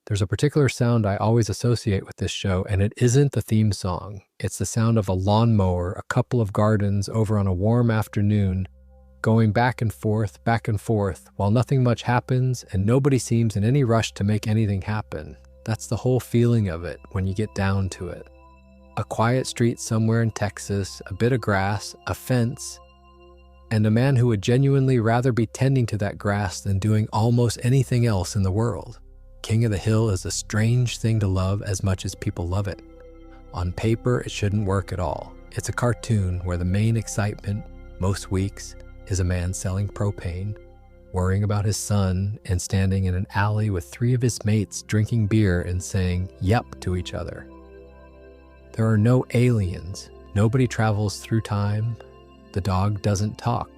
There's a particular sound I always associate with this show, and it isn't the theme song. It's the sound of a lawnmower, a couple of gardens over on a warm afternoon, going back and forth, while nothing much happens and nobody seems in any rush to make anything happen. That's the whole feeling of it when you get down to it. A quiet street somewhere in Texas, a bit of grass, a fence, and a man who would genuinely rather be tending to that grass than doing almost anything else in the world. King of the Hill is a strange thing to love as much as people love it. On paper, it shouldn't work at all. It's a cartoon where the main excitement, most weeks, is a man selling propane, worrying about his son, and standing in an alley with 3 of his mates drinking beer and saying "yup" to each other. There are no aliens. Nobody travels through time. The dog doesn't talk.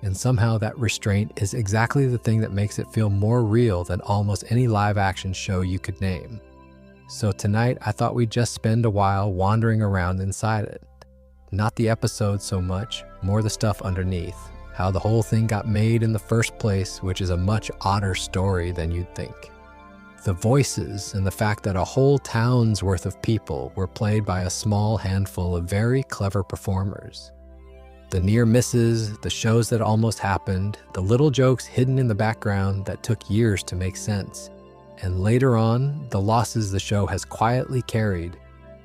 And somehow that restraint is exactly the thing that makes it feel more real than almost any live-action show you could name. So tonight, I thought we'd just spend a while wandering around inside it. Not the episode so much, more the stuff underneath. How the whole thing got made in the first place, which is a much odder story than you'd think. The voices and the fact that a whole town's worth of people were played by a small handful of very clever performers. The near misses, the shows that almost happened, the little jokes hidden in the background that took years to make sense, and later on, the losses the show has quietly carried.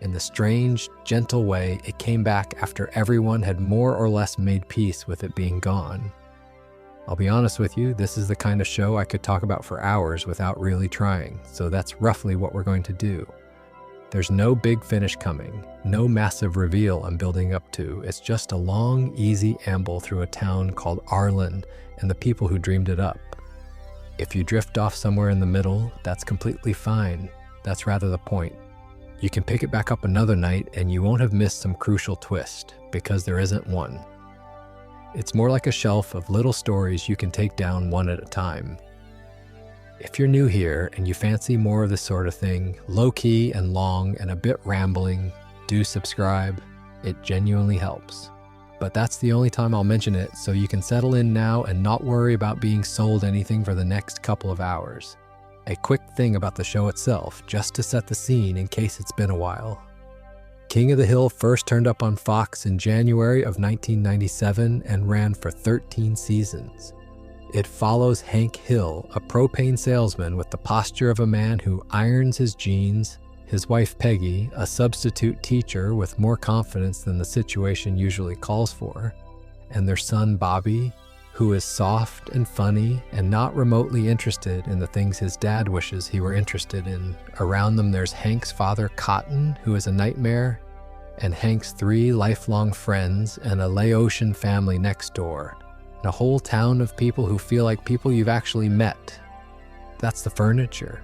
In the strange, gentle way it came back after everyone had more or less made peace with it being gone. I'll be honest with you, this is the kind of show I could talk about for hours without really trying, so that's roughly what we're going to do. There's no big finish coming, no massive reveal I'm building up to. It's just a long, easy amble through a town called Arlen and the people who dreamed it up. If you drift off somewhere in the middle, that's completely fine. That's rather the point. You can pick it back up another night and you won't have missed some crucial twist, because there isn't one. It's more like a shelf of little stories you can take down one at a time. If you're new here and you fancy more of this sort of thing, low-key and long and a bit rambling, do subscribe. It genuinely helps. But that's the only time I'll mention it, so you can settle in now and not worry about being sold anything for the next couple of hours. A quick thing about the show itself, just to set the scene in case it's been a while. King of the Hill first turned up on Fox in January of 1997 and ran for 13 seasons. It follows Hank Hill, a propane salesman with the posture of a man who irons his jeans, his wife Peggy, a substitute teacher with more confidence than the situation usually calls for, and their son Bobby, who is soft and funny and not remotely interested in the things his dad wishes he were interested in. Around them there's Hank's father Cotton, who is a nightmare, and Hank's 3 lifelong friends and a Laotian family next door. And a whole town of people who feel like people you've actually met. That's the furniture.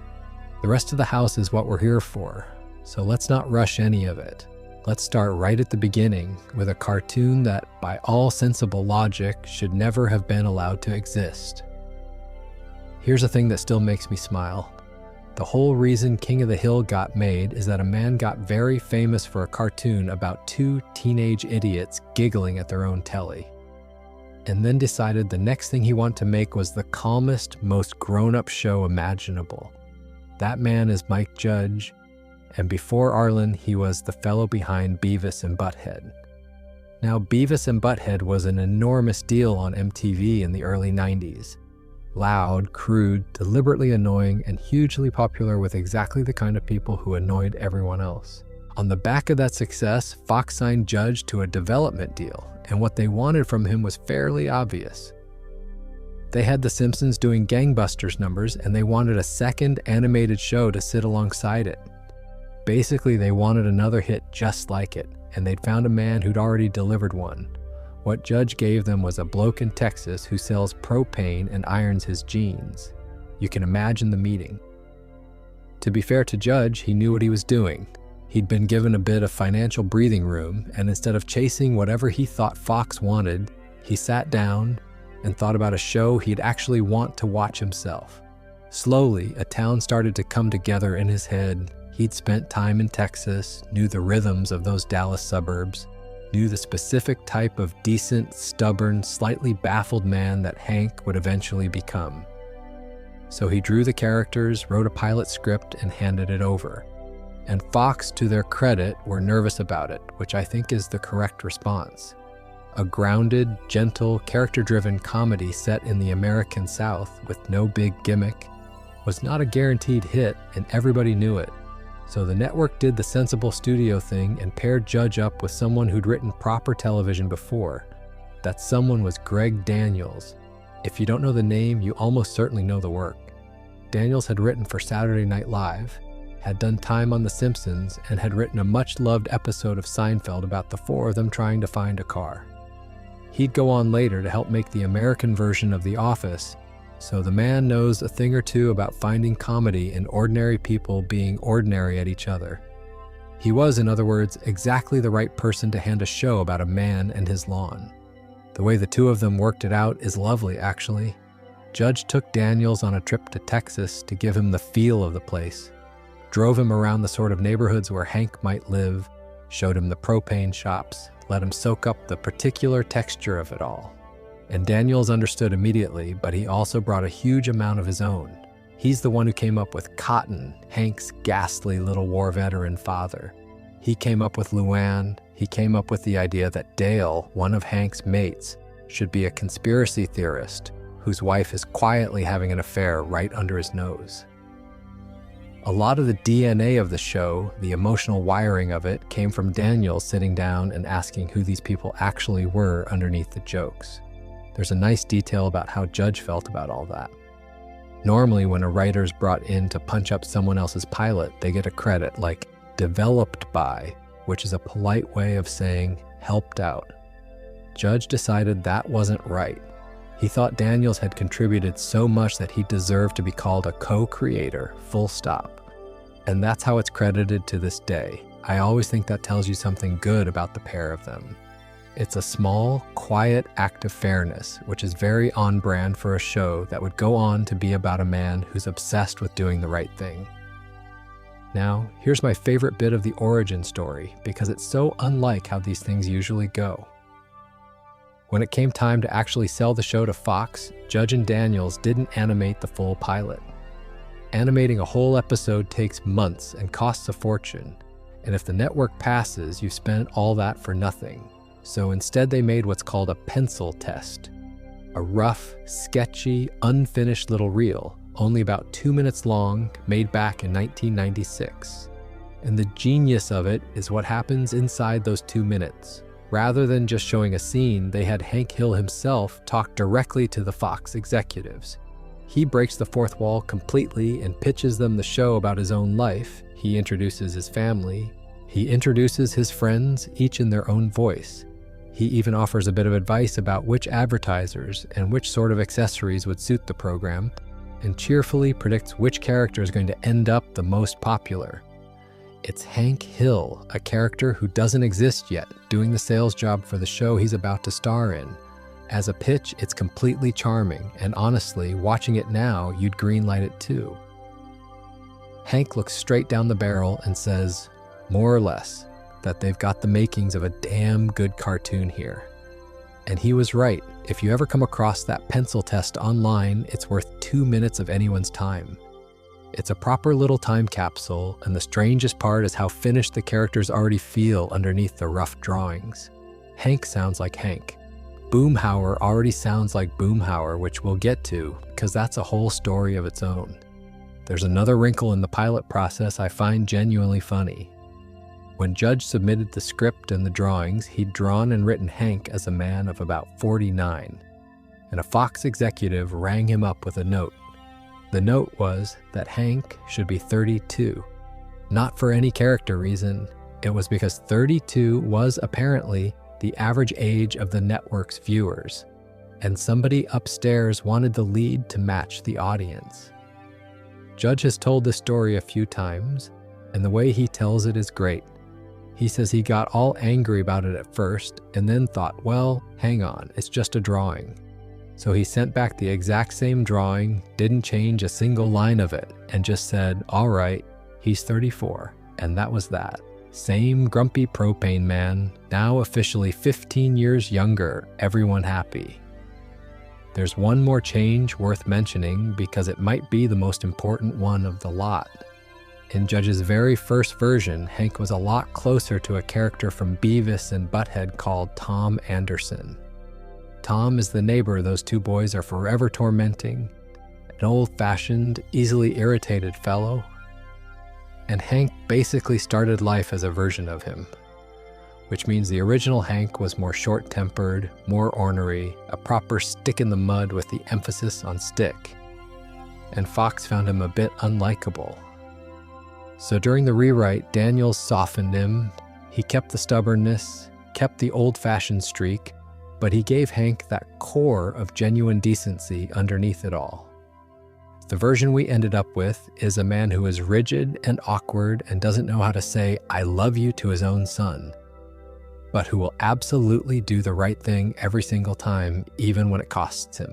The rest of the house is what we're here for, so let's not rush any of it. Let's start right at the beginning with a cartoon that, by all sensible logic, should never have been allowed to exist. Here's a thing that still makes me smile. The whole reason King of the Hill got made is that a man got very famous for a cartoon about 2 teenage idiots giggling at their own telly, and then decided the next thing he wanted to make was the calmest, most grown-up show imaginable. That man is Mike Judge, and before Arlen, he was the fellow behind Beavis and Butthead. Now, Beavis and Butthead was an enormous deal on MTV in the early 90s. Loud, crude, deliberately annoying, and hugely popular with exactly the kind of people who annoyed everyone else. On the back of that success, Fox signed Judge to a development deal, and what they wanted from him was fairly obvious. They had The Simpsons doing gangbusters numbers, and they wanted a second animated show to sit alongside it. Basically, they wanted another hit just like it, and they'd found a man who'd already delivered one. What Judge gave them was a bloke in Texas who sells propane and irons his jeans. You can imagine the meeting. To be fair to Judge, he knew what he was doing. He'd been given a bit of financial breathing room, and instead of chasing whatever he thought Fox wanted, he sat down and thought about a show he'd actually want to watch himself. Slowly, a town started to come together in his head. He'd spent time in Texas, knew the rhythms of those Dallas suburbs, knew the specific type of decent, stubborn, slightly baffled man that Hank would eventually become. So he drew the characters, wrote a pilot script, and handed it over. And Fox, to their credit, were nervous about it, which I think is the correct response. A grounded, gentle, character-driven comedy set in the American South with no big gimmick was not a guaranteed hit, and everybody knew it. So the network did the sensible studio thing and paired Judge up with someone who'd written proper television before. That someone was Greg Daniels. If you don't know the name, you almost certainly know the work. Daniels had written for Saturday Night Live, had done time on The Simpsons, and had written a much-loved episode of Seinfeld about the four of them trying to find a car. He'd go on later to help make the American version of The Office, so the man knows a thing or two about finding comedy in ordinary people being ordinary at each other. He was, in other words, exactly the right person to hand a show about a man and his lawn. The way the two of them worked it out is lovely, actually. Judge took Daniels on a trip to Texas to give him the feel of the place, drove him around the sort of neighborhoods where Hank might live, showed him the propane shops, let him soak up the particular texture of it all. And Daniels understood immediately, but he also brought a huge amount of his own. He's the one who came up with Cotton, Hank's ghastly little war veteran father. He came up with Luann. He came up with the idea that Dale, one of Hank's mates, should be a conspiracy theorist whose wife is quietly having an affair right under his nose. A lot of the DNA of the show, the emotional wiring of it, came from Daniels sitting down and asking who these people actually were underneath the jokes. There's a nice detail about how Judge felt about all that. Normally, when a writer's brought in to punch up someone else's pilot, they get a credit like developed by, which is a polite way of saying helped out. Judge decided that wasn't right. He thought Daniels had contributed so much that he deserved to be called a co-creator, full stop. And that's how it's credited to this day. I always think that tells you something good about the pair of them. It's a small, quiet act of fairness, which is very on brand for a show that would go on to be about a man who's obsessed with doing the right thing. Now, here's my favorite bit of the origin story, because it's so unlike how these things usually go. When it came time to actually sell the show to Fox, Judge and Daniels didn't animate the full pilot. Animating a whole episode takes months and costs a fortune, and if the network passes, you've spent all that for nothing. So instead they made what's called a pencil test, a rough, sketchy, unfinished little reel, only about 2 minutes long, made back in 1996. And the genius of it is what happens inside those 2 minutes. Rather than just showing a scene, they had Hank Hill himself talk directly to the Fox executives. He breaks the fourth wall completely and pitches them the show about his own life. He introduces his family. He introduces his friends, each in their own voice. He even offers a bit of advice about which advertisers and which sort of accessories would suit the program, and cheerfully predicts which character is going to end up the most popular. It's Hank Hill, a character who doesn't exist yet, doing the sales job for the show he's about to star in. As a pitch, it's completely charming, and honestly, watching it now, you'd greenlight it too. Hank looks straight down the barrel and says, more or less, that they've got the makings of a damn good cartoon here. And he was right. If you ever come across that pencil test online, it's worth 2 minutes of anyone's time. It's a proper little time capsule, and the strangest part is how finished the characters already feel underneath the rough drawings. Hank sounds like Hank. Boomhauer already sounds like Boomhauer, which we'll get to, because that's a whole story of its own. There's another wrinkle in the pilot process I find genuinely funny. When Judge submitted the script and the drawings, he'd drawn and written Hank as a man of about 49, and a Fox executive rang him up with a note. The note was that Hank should be 32. Not for any character reason, it was because 32 was apparently the average age of the network's viewers, and somebody upstairs wanted the lead to match the audience. Judge has told this story a few times, and the way he tells it is great. He says he got all angry about it at first and then thought, well, hang on, it's just a drawing. So he sent back the exact same drawing, didn't change a single line of it, and just said, all right, he's 34, and that was that. Same grumpy propane man, now officially 15 years younger, everyone happy. There's one more change worth mentioning because it might be the most important one of the lot. In Judge's very first version, Hank was a lot closer to a character from Beavis and Butthead called Tom Anderson. Tom is the neighbor those two boys are forever tormenting, an old-fashioned, easily irritated fellow. And Hank basically started life as a version of him, which means the original Hank was more short-tempered, more ornery, a proper stick in the mud with the emphasis on stick. And Fox found him a bit unlikable. So during the rewrite, Daniels softened him, he kept the stubbornness, kept the old-fashioned streak, but he gave Hank that core of genuine decency underneath it all. The version we ended up with is a man who is rigid and awkward and doesn't know how to say, "I love you" to his own son, but who will absolutely do the right thing every single time, even when it costs him.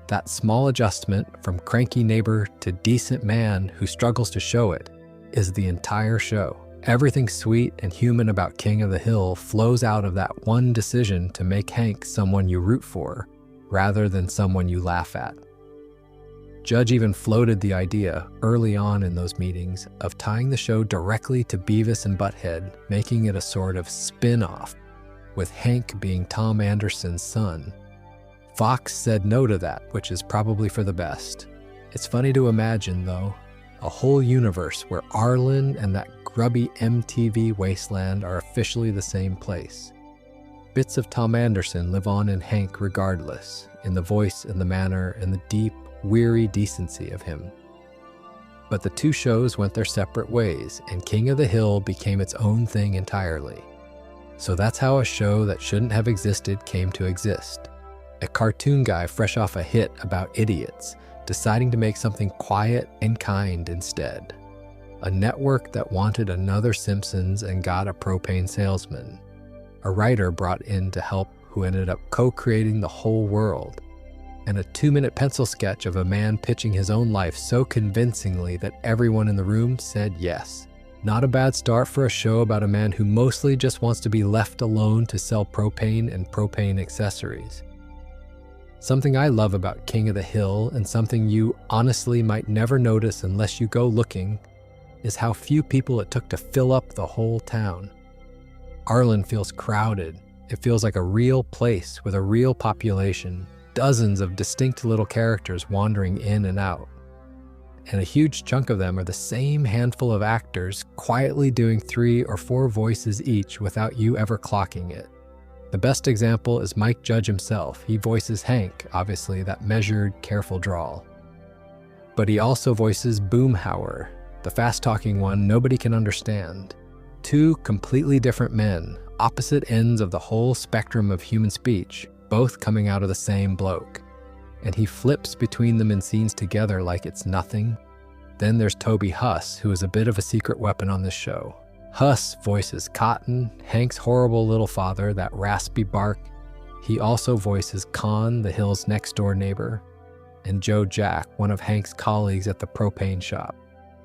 That small adjustment from cranky neighbor to decent man who struggles to show it is the entire show. Everything sweet and human about King of the Hill flows out of that one decision to make Hank someone you root for, rather than someone you laugh at. Judge even floated the idea, early on in those meetings, of tying the show directly to Beavis and Butthead, making it a sort of spin-off, with Hank being Tom Anderson's son. Fox said no to that, which is probably for the best. It's funny to imagine, though, a whole universe where Arlen and that grubby MTV wasteland are officially the same place. Bits of Tom Anderson live on in Hank regardless, in the voice and the manner and the deep, weary decency of him. But the two shows went their separate ways, and King of the Hill became its own thing entirely. So that's how a show that shouldn't have existed came to exist. A cartoon guy fresh off a hit about idiots, deciding to make something quiet and kind instead. A network that wanted another Simpsons and got a Propane salesman. A writer brought in to help who ended up co-creating the whole world. And a 2-minute pencil sketch of a man pitching his own life so convincingly that everyone in the room said yes. Not a bad start for a show about a man who mostly just wants to be left alone to sell propane and propane accessories. Something I love about King of the Hill, and something you honestly might never notice unless you go looking, is how few people it took to fill up the whole town. Arlen feels crowded. It feels like a real place with a real population, dozens of distinct little characters wandering in and out. And a huge chunk of them are the same handful of actors quietly doing 3 or 4 voices each without you ever clocking it. The best example is Mike Judge himself. He voices Hank, obviously, that measured, careful drawl. But he also voices Boomhauer, the fast-talking one nobody can understand. 2 completely different men, opposite ends of the whole spectrum of human speech, both coming out of the same bloke. And he flips between them in scenes together like it's nothing. Then there's Toby Huss, who is a bit of a secret weapon on this show. Huss voices Cotton, Hank's horrible little father, that raspy bark. He also voices Con, the Hill's next-door neighbor, and Joe Jack, one of Hank's colleagues at the propane shop.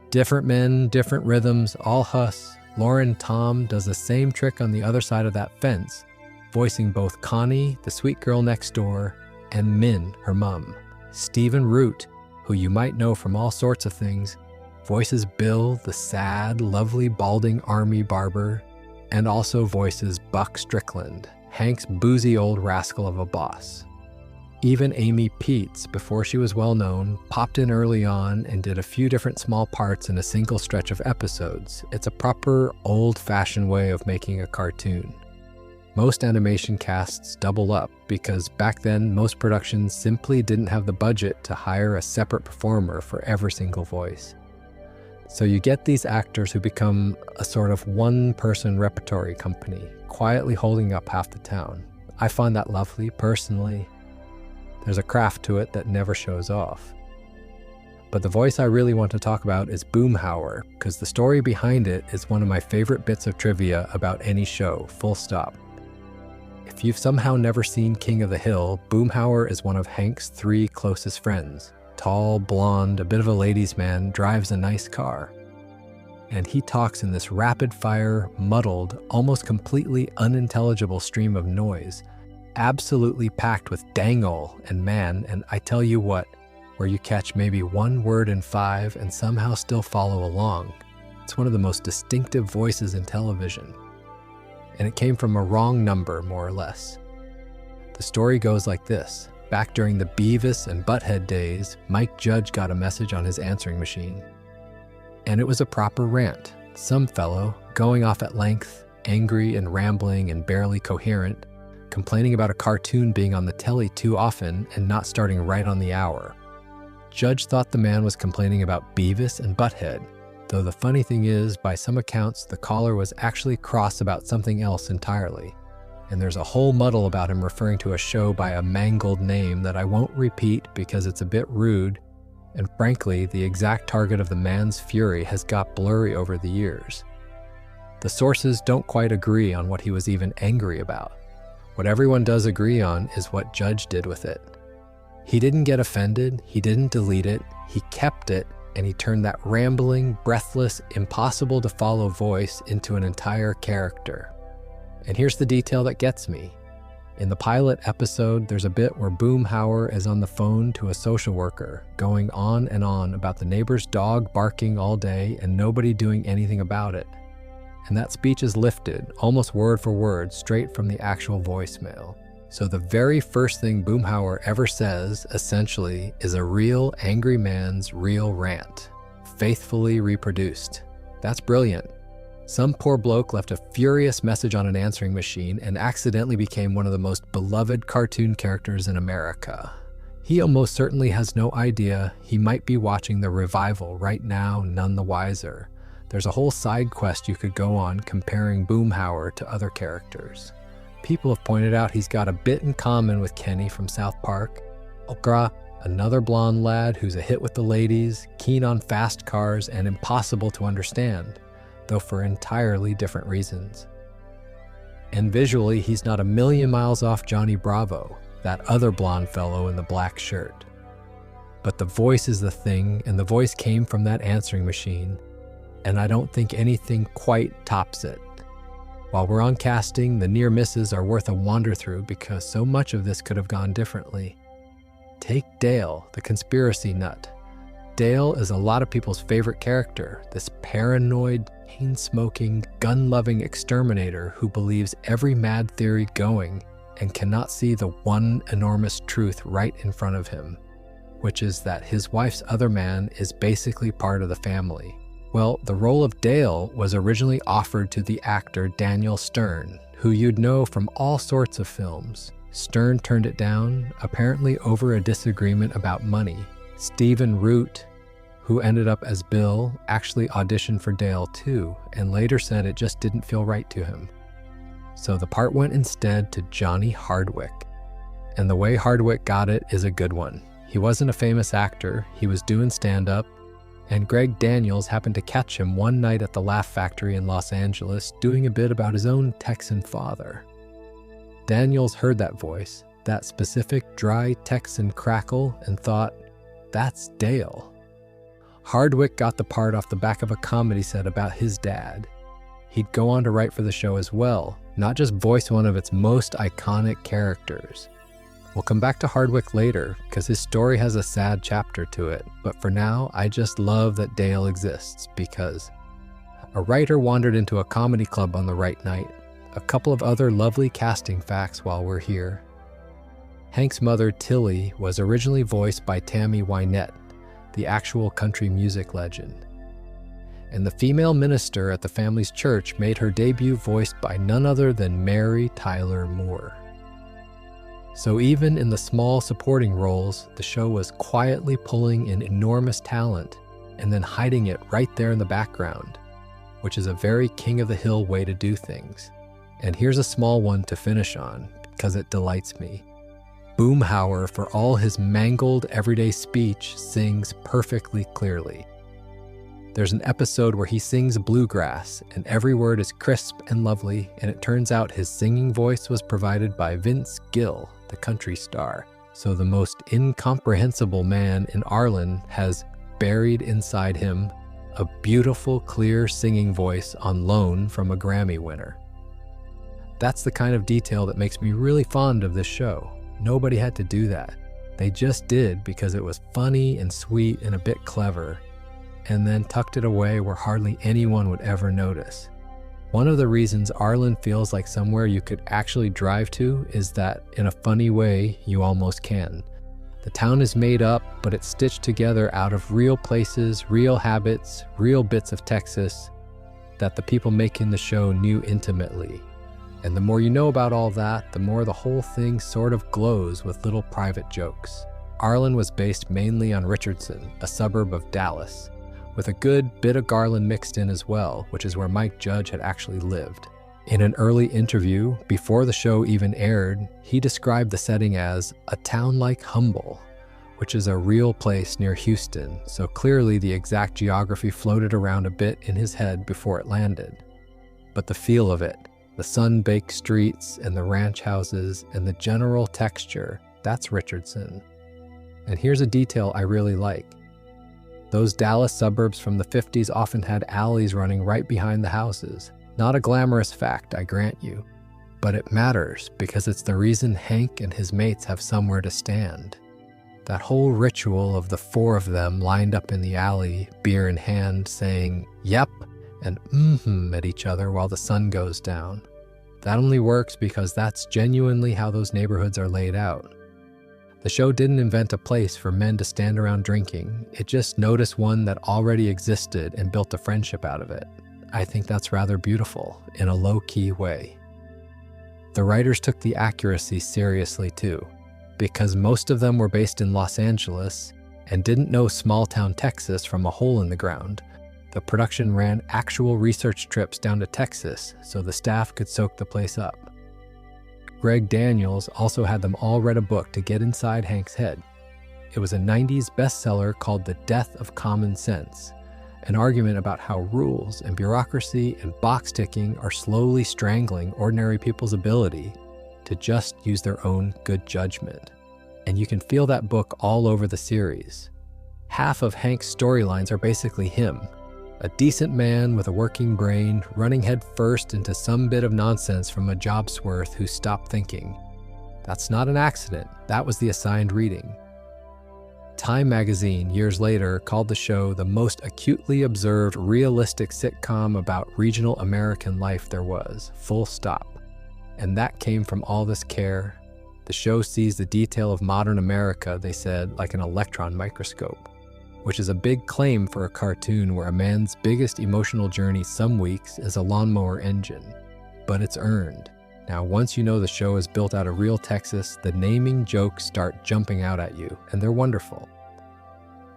Different men, different rhythms, all Huss. Lauren Tom does the same trick on the other side of that fence, voicing both Connie, the sweet girl next door, and Min, her mum. Stephen Root, who you might know from all sorts of things, voices Bill, the sad, lovely, balding army barber, and also voices Buck Strickland, Hank's boozy old rascal of a boss. Even Amy Peets, before she was well known, popped in early on and did a few different small parts in a single stretch of episodes. It's a proper, old-fashioned way of making a cartoon. Most animation casts double up because back then most productions simply didn't have the budget to hire a separate performer for every single voice. So you get these actors who become a sort of one-person repertory company, quietly holding up half the town. I find that lovely, personally. There's a craft to it that never shows off. But the voice I really want to talk about is Boomhauer, because the story behind it is one of my favorite bits of trivia about any show, full stop. If you've somehow never seen King of the Hill, Boomhauer is one of Hank's 3 closest friends. Tall, blonde, a bit of a ladies' man, drives a nice car. And he talks in this rapid-fire, muddled, almost completely unintelligible stream of noise, absolutely packed with dangle and man, and I tell you what, where you catch maybe one word in 5 and somehow still follow along. It's one of the most distinctive voices in television. And it came from a wrong number, more or less. The story goes like this. Back during the Beavis and Butthead days, Mike Judge got a message on his answering machine. And it was a proper rant. Some fellow, going off at length, angry and rambling and barely coherent, complaining about a cartoon being on the telly too often and not starting right on the hour. Judge thought the man was complaining about Beavis and Butthead, though the funny thing is, by some accounts, the caller was actually cross about something else entirely. And there's a whole muddle about him referring to a show by a mangled name that I won't repeat because it's a bit rude, and frankly, the exact target of the man's fury has got blurry over the years. The sources don't quite agree on what he was even angry about. What everyone does agree on is what Judge did with it. He didn't get offended, he didn't delete it, he kept it, and he turned that rambling, breathless, impossible to follow voice into an entire character. And here's the detail that gets me. In the pilot episode, there's a bit where Boomhauer is on the phone to a social worker, going on and on about the neighbor's dog barking all day and nobody doing anything about it. And that speech is lifted, almost word for word, straight from the actual voicemail. So the very first thing Boomhauer ever says, essentially, is a real angry man's real rant, faithfully reproduced. That's brilliant. Some poor bloke left a furious message on an answering machine and accidentally became one of the most beloved cartoon characters in America. He almost certainly has no idea he might be watching the revival right now, none the wiser. There's a whole side quest you could go on comparing Boomhauer to other characters. People have pointed out he's got a bit in common with Kenny from South Park. Okra, another blonde lad who's a hit with the ladies, keen on fast cars, and impossible to understand, though for entirely different reasons. And visually, he's not a million miles off Johnny Bravo, that other blonde fellow in the black shirt. But the voice is the thing, and the voice came from that answering machine, and I don't think anything quite tops it. While we're on casting, the near misses are worth a wander through because so much of this could have gone differently. Take Dale, the conspiracy nut. Dale is a lot of people's favorite character, this paranoid, chain-smoking, gun-loving exterminator who believes every mad theory going and cannot see the one enormous truth right in front of him, which is that his wife's other man is basically part of the family. Well, the role of Dale was originally offered to the actor Daniel Stern, who you'd know from all sorts of films. Stern turned it down, apparently over a disagreement about money. Stephen Root, who ended up as Bill, actually auditioned for Dale too, and later said it just didn't feel right to him. So the part went instead to Johnny Hardwick. And the way Hardwick got it is a good one. He wasn't a famous actor, he was doing stand-up, and Greg Daniels happened to catch him one night at the Laugh Factory in Los Angeles doing a bit about his own Texan father. Daniels heard that voice, that specific dry Texan crackle, and thought, that's Dale. Hardwick got the part off the back of a comedy set about his dad. He'd go on to write for the show as well, not just voice one of its most iconic characters. We'll come back to Hardwick later, because his story has a sad chapter to it, but for now, I just love that Dale exists, because a writer wandered into a comedy club on the right night. A couple of other lovely casting facts while we're here. Hank's mother, Tilly, was originally voiced by Tammy Wynette, the actual country music legend. And the female minister at the family's church made her debut voiced by none other than Mary Tyler Moore. So even in the small supporting roles, the show was quietly pulling in enormous talent and then hiding it right there in the background, which is a very king of the hill way to do things. And here's a small one to finish on, because it delights me. Boomhauer, for all his mangled everyday speech, sings perfectly clearly. There's an episode where he sings bluegrass, and every word is crisp and lovely, and it turns out his singing voice was provided by Vince Gill, the country star. So the most incomprehensible man in Arlen has buried inside him a beautiful, clear singing voice on loan from a Grammy winner. That's the kind of detail that makes me really fond of this show. Nobody had to do that. They just did because it was funny and sweet and a bit clever, and then tucked it away where hardly anyone would ever notice. One of the reasons Arlen feels like somewhere you could actually drive to is that, in a funny way, you almost can. The town is made up, but it's stitched together out of real places, real habits, real bits of Texas that the people making the show knew intimately. And the more you know about all that, the more the whole thing sort of glows with little private jokes. Arlen was based mainly on Richardson, a suburb of Dallas, with a good bit of Garland mixed in as well, which is where Mike Judge had actually lived. In an early interview, before the show even aired, he described the setting as a town like Humble, which is a real place near Houston, so clearly the exact geography floated around a bit in his head before it landed. But the feel of it, the sun-baked streets and the ranch houses and the general texture, that's Richardson. And here's a detail I really like. Those Dallas suburbs from the 50s often had alleys running right behind the houses. Not a glamorous fact, I grant you, but it matters because it's the reason Hank and his mates have somewhere to stand. That whole ritual of the four of them lined up in the alley, beer in hand, saying, "Yep," and "mm-hmm" at each other while the sun goes down. That only works because that's genuinely how those neighborhoods are laid out. The show didn't invent a place for men to stand around drinking. It just noticed one that already existed and built a friendship out of it. I think that's rather beautiful, in a low-key way. The writers took the accuracy seriously too, because most of them were based in Los Angeles and didn't know small-town Texas from a hole in the ground. The production ran actual research trips down to Texas so the staff could soak the place up. Greg Daniels also had them all read a book to get inside Hank's head. It was a 90s bestseller called The Death of Common Sense, an argument about how rules and bureaucracy and box ticking are slowly strangling ordinary people's ability to just use their own good judgment. And you can feel that book all over the series. Half of Hank's storylines are basically him, a decent man with a working brain running head first into some bit of nonsense from a jobsworth who stopped thinking. That's not an accident, that was the assigned reading. Time magazine, years later, called the show the most acutely observed realistic sitcom about regional American life there was, full stop. And that came from all this care. The show sees the detail of modern America, they said, like an electron microscope, which is a big claim for a cartoon where a man's biggest emotional journey some weeks is a lawnmower engine. But it's earned. Now, once you know the show is built out of real Texas, the naming jokes start jumping out at you, and they're wonderful.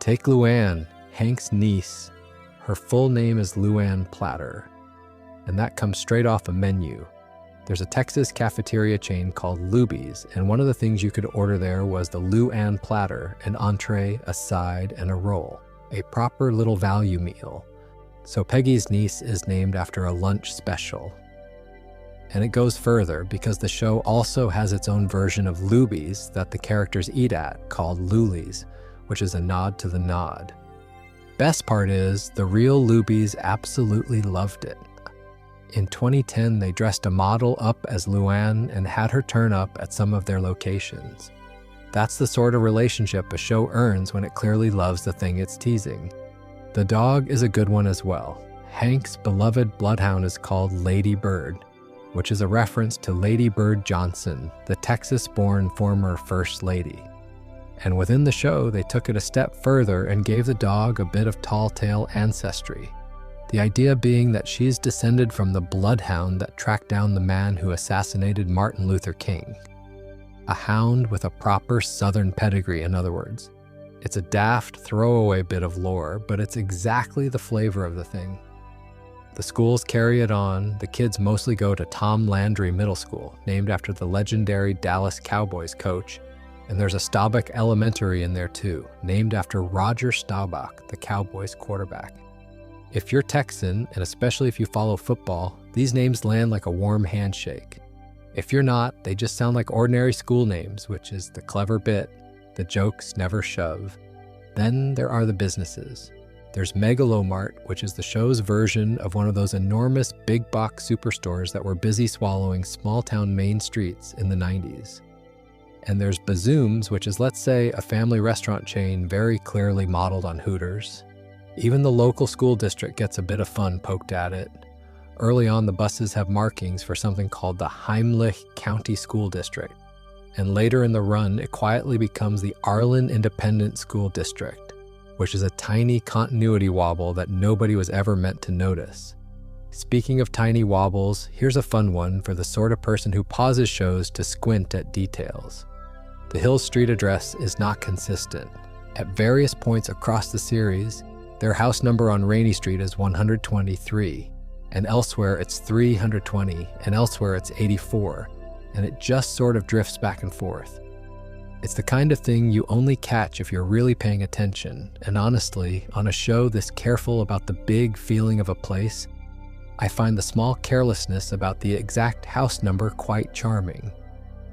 Take Luann, Hank's niece. Her full name is Luann Platter, and that comes straight off a menu. There's a Texas cafeteria chain called Luby's, and one of the things you could order there was the Luann Platter, an entree, a side, and a roll, a proper little value meal. So Peggy's niece is named after a lunch special. And it goes further because the show also has its own version of Luby's that the characters eat at, called Lulies, which is a nod to the nod. Best part is, the real Luby's absolutely loved it. In 2010, they dressed a model up as Luann and had her turn up at some of their locations. That's the sort of relationship a show earns when it clearly loves the thing it's teasing. The dog is a good one as well. Hank's beloved bloodhound is called Lady Bird, which is a reference to Lady Bird Johnson, the Texas-born former First Lady. And within the show, they took it a step further and gave the dog a bit of tall-tale ancestry. The idea being that she's descended from the bloodhound that tracked down the man who assassinated Martin Luther King. A hound with a proper Southern pedigree, in other words. It's a daft, throwaway bit of lore, but it's exactly the flavor of the thing. The schools carry it on. The kids mostly go to Tom Landry Middle School, named after the legendary Dallas Cowboys coach, and there's a Staubach Elementary in there too, named after Roger Staubach, the Cowboys quarterback. If you're Texan, and especially if you follow football, these names land like a warm handshake. If you're not, they just sound like ordinary school names, which is the clever bit. The jokes never shove. Then there are the businesses. There's Megalomart, which is the show's version of one of those enormous big box superstores that were busy swallowing small-town main streets in the 90s. And there's Bazoom's, which is, let's say, a family restaurant chain very clearly modeled on Hooters. Even the local school district gets a bit of fun poked at it. Early on, the buses have markings for something called the Heimlich County School District. And later in the run, it quietly becomes the Arlen Independent School District, which is a tiny continuity wobble that nobody was ever meant to notice. Speaking of tiny wobbles, here's a fun one for the sort of person who pauses shows to squint at details. The Hill's street address is not consistent. At various points across the series, their house number on Rainy Street is 123, and elsewhere it's 320, and elsewhere it's 84, and it just sort of drifts back and forth. It's the kind of thing you only catch if you're really paying attention, and honestly, on a show this careful about the big feeling of a place, I find the small carelessness about the exact house number quite charming.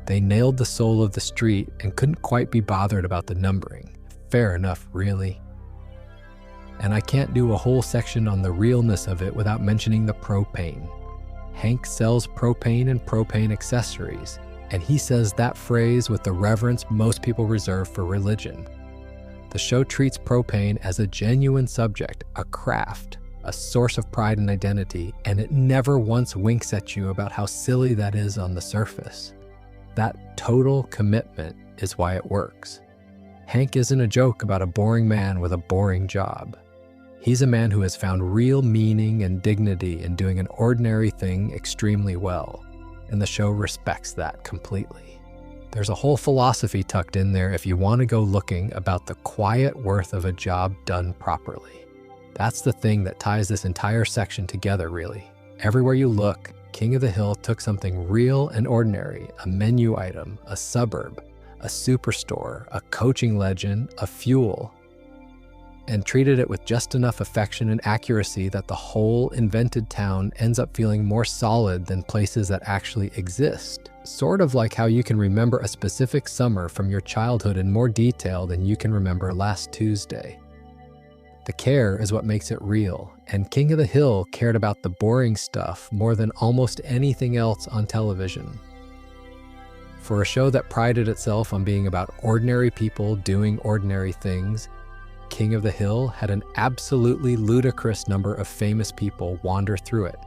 They nailed the soul of the street and couldn't quite be bothered about the numbering. Fair enough, really. And I can't do a whole section on the realness of it without mentioning the propane. Hank sells propane and propane accessories, and he says that phrase with the reverence most people reserve for religion. The show treats propane as a genuine subject, a craft, a source of pride and identity, and it never once winks at you about how silly that is on the surface. That total commitment is why it works. Hank isn't a joke about a boring man with a boring job. He's a man who has found real meaning and dignity in doing an ordinary thing extremely well, and the show respects that completely. There's a whole philosophy tucked in there if you want to go looking about the quiet worth of a job done properly. That's the thing that ties this entire section together, really. Everywhere you look, King of the Hill took something real and ordinary, a menu item, a suburb, a superstore, a coaching legend, a fuel, and treated it with just enough affection and accuracy that the whole invented town ends up feeling more solid than places that actually exist. Sort of like how you can remember a specific summer from your childhood in more detail than you can remember last Tuesday. The care is what makes it real, and King of the Hill cared about the boring stuff more than almost anything else on television. For a show that prided itself on being about ordinary people doing ordinary things, King of the Hill had an absolutely ludicrous number of famous people wander through it.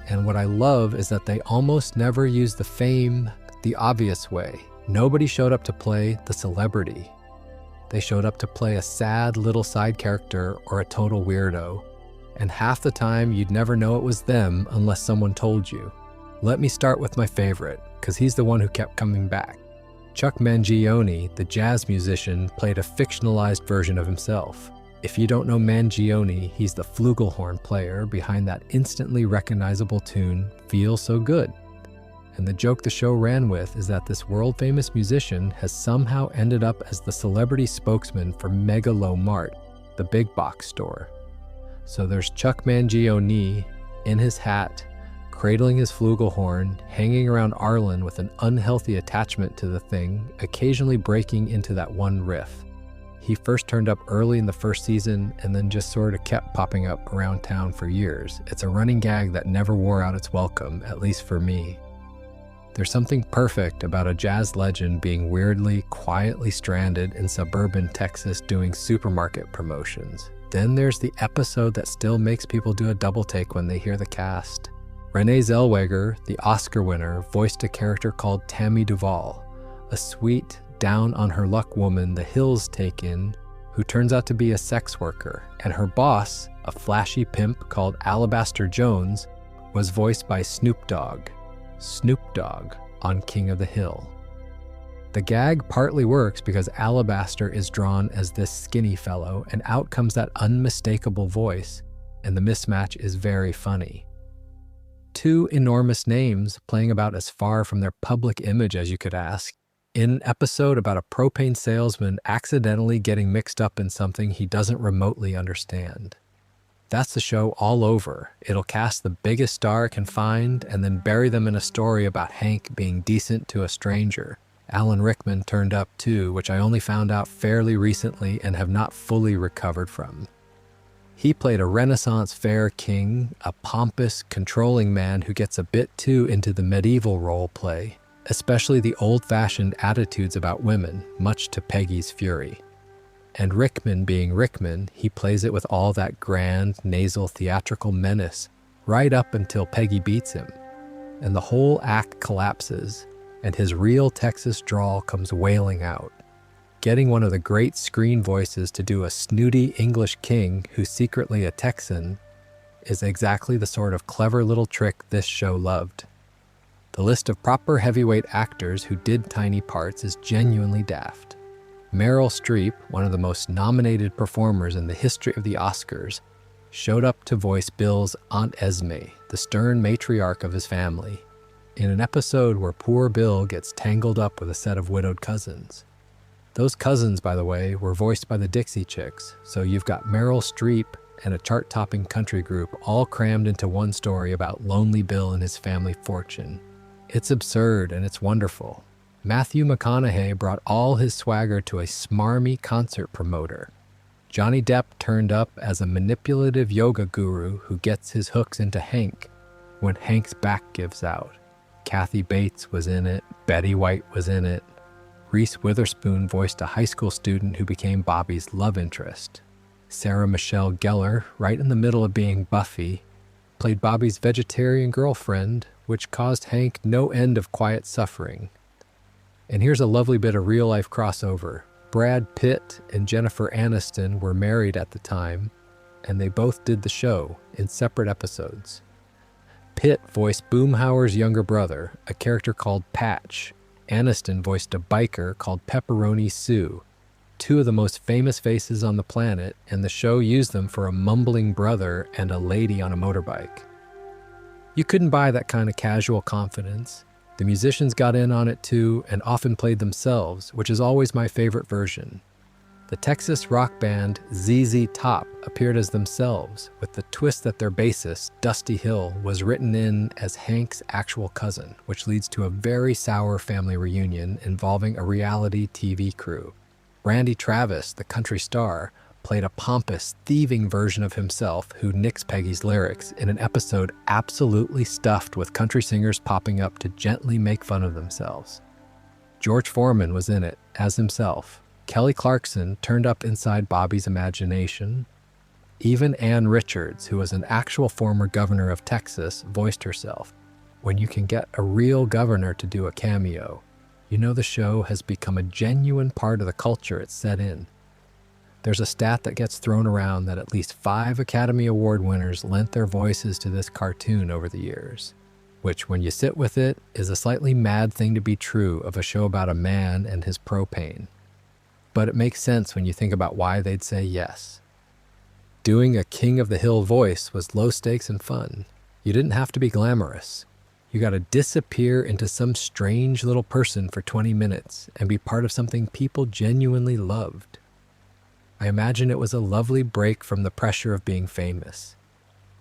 And what I love is that they almost never use the fame the obvious way. Nobody showed up to play the celebrity. They showed up to play a sad little side character or a total weirdo. And half the time you'd never know it was them unless someone told you. Let me start with my favorite, because he's the one who kept coming back. Chuck Mangione, the jazz musician, played a fictionalized version of himself. If you don't know Mangione, he's the flugelhorn player behind that instantly recognizable tune, Feel So Good. And the joke the show ran with is that this world-famous musician has somehow ended up as the celebrity spokesman for Megalomart, the big box store. So there's Chuck Mangione in his hat, cradling his flugelhorn, hanging around Arlen with an unhealthy attachment to the thing, occasionally breaking into that one riff. He first turned up early in the first season and then just sort of kept popping up around town for years. It's a running gag that never wore out its welcome, at least for me. There's something perfect about a jazz legend being weirdly, quietly stranded in suburban Texas doing supermarket promotions. Then there's the episode that still makes people do a double take when they hear the cast. Renee Zellweger, the Oscar winner, voiced a character called Tammy Duvall, a sweet, down-on-her-luck woman the Hills take in, who turns out to be a sex worker, and her boss, a flashy pimp called Alabaster Jones, was voiced by Snoop Dogg on King of the Hill. The gag partly works because Alabaster is drawn as this skinny fellow, and out comes that unmistakable voice, and the mismatch is very funny. Two enormous names playing about as far from their public image as you could ask, in an episode about a propane salesman accidentally getting mixed up in something he doesn't remotely understand. That's the show all over. It'll cast the biggest star it can find and then bury them in a story about Hank being decent to a stranger. Alan Rickman turned up too, which I only found out fairly recently and have not fully recovered from. He played a Renaissance fair king, a pompous, controlling man who gets a bit too into the medieval role play, especially the old-fashioned attitudes about women, much to Peggy's fury. And Rickman being Rickman, he plays it with all that grand, nasal, theatrical menace, right up until Peggy beats him. And the whole act collapses, and his real Texas drawl comes wailing out. Getting one of the great screen voices to do a snooty English king who's secretly a Texan is exactly the sort of clever little trick this show loved. The list of proper heavyweight actors who did tiny parts is genuinely daft. Meryl Streep, one of the most nominated performers in the history of the Oscars, showed up to voice Bill's Aunt Esme, the stern matriarch of his family, in an episode where poor Bill gets tangled up with a set of widowed cousins. Those cousins, by the way, were voiced by the Dixie Chicks, so you've got Meryl Streep and a chart-topping country group all crammed into one story about lonely Bill and his family fortune. It's absurd and it's wonderful. Matthew McConaughey brought all his swagger to a smarmy concert promoter. Johnny Depp turned up as a manipulative yoga guru who gets his hooks into Hank when Hank's back gives out. Kathy Bates was in it, Betty White was in it. Reese Witherspoon voiced a high school student who became Bobby's love interest. Sarah Michelle Gellar, right in the middle of being Buffy, played Bobby's vegetarian girlfriend, which caused Hank no end of quiet suffering. And here's a lovely bit of real-life crossover. Brad Pitt and Jennifer Aniston were married at the time, and they both did the show in separate episodes. Pitt voiced Boomhauer's younger brother, a character called Patch. Aniston voiced a biker called Pepperoni Sue, two of the most famous faces on the planet, and the show used them for a mumbling brother and a lady on a motorbike. You couldn't buy that kind of casual confidence. The musicians got in on it too and often played themselves, which is always my favorite version. The Texas rock band ZZ Top appeared as themselves, with the twist that their bassist, Dusty Hill, was written in as Hank's actual cousin, which leads to a very sour family reunion involving a reality TV crew. Randy Travis, the country star, played a pompous, thieving version of himself who nicks Peggy's lyrics in an episode absolutely stuffed with country singers popping up to gently make fun of themselves. George Foreman was in it, as himself. Kelly Clarkson turned up inside Bobby's imagination. Even Ann Richards, who was an actual former governor of Texas, voiced herself. When you can get a real governor to do a cameo, you know the show has become a genuine part of the culture it's set in. There's a stat that gets thrown around that at least 5 Academy Award winners lent their voices to this cartoon over the years, which, when you sit with it, is a slightly mad thing to be true of a show about a man and his propane. But it makes sense when you think about why they'd say yes. Doing a King of the Hill voice was low stakes and fun. You didn't have to be glamorous. You got to disappear into some strange little person for 20 minutes and be part of something people genuinely loved. I imagine it was a lovely break from the pressure of being famous.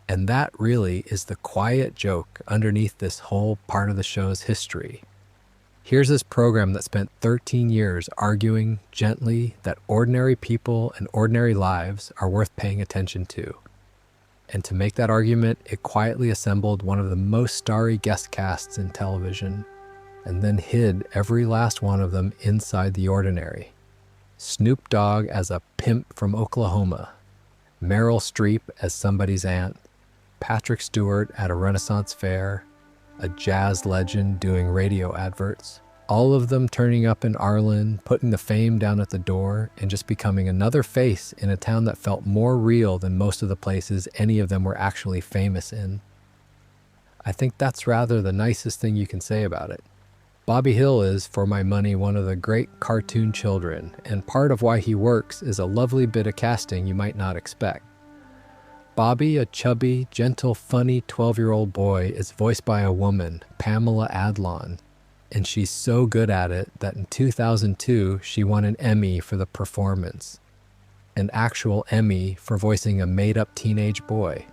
And that really is the quiet joke underneath this whole part of the show's history. Here's this program that spent 13 years arguing gently that ordinary people and ordinary lives are worth paying attention to. And to make that argument, it quietly assembled one of the most starry guest casts in television, and then hid every last one of them inside the ordinary. Snoop Dogg as a pimp from Oklahoma, Meryl Streep as somebody's aunt, Patrick Stewart at a Renaissance fair, a jazz legend doing radio adverts, all of them turning up in Arlen, putting the fame down at the door, and just becoming another face in a town that felt more real than most of the places any of them were actually famous in. I think that's rather the nicest thing you can say about it. Bobby Hill is, for my money, one of the great cartoon children, and part of why he works is a lovely bit of casting you might not expect. Bobby, a chubby, gentle, funny 12-year-old boy, is voiced by a woman, Pamela Adlon, and she's so good at it that in 2002 she won an Emmy for the performance, an actual Emmy for voicing a made-up teenage boy.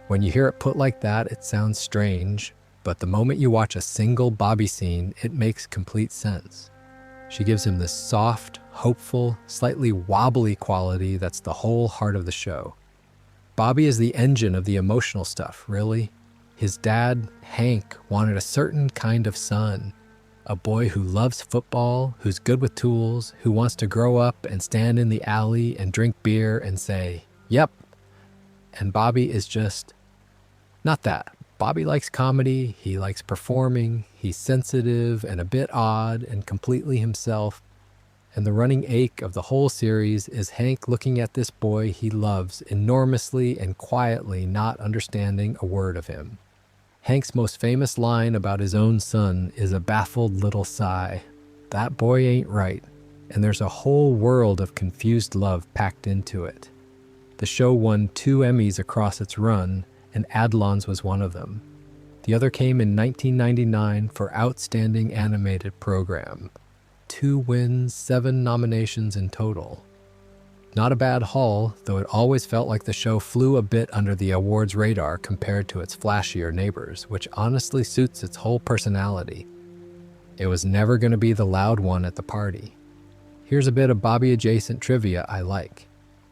When you hear it put like that, it sounds strange, but the moment you watch a single Bobby scene, it makes complete sense. She gives him this soft, hopeful, slightly wobbly quality that's the whole heart of the show. Bobby is the engine of the emotional stuff, really. His dad, Hank, wanted a certain kind of son. A boy who loves football, who's good with tools, who wants to grow up and stand in the alley and drink beer and say, "Yep." And Bobby is just not that. Bobby likes comedy, he likes performing, he's sensitive and a bit odd and completely himself. And the running ache of the whole series is Hank looking at this boy he loves enormously and quietly not understanding a word of him. Hank's most famous line about his own son is a baffled little sigh. That boy ain't right. And there's a whole world of confused love packed into it. The show won 2 Emmys across its run, and Adlon's was one of them. The other came in 1999 for Outstanding Animated Program. 2 wins, 7 nominations in total. Not a bad haul, though it always felt like the show flew a bit under the awards radar compared to its flashier neighbors, which honestly suits its whole personality. It was never going to be the loud one at the party. Here's a bit of Bobby-adjacent trivia I like.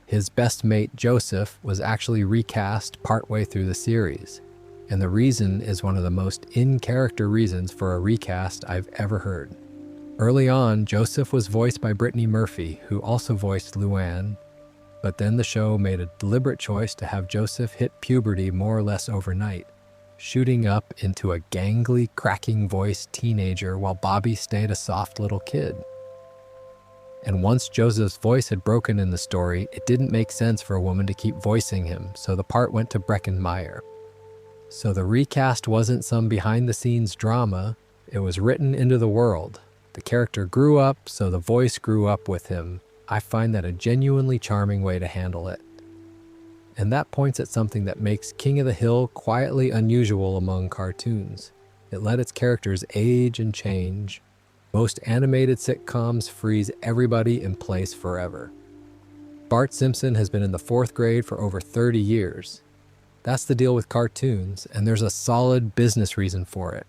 His best mate, Joseph, was actually recast partway through the series, and the reason is one of the most in-character reasons for a recast I've ever heard. Early on, Joseph was voiced by Brittany Murphy, who also voiced Luann, but then the show made a deliberate choice to have Joseph hit puberty more or less overnight, shooting up into a gangly, cracking-voiced teenager while Bobby stayed a soft little kid. And once Joseph's voice had broken in the story, it didn't make sense for a woman to keep voicing him, so the part went to Breckin Meyer. So the recast wasn't some behind-the-scenes drama, it was written into the world. The character grew up, so the voice grew up with him. I find that a genuinely charming way to handle it. And that points at something that makes King of the Hill quietly unusual among cartoons. It let its characters age and change. Most animated sitcoms freeze everybody in place forever. Bart Simpson has been in the 4th grade for over 30 years. That's the deal with cartoons, and there's a solid business reason for it.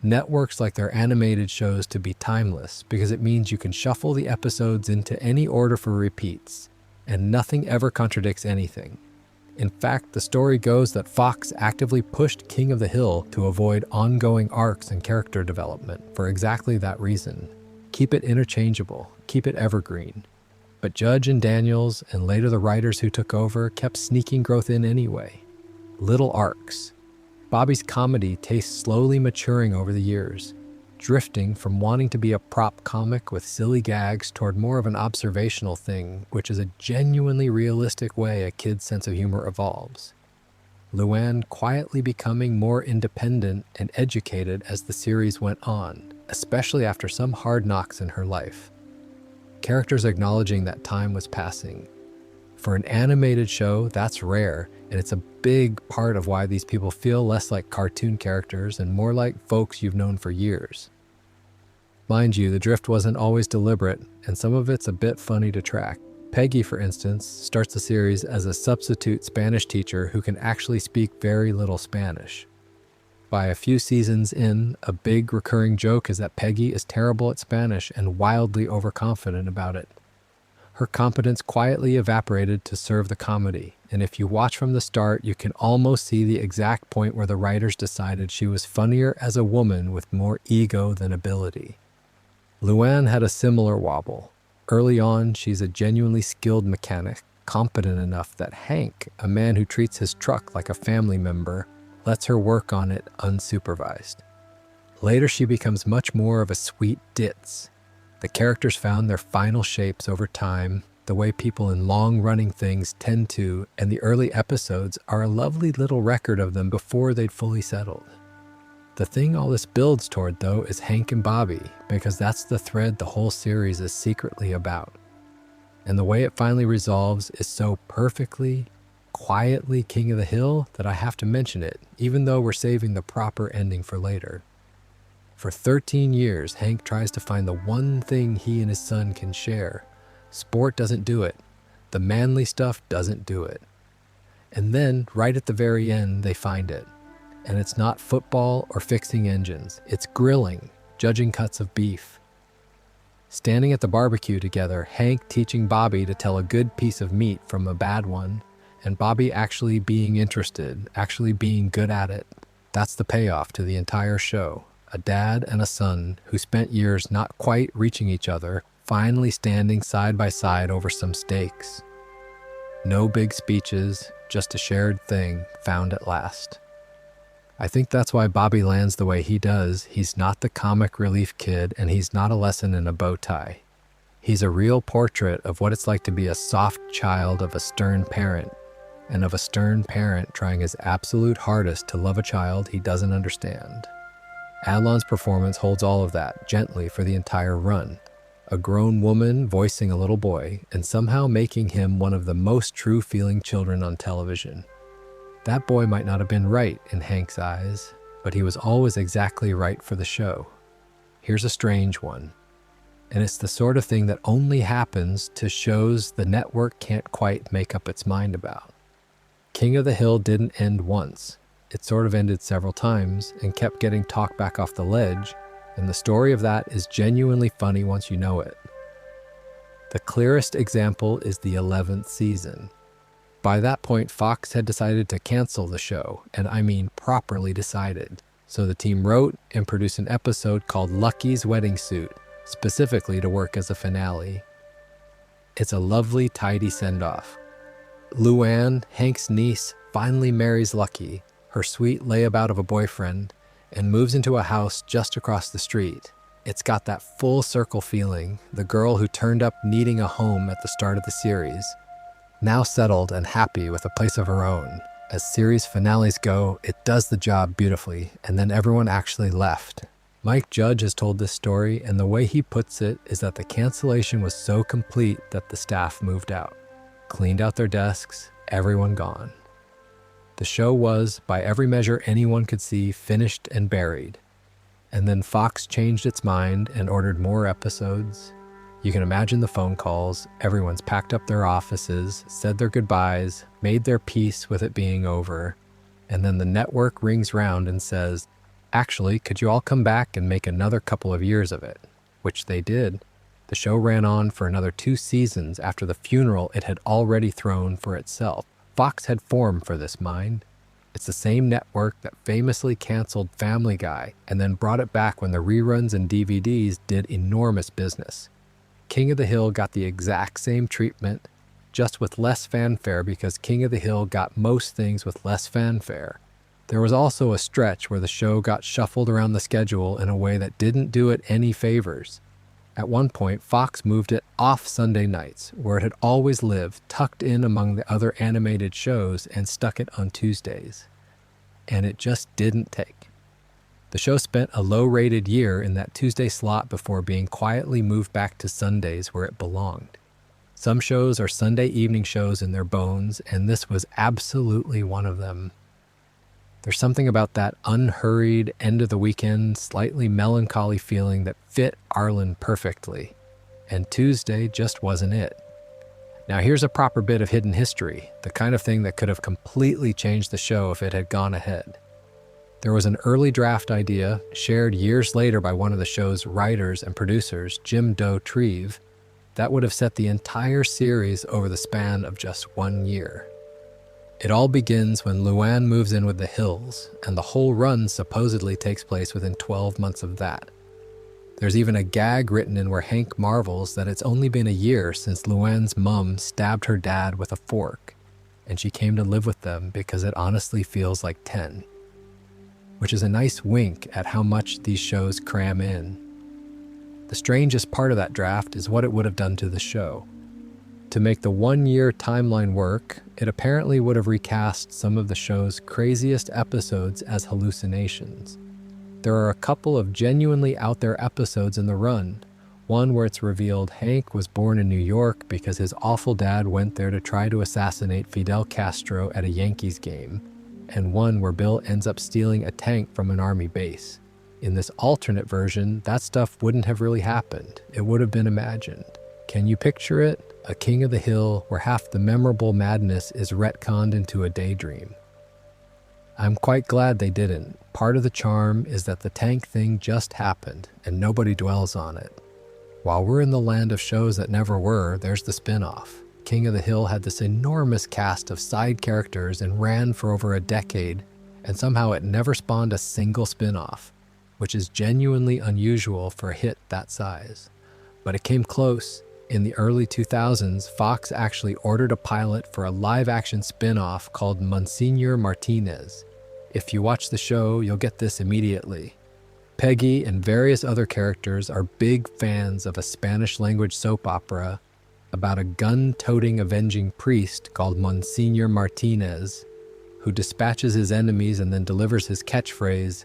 Networks like their animated shows to be timeless because it means you can shuffle the episodes into any order for repeats, and nothing ever contradicts anything. In fact, the story goes that Fox actively pushed King of the Hill to avoid ongoing arcs and character development for exactly that reason. Keep it interchangeable, keep it evergreen. But Judge and Daniels, and later the writers who took over, kept sneaking growth in anyway. Little arcs. Bobby's comedy tastes slowly maturing over the years, drifting from wanting to be a prop comic with silly gags toward more of an observational thing, which is a genuinely realistic way a kid's sense of humor evolves. Luann quietly becoming more independent and educated as the series went on, especially after some hard knocks in her life. Characters acknowledging that time was passing. For an animated show, that's rare, and it's a big part of why these people feel less like cartoon characters and more like folks you've known for years. Mind you, the drift wasn't always deliberate, and some of it's a bit funny to track. Peggy, for instance, starts the series as a substitute Spanish teacher who can actually speak very little Spanish. By a few seasons in, a big recurring joke is that Peggy is terrible at Spanish and wildly overconfident about it. Her competence quietly evaporated to serve the comedy, and if you watch from the start, you can almost see the exact point where the writers decided she was funnier as a woman with more ego than ability. Luann had a similar wobble. Early on, she's a genuinely skilled mechanic, competent enough that Hank, a man who treats his truck like a family member, lets her work on it unsupervised. Later, she becomes much more of a sweet ditz. The characters found their final shapes over time, the way people in long-running things tend to, and the early episodes are a lovely little record of them before they'd fully settled. The thing all this builds toward, though, is Hank and Bobby, because that's the thread the whole series is secretly about. And the way it finally resolves is so perfectly, quietly King of the Hill that I have to mention it, even though we're saving the proper ending for later. For 13 years, Hank tries to find the one thing he and his son can share. Sport doesn't do it. The manly stuff doesn't do it. And then, right at the very end, they find it. And it's not football or fixing engines. It's grilling, judging cuts of beef. Standing at the barbecue together, Hank teaching Bobby to tell a good piece of meat from a bad one, and Bobby actually being interested, actually being good at it. That's the payoff to the entire show. A dad and a son who spent years not quite reaching each other, finally standing side by side over some stakes. No big speeches, just a shared thing found at last. I think that's why Bobby lands the way he does. He's not the comic relief kid, and he's not a lesson in a bow tie. He's a real portrait of what it's like to be a soft child of a stern parent, and of a stern parent trying his absolute hardest to love a child he doesn't understand. Adlon's performance holds all of that gently for the entire run. A grown woman voicing a little boy, and somehow making him one of the most true-feeling children on television. That boy might not have been right in Hank's eyes, but he was always exactly right for the show. Here's a strange one, and it's the sort of thing that only happens to shows the network can't quite make up its mind about. King of the Hill didn't end once. It sort of ended several times and kept getting talked back off the ledge, and the story of that is genuinely funny once you know it. The clearest example is the 11th season. By that point, Fox had decided to cancel the show, and I mean properly decided. So the team wrote and produced an episode called Lucky's Wedding Suit, specifically to work as a finale. It's a lovely, tidy send-off. Luann, Hank's niece, finally marries Lucky, her sweet layabout of a boyfriend, and moves into a house just across the street. It's got that full circle feeling, the girl who turned up needing a home at the start of the series. Now settled and happy with a place of her own. As series finales go, it does the job beautifully, and then everyone actually left. Mike Judge has told this story, and the way he puts it is that the cancellation was so complete that the staff moved out. Cleaned out their desks, everyone gone. The show was, by every measure anyone could see, finished and buried. And then Fox changed its mind and ordered more episodes. You can imagine the phone calls. Everyone's packed up their offices, said their goodbyes, made their peace with it being over. And then the network rings round and says, actually, could you all come back and make another couple of years of it? Which they did. The show ran on for another 2 seasons after the funeral it had already thrown for itself. Fox had formed for this mind. It's the same network that famously canceled Family Guy and then brought it back when the reruns and DVDs did enormous business. King of the Hill got the exact same treatment, just with less fanfare because King of the Hill got most things with less fanfare. There was also a stretch where the show got shuffled around the schedule in a way that didn't do it any favors. At one point, Fox moved it off Sunday nights, where it had always lived, tucked in among the other animated shows, and stuck it on Tuesdays. And it just didn't take. The show spent a low-rated year in that Tuesday slot before being quietly moved back to Sundays where it belonged. Some shows are Sunday evening shows in their bones, and this was absolutely one of them. There's something about that unhurried, end-of-the-weekend, slightly melancholy feeling that fit Arlen perfectly, and Tuesday just wasn't it. Now here's a proper bit of hidden history, the kind of thing that could have completely changed the show if it had gone ahead. There was an early draft idea, shared years later by one of the show's writers and producers, Jim Doe Treve, that would have set the entire series over the span of just 1 year. It all begins when Luann moves in with the Hills, and the whole run supposedly takes place within 12 months of that. There's even a gag written in where Hank marvels that it's only been a year since Luann's mom stabbed her dad with a fork, and she came to live with them because it honestly feels like 10. Which is a nice wink at how much these shows cram in. The strangest part of that draft is what it would have done to the show. To make the 1-year timeline work, it apparently would have recast some of the show's craziest episodes as hallucinations. There are a couple of genuinely out-there episodes in the run. One where it's revealed Hank was born in New York because his awful dad went there to try to assassinate Fidel Castro at a Yankees game, and one where Bill ends up stealing a tank from an army base. In this alternate version, that stuff wouldn't have really happened. It would have been imagined. Can you picture it? A King of the Hill where half the memorable madness is retconned into a daydream. I'm quite glad they didn't. Part of the charm is that the tank thing just happened and nobody dwells on it. While we're in the land of shows that never were, there's the spin-off. King of the Hill had this enormous cast of side characters and ran for over a decade, and somehow it never spawned a single spin-off, which is genuinely unusual for a hit that size. But it came close. In the early 2000s, Fox actually ordered a pilot for a live-action spin-off called Monsignor Martinez. If you watch the show, you'll get this immediately. Peggy and various other characters are big fans of a Spanish-language soap opera about a gun-toting avenging priest called Monsignor Martinez, who dispatches his enemies and then delivers his catchphrase,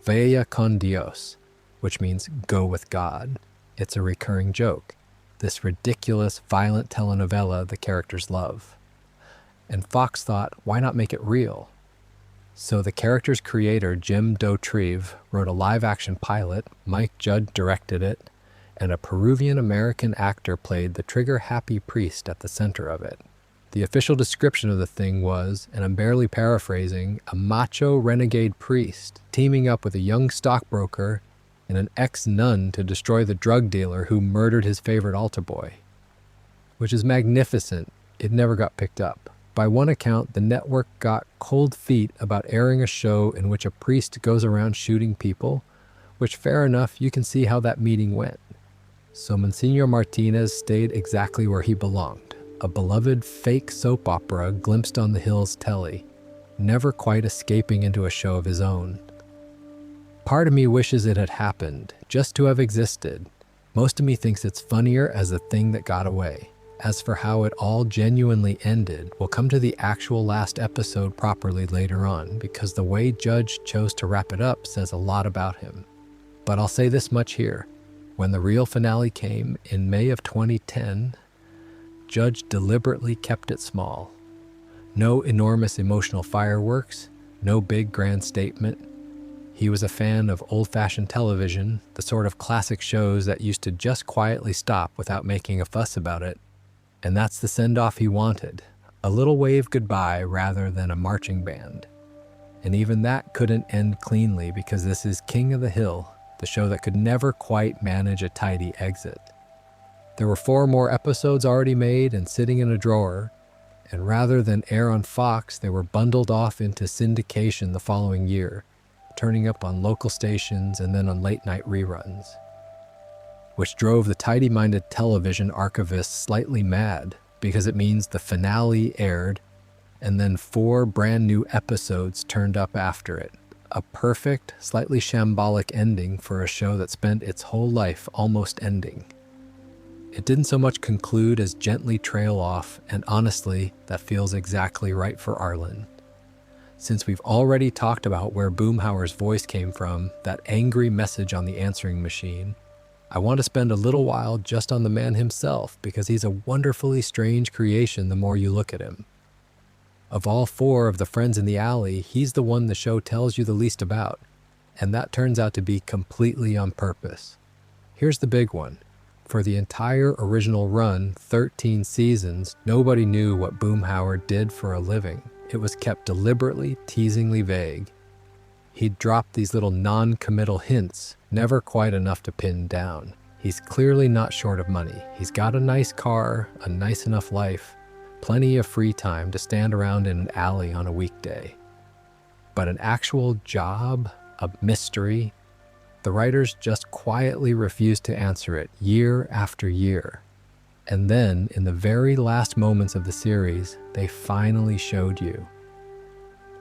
"Vaya con Dios," which means "go with God." It's a recurring joke, this ridiculous, violent telenovela the characters love. And Fox thought, why not make it real? So the character's creator, Jim Dotrieve, wrote a live-action pilot, Mike Judd directed it, and a Peruvian-American actor played the trigger-happy priest at the center of it. The official description of the thing was, and I'm barely paraphrasing, a macho renegade priest teaming up with a young stockbroker and an ex-nun to destroy the drug dealer who murdered his favorite altar boy. Which is magnificent. It never got picked up. By one account, the network got cold feet about airing a show in which a priest goes around shooting people, which, fair enough, you can see how that meeting went. So Monsignor Martinez stayed exactly where he belonged, a beloved fake soap opera glimpsed on the Hill's telly, never quite escaping into a show of his own. Part of me wishes it had happened, just to have existed. Most of me thinks it's funnier as the thing that got away. As for how it all genuinely ended, we'll come to the actual last episode properly later on, because the way Judge chose to wrap it up says a lot about him. But I'll say this much here. When the real finale came in May of 2010, Judge deliberately kept it small. No enormous emotional fireworks, no big grand statement. He was a fan of old-fashioned television, the sort of classic shows that used to just quietly stop without making a fuss about it. And that's the send-off he wanted, a little wave goodbye rather than a marching band. And even that couldn't end cleanly because this is King of the Hill, the show that could never quite manage a tidy exit. There were 4 more episodes already made and sitting in a drawer, and rather than air on Fox, they were bundled off into syndication the following year, turning up on local stations and then on late-night reruns, which drove the tidy-minded television archivists slightly mad because it means the finale aired and then 4 brand new episodes turned up after it. A perfect, slightly shambolic ending for a show that spent its whole life almost ending. It didn't so much conclude as gently trail off, and honestly, that feels exactly right for Arlen. Since we've already talked about where Boomhauer's voice came from, that angry message on the answering machine, I want to spend a little while just on the man himself because he's a wonderfully strange creation the more you look at him. Of all 4 of the friends in the alley, he's the one the show tells you the least about, and that turns out to be completely on purpose. Here's the big one. For the entire original run, 13 seasons, nobody knew what Boomhauer did for a living. It was kept deliberately, teasingly vague. He'd drop these little non-committal hints, never quite enough to pin down. He's clearly not short of money. He's got a nice car, a nice enough life, plenty of free time to stand around in an alley on a weekday. But an actual job, a mystery, the writers just quietly refused to answer it year after year. And then, in the very last moments of the series, they finally showed you.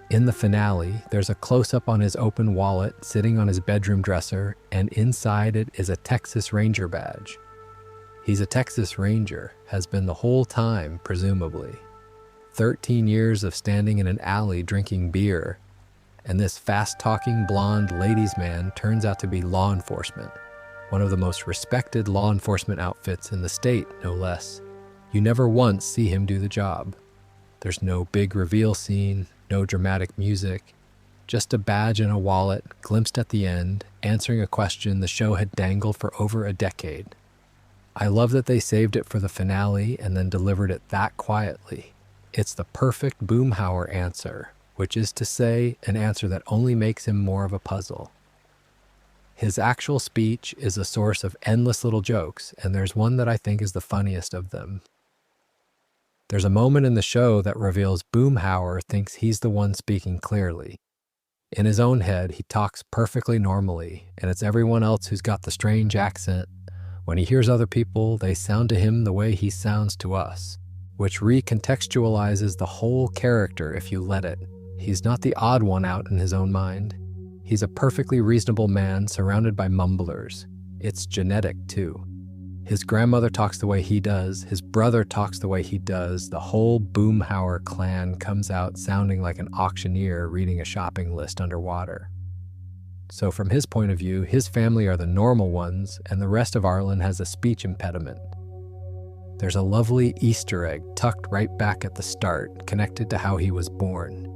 In the finale, there's a close-up on his open wallet sitting on his bedroom dresser, and inside it is a Texas Ranger badge. He's a Texas Ranger, has been the whole time, presumably. 13 years of standing in an alley drinking beer, and this fast-talking blonde ladies' man turns out to be law enforcement, one of the most respected law enforcement outfits in the state, no less. You never once see him do the job. There's no big reveal scene, no dramatic music, just a badge and a wallet glimpsed at the end, answering a question the show had dangled for over a decade. I love that they saved it for the finale and then delivered it that quietly. It's the perfect Boomhauer answer, which is to say, an answer that only makes him more of a puzzle. His actual speech is a source of endless little jokes, and there's one that I think is the funniest of them. There's a moment in the show that reveals Boomhauer thinks he's the one speaking clearly. In his own head, he talks perfectly normally, and it's everyone else who's got the strange accent. When he hears other people, they sound to him the way he sounds to us, which recontextualizes the whole character if you let it. He's not the odd one out in his own mind. He's a perfectly reasonable man surrounded by mumblers. It's genetic, too. His grandmother talks the way he does, his brother talks the way he does, the whole Boomhauer clan comes out sounding like an auctioneer reading a shopping list underwater. So from his point of view, his family are the normal ones, and the rest of Arlen has a speech impediment. There's a lovely Easter egg tucked right back at the start, connected to how he was born.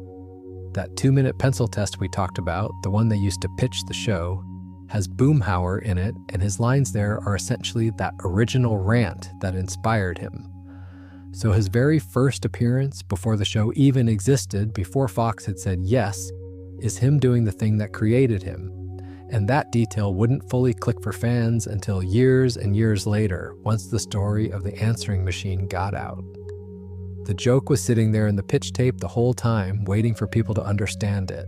That 2-minute pencil test we talked about, the one they used to pitch the show, has Boomhauer in it, and his lines there are essentially that original rant that inspired him. So his very first appearance, before the show even existed, before Fox had said yes, is him doing the thing that created him. And that detail wouldn't fully click for fans until years and years later, once the story of the answering machine got out. The joke was sitting there in the pitch tape the whole time, waiting for people to understand it.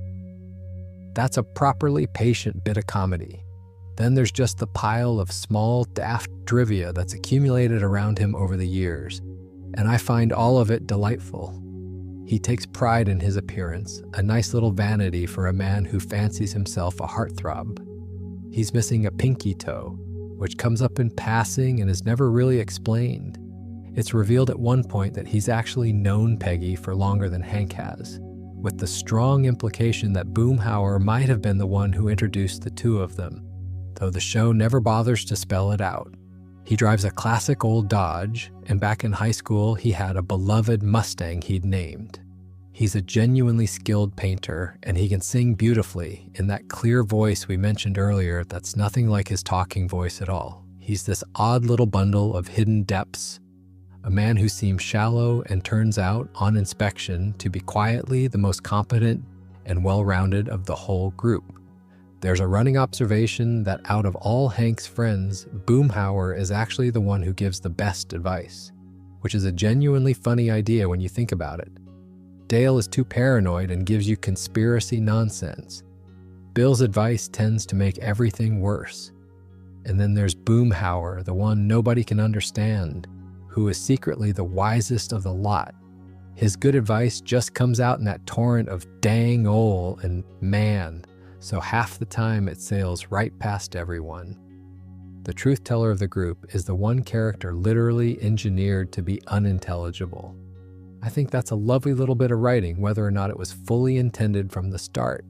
That's a properly patient bit of comedy. Then there's just the pile of small, daft trivia that's accumulated around him over the years, and I find all of it delightful. He takes pride in his appearance, a nice little vanity for a man who fancies himself a heartthrob. He's missing a pinky toe, which comes up in passing and is never really explained. It's revealed at one point that he's actually known Peggy for longer than Hank has, with the strong implication that Boomhauer might have been the one who introduced the two of them, though the show never bothers to spell it out. He drives a classic old Dodge, and back in high school he had a beloved Mustang he'd named. He's a genuinely skilled painter, and he can sing beautifully in that clear voice we mentioned earlier that's nothing like his talking voice at all. He's this odd little bundle of hidden depths, a man who seems shallow and turns out, on inspection, to be quietly the most competent and well-rounded of the whole group. There's a running observation that out of all Hank's friends, Boomhauer is actually the one who gives the best advice, which is a genuinely funny idea when you think about it. Dale is too paranoid and gives you conspiracy nonsense. Bill's advice tends to make everything worse. And then there's Boomhauer, the one nobody can understand, who is secretly the wisest of the lot. His good advice just comes out in that torrent of dang ol' and man, so half the time it sails right past everyone. The truth teller of the group is the one character literally engineered to be unintelligible. I think that's a lovely little bit of writing, whether or not it was fully intended from the start.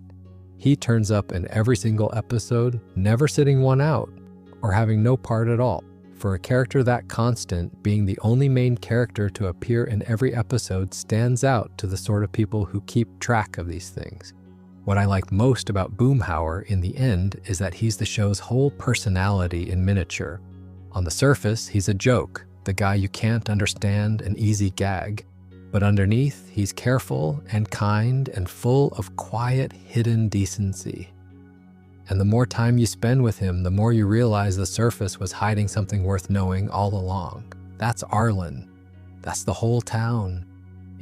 He turns up in every single episode, never sitting one out, or having no part at all. For a character that constant, being the only main character to appear in every episode stands out to the sort of people who keep track of these things. What I like most about Boomhauer in the end is that he's the show's whole personality in miniature. On the surface, he's a joke, the guy you can't understand, an easy gag. But underneath, he's careful and kind and full of quiet, hidden decency. And the more time you spend with him, the more you realize the surface was hiding something worth knowing all along. That's Arlen. That's the whole town.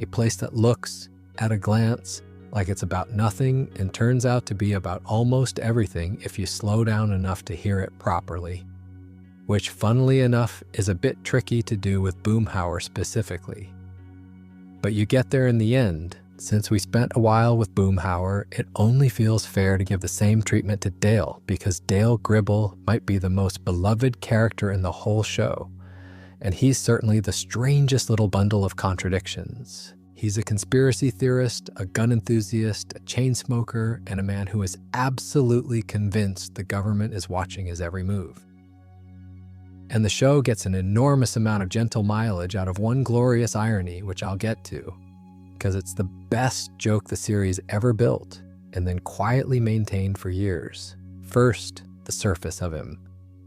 A place that looks, at a glance, like it's about nothing and turns out to be about almost everything if you slow down enough to hear it properly. Which, funnily enough, is a bit tricky to do with Boomhauer specifically. But you get there in the end. Since we spent a while with Boomhauer, it only feels fair to give the same treatment to Dale, because Dale Gribble might be the most beloved character in the whole show. And he's certainly the strangest little bundle of contradictions. He's a conspiracy theorist, a gun enthusiast, a chain smoker, and a man who is absolutely convinced the government is watching his every move. And the show gets an enormous amount of gentle mileage out of one glorious irony, which I'll get to, because it's the best joke the series ever built, and then quietly maintained for years. First, the surface of him.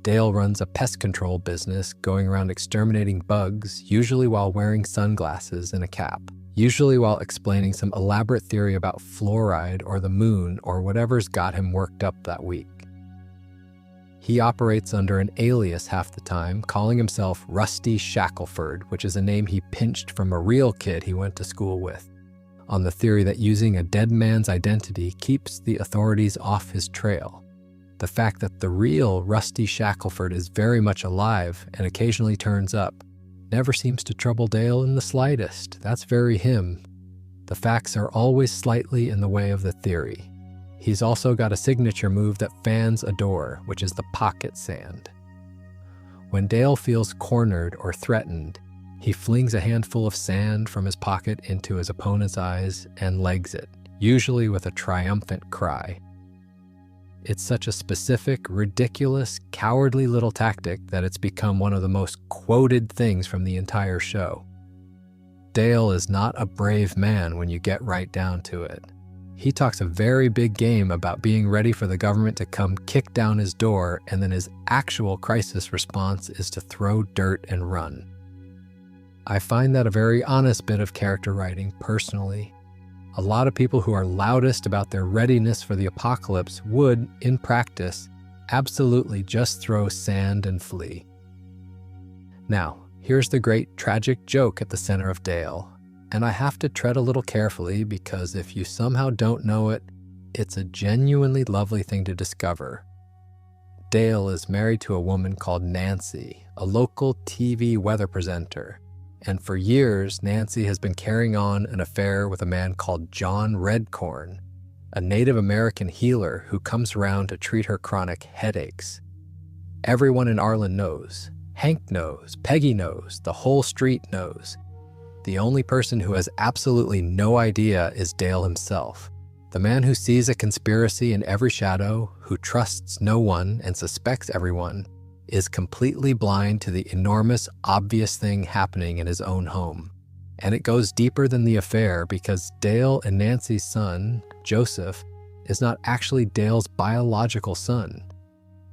Dale runs a pest control business, going around exterminating bugs, usually while wearing sunglasses and a cap, usually while explaining some elaborate theory about fluoride or the moon or whatever's got him worked up that week. He operates under an alias half the time, calling himself Rusty Shackelford, which is a name he pinched from a real kid he went to school with, on the theory that using a dead man's identity keeps the authorities off his trail. The fact that the real Rusty Shackelford is very much alive and occasionally turns up never seems to trouble Dale in the slightest. That's very him. The facts are always slightly in the way of the theory. He's also got a signature move that fans adore, which is the pocket sand. When Dale feels cornered or threatened, he flings a handful of sand from his pocket into his opponent's eyes and legs it, usually with a triumphant cry. It's such a specific, ridiculous, cowardly little tactic that it's become one of the most quoted things from the entire show. Dale is not a brave man when you get right down to it. He talks a very big game about being ready for the government to come kick down his door, and then his actual crisis response is to throw dirt and run. I find that a very honest bit of character writing, personally. A lot of people who are loudest about their readiness for the apocalypse would, in practice, absolutely just throw sand and flee. Now, here's the great tragic joke at the center of Dale. And I have to tread a little carefully because if you somehow don't know it, it's a genuinely lovely thing to discover. Dale is married to a woman called Nancy, a local TV weather presenter. And for years, Nancy has been carrying on an affair with a man called John Redcorn, a Native American healer who comes around to treat her chronic headaches. Everyone in Arlen knows. Hank knows. Peggy knows. The whole street knows. The only person who has absolutely no idea is Dale himself, the man who sees a conspiracy in every shadow, who trusts no one and suspects everyone, is completely blind to the enormous, obvious thing happening in his own home. And it goes deeper than the affair because Dale and Nancy's son, Joseph, is not actually Dale's biological son.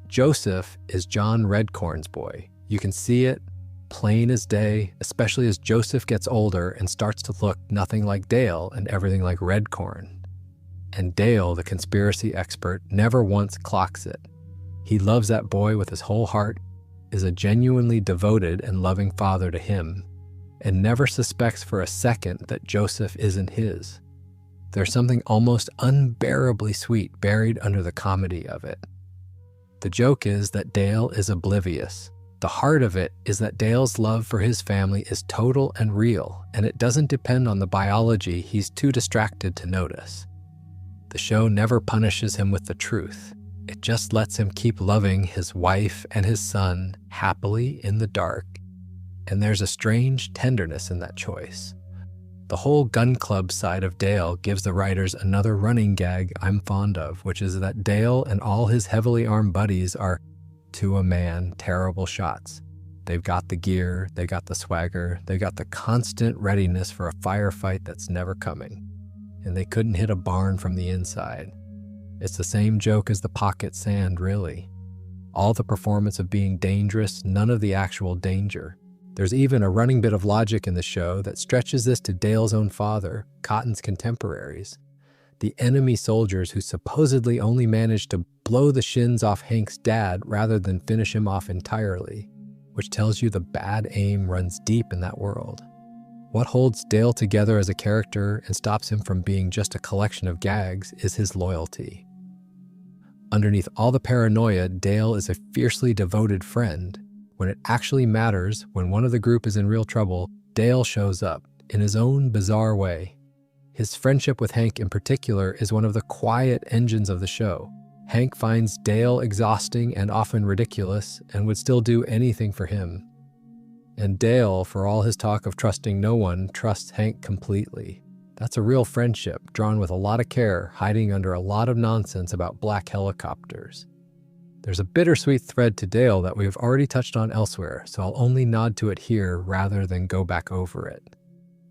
Joseph is John Redcorn's boy. You can see it plain as day, especially as Joseph gets older and starts to look nothing like Dale and everything like Redcorn. And Dale, the conspiracy expert, never once clocks it. He loves that boy with his whole heart, is a genuinely devoted and loving father to him, and never suspects for a second that Joseph isn't his. There's something almost unbearably sweet buried under the comedy of it. The joke is that Dale is oblivious. The heart of it is that Dale's love for his family is total and real, and it doesn't depend on the biology he's too distracted to notice. The show never punishes him with the truth. It just lets him keep loving his wife and his son happily in the dark, and there's a strange tenderness in that choice. The whole gun club side of Dale gives the writers another running gag I'm fond of, which is that Dale and all his heavily armed buddies are, to a man, terrible shots. They've got the gear, they got the swagger, they got the constant readiness for a firefight that's never coming. And they couldn't hit a barn from the inside. It's the same joke as the pocket sand, really. All the performance of being dangerous, none of the actual danger. There's even a running bit of logic in the show that stretches this to Dale's own father, Cotton's contemporaries. The enemy soldiers who supposedly only managed to blow the shins off Hank's dad rather than finish him off entirely, which tells you the bad aim runs deep in that world. What holds Dale together as a character and stops him from being just a collection of gags is his loyalty. Underneath all the paranoia, Dale is a fiercely devoted friend. When it actually matters, when one of the group is in real trouble, Dale shows up in his own bizarre way. His friendship with Hank in particular is one of the quiet engines of the show. Hank finds Dale exhausting and often ridiculous and would still do anything for him. And Dale, for all his talk of trusting no one, trusts Hank completely. That's a real friendship, drawn with a lot of care, hiding under a lot of nonsense about black helicopters. There's a bittersweet thread to Dale that we have already touched on elsewhere, so I'll only nod to it here rather than go back over it.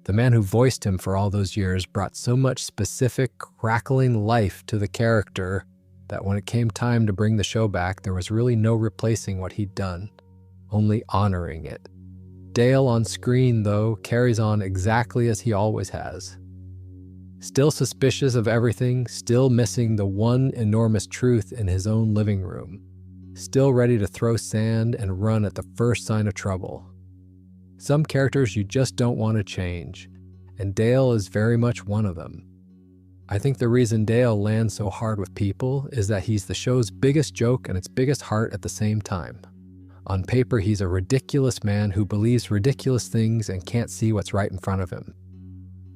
The man who voiced him for all those years brought so much specific, crackling life to the character that when it came time to bring the show back, there was really no replacing what he'd done, only honoring it. Dale on screen, though, carries on exactly as he always has. Still suspicious of everything, still missing the one enormous truth in his own living room. still ready to throw sand and run at the first sign of trouble. Some characters you just don't want to change, and Dale is very much one of them. I think the reason Dale lands so hard with people is that he's the show's biggest joke and its biggest heart at the same time. On paper, he's a ridiculous man who believes ridiculous things and can't see what's right in front of him.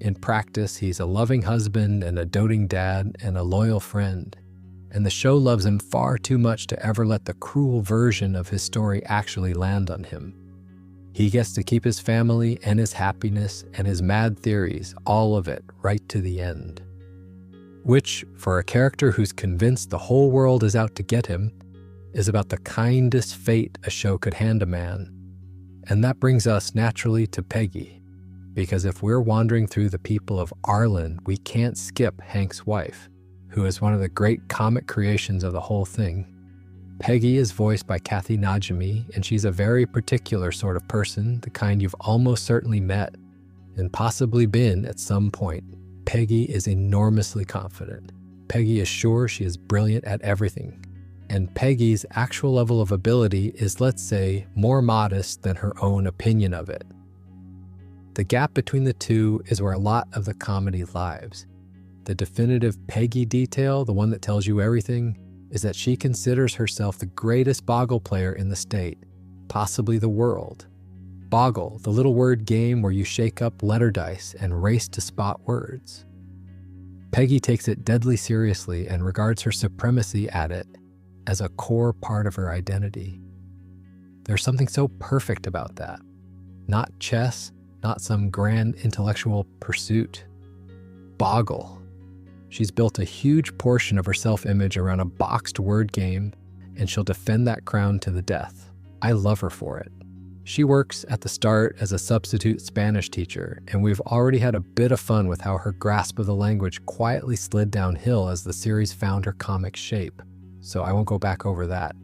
In practice, he's a loving husband and a doting dad and a loyal friend. And the show loves him far too much to ever let the cruel version of his story actually land on him. He gets to keep his family and his happiness and his mad theories, all of it, right to the end. Which, for a character who's convinced the whole world is out to get him, is about the kindest fate a show could hand a man. And that brings us naturally to Peggy, because if we're wandering through the people of Arlen, we can't skip Hank's wife, who is one of the great comic creations of the whole thing. Peggy is voiced by Kathy Najimy, and she's a very particular sort of person, the kind you've almost certainly met, and possibly been at some point. Peggy is enormously confident. Peggy is sure she is brilliant at everything. And Peggy's actual level of ability is, let's say, more modest than her own opinion of it. The gap between the two is where a lot of the comedy lies. The definitive Peggy detail, the one that tells you everything, is that she considers herself the greatest Boggle player in the state, possibly the world. Boggle, the little word game where you shake up letter dice and race to spot words. Peggy takes it deadly seriously and regards her supremacy at it as a core part of her identity. There's something so perfect about that. Not chess, not some grand intellectual pursuit. Boggle. She's built a huge portion of her self-image around a boxed word game, and she'll defend that crown to the death. I love her for it. She works at the start as a substitute Spanish teacher, and we've already had a bit of fun with how her grasp of the language quietly slid downhill as the series found her comic shape, so I won't go back over that.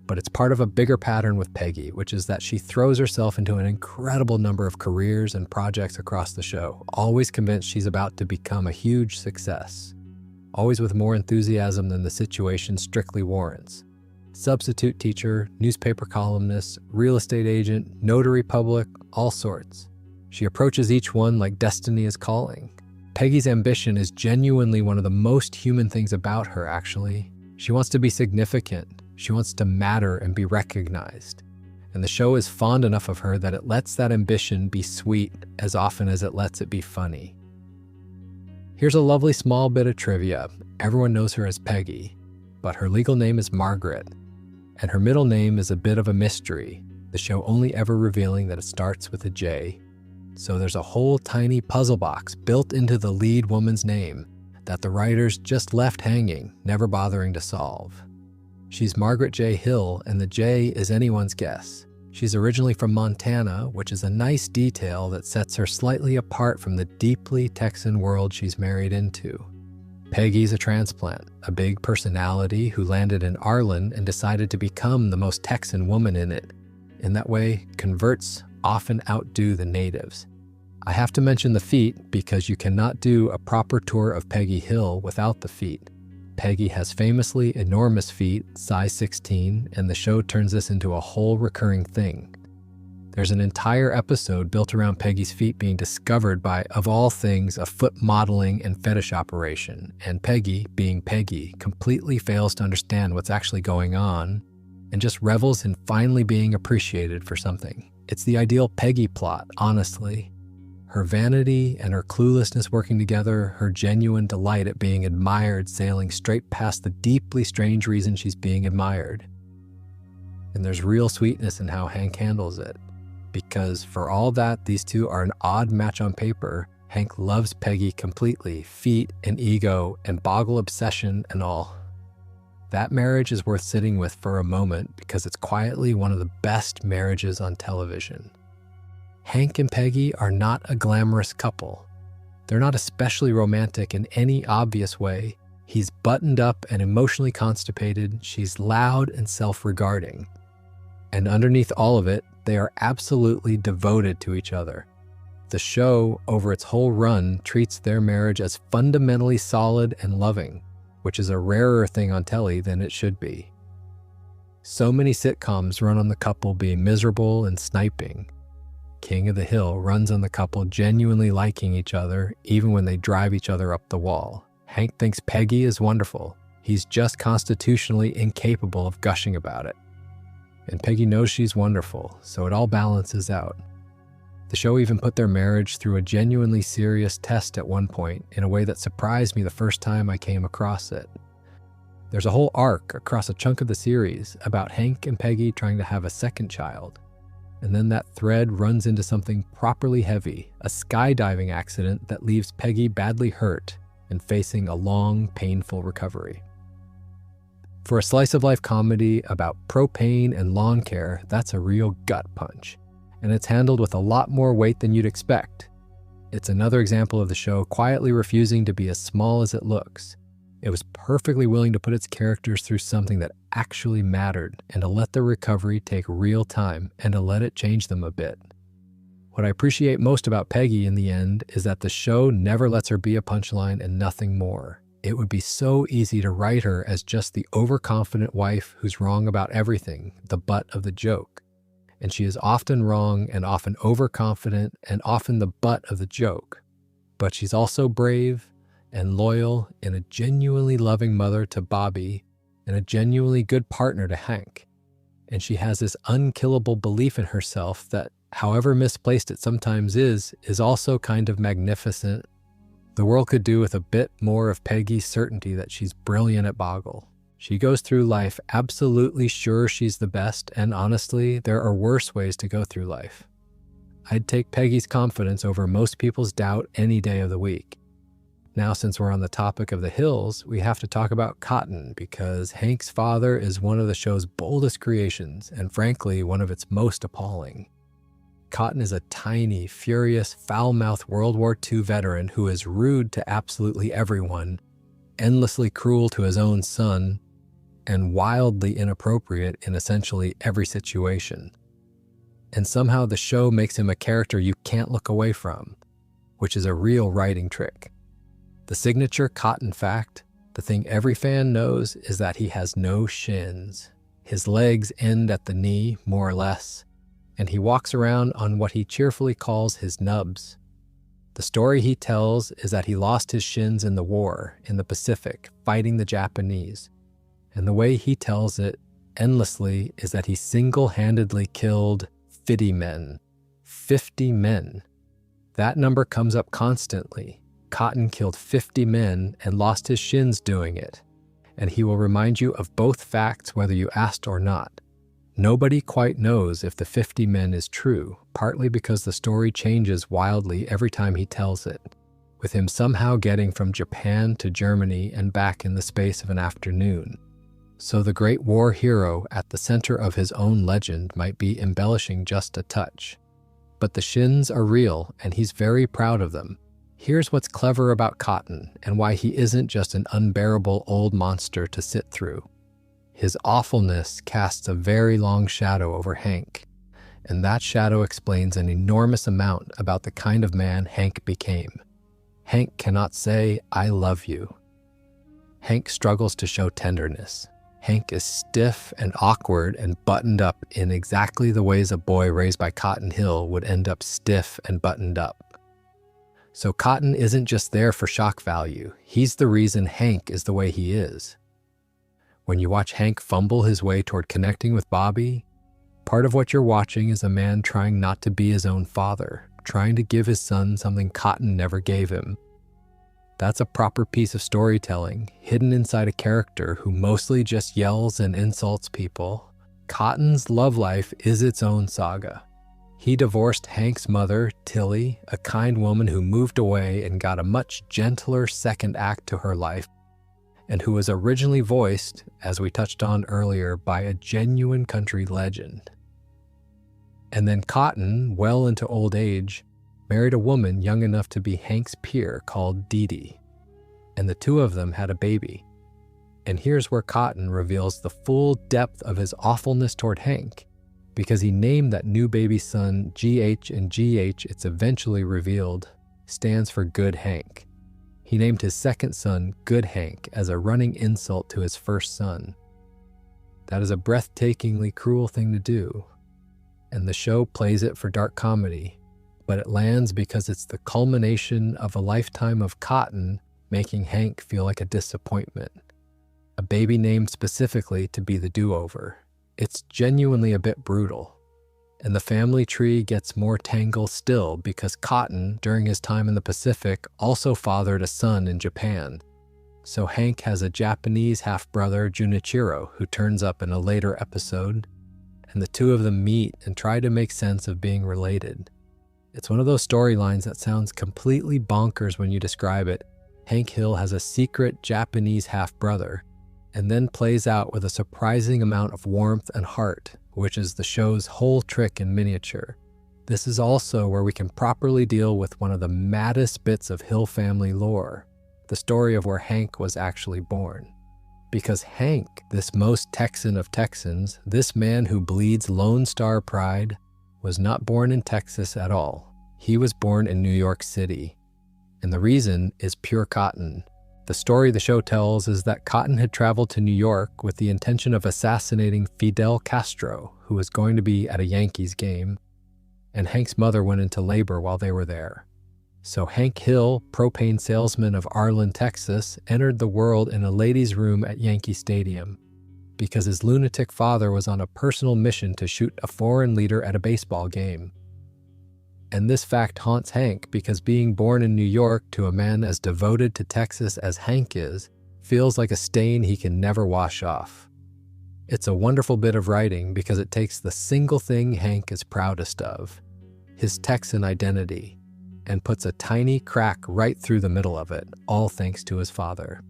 But it's part of a bigger pattern with Peggy, which is that she throws herself into an incredible number of careers and projects across the show, always convinced she's about to become a huge success, always with more enthusiasm than the situation strictly warrants. Substitute teacher, newspaper columnist, real estate agent, notary public, all sorts. She approaches each one like destiny is calling. Peggy's ambition is genuinely one of the most human things about her, actually. She wants to be significant. She wants to matter and be recognized. And the show is fond enough of her that it lets that ambition be sweet as often as it lets it be funny. Here's a lovely small bit of trivia. Everyone knows her as Peggy, but her legal name is Margaret, and her middle name is a bit of a mystery, the show only ever revealing that it starts with a J. So there's a whole tiny puzzle box built into the lead woman's name that the writers just left hanging, never bothering to solve. She's Margaret J. Hill, and the J is anyone's guess. She's originally from Montana, which is a nice detail that sets her slightly apart from the deeply Texan world she's married into. Peggy's a transplant, a big personality who landed in Arlen and decided to become the most Texan woman in it. In that way, converts often outdo the natives. I have to mention the feet because you cannot do a proper tour of Peggy Hill without the feet. Peggy has famously enormous feet, size 16, and the show turns this into a whole recurring thing. There's an entire episode built around Peggy's feet being discovered by, of all things, a foot modeling and fetish operation, and Peggy, being Peggy, completely fails to understand what's actually going on and just revels in finally being appreciated for something. It's the ideal Peggy plot, honestly. Her vanity and her cluelessness working together, her genuine delight at being admired sailing straight past the deeply strange reason she's being admired. And there's real sweetness in how Hank handles it. Because for all that these two are an odd match on paper, Hank loves Peggy completely, feet and ego and boggle obsession and all. That marriage is worth sitting with for a moment because it's quietly one of the best marriages on television. Hank and Peggy are not a glamorous couple. They're not especially romantic in any obvious way. He's buttoned up and emotionally constipated. She's loud and self-regarding. And underneath all of it, they are absolutely devoted to each other. The show, over its whole run, treats their marriage as fundamentally solid and loving, which is a rarer thing on telly than it should be. So many sitcoms run on the couple being miserable and sniping. King of the Hill runs on the couple genuinely liking each other even when they drive each other up the wall. Hank thinks Peggy is wonderful. He's just constitutionally incapable of gushing about it. And Peggy knows she's wonderful, so it all balances out. The show even put their marriage through a genuinely serious test at one point in a way that surprised me the first time I came across it. There's a whole arc across a chunk of the series about Hank and Peggy trying to have a second child. And then that thread runs into something properly heavy, a skydiving accident that leaves Peggy badly hurt and facing a long, painful recovery. For a slice-of-life comedy about propane and lawn care, that's a real gut punch, and it's handled with a lot more weight than you'd expect. It's another example of the show quietly refusing to be as small as it looks. It was perfectly willing to put its characters through something that actually mattered and to let the recovery take real time and to let it change them a bit. What I appreciate most about Peggy in the end is that the show never lets her be a punchline and nothing more. It would be so easy to write her as just the overconfident wife who's wrong about everything, the butt of the joke. And she is often wrong and often overconfident and often the butt of the joke. But she's also brave and loyal and a genuinely loving mother to Bobby and a genuinely good partner to Hank. And she has this unkillable belief in herself that, however misplaced it sometimes is also kind of magnificent. The world could do with a bit more of Peggy's certainty that she's brilliant at Boggle. She goes through life absolutely sure she's the best, and honestly, there are worse ways to go through life. I'd take Peggy's confidence over most people's doubt any day of the week. Now, since we're on the topic of the Hills, we have to talk about Cotton because Hank's father is one of the show's boldest creations and frankly, one of its most appalling. Cotton is a tiny, furious, foul-mouthed World War II veteran who is rude to absolutely everyone, endlessly cruel to his own son, and wildly inappropriate in essentially every situation. And somehow the show makes him a character you can't look away from, which is a real writing trick. The signature Cotton fact, the thing every fan knows, is that he has no shins. His legs end at the knee, more or less, and he walks around on what he cheerfully calls his nubs. The story he tells is that he lost his shins in the war, in the Pacific, fighting the Japanese. And the way he tells it, endlessly, is that he single-handedly killed 50 men. 50 men. That number comes up constantly. Cotton killed 50 men and lost his shins doing it. And he will remind you of both facts whether you asked or not. Nobody quite knows if the 50 men is true, partly because the story changes wildly every time he tells it, with him somehow getting from Japan to Germany and back in the space of an afternoon. So the great war hero at the center of his own legend might be embellishing just a touch. But the shins are real, and he's very proud of them. Here's what's clever about Cotton and why he isn't just an unbearable old monster to sit through. His awfulness casts a very long shadow over Hank, and that shadow explains an enormous amount about the kind of man Hank became. Hank cannot say, "I love you." Hank struggles to show tenderness. Hank is stiff and awkward and buttoned up in exactly the ways a boy raised by Cotton Hill would end up stiff and buttoned up. So Cotton isn't just there for shock value. He's the reason Hank is the way he is. When you watch Hank fumble his way toward connecting with Bobby, part of what you're watching is a man trying not to be his own father, trying to give his son something Cotton never gave him. That's a proper piece of storytelling, hidden inside a character who mostly just yells and insults people. Cotton's love life is its own saga. He divorced Hank's mother, Tilly, a kind woman who moved away and got a much gentler second act to her life, and who was originally voiced, as we touched on earlier, by a genuine country legend. And then Cotton, well into old age, married a woman young enough to be Hank's peer called Dee Dee, and the two of them had a baby. And here's where Cotton reveals the full depth of his awfulness toward Hank, because he named that new baby son GH, and GH, it's eventually revealed, stands for Good Hank. He named his second son Good Hank as a running insult to his first son. That is a breathtakingly cruel thing to do. And the show plays it for dark comedy, but it lands because it's the culmination of a lifetime of Cotton making Hank feel like a disappointment. A baby named specifically to be the do-over. It's genuinely a bit brutal. And the family tree gets more tangled still because Cotton, during his time in the Pacific, also fathered a son in Japan. So Hank has a Japanese half-brother, Junichiro, who turns up in a later episode, and the two of them meet and try to make sense of being related. It's one of those storylines that sounds completely bonkers when you describe it. Hank Hill has a secret Japanese half-brother, and then plays out with a surprising amount of warmth and heart, which is the show's whole trick in miniature. This is also where we can properly deal with one of the maddest bits of Hill family lore, the story of where Hank was actually born. Because Hank, this most Texan of Texans, this man who bleeds Lone Star pride, was not born in Texas at all. He was born in New York City. And the reason is pure Cotton. The story the show tells is that Cotton had traveled to New York with the intention of assassinating Fidel Castro, who was going to be at a Yankees game, and Hank's mother went into labor while they were there. So Hank Hill, propane salesman of Arlen, Texas, entered the world in a ladies' room at Yankee Stadium because his lunatic father was on a personal mission to shoot a foreign leader at a baseball game. And this fact haunts Hank because being born in New York to a man as devoted to Texas as Hank is feels like a stain he can never wash off. It's a wonderful bit of writing because it takes the single thing Hank is proudest of, his Texan identity, and puts a tiny crack right through the middle of it, all thanks to his father.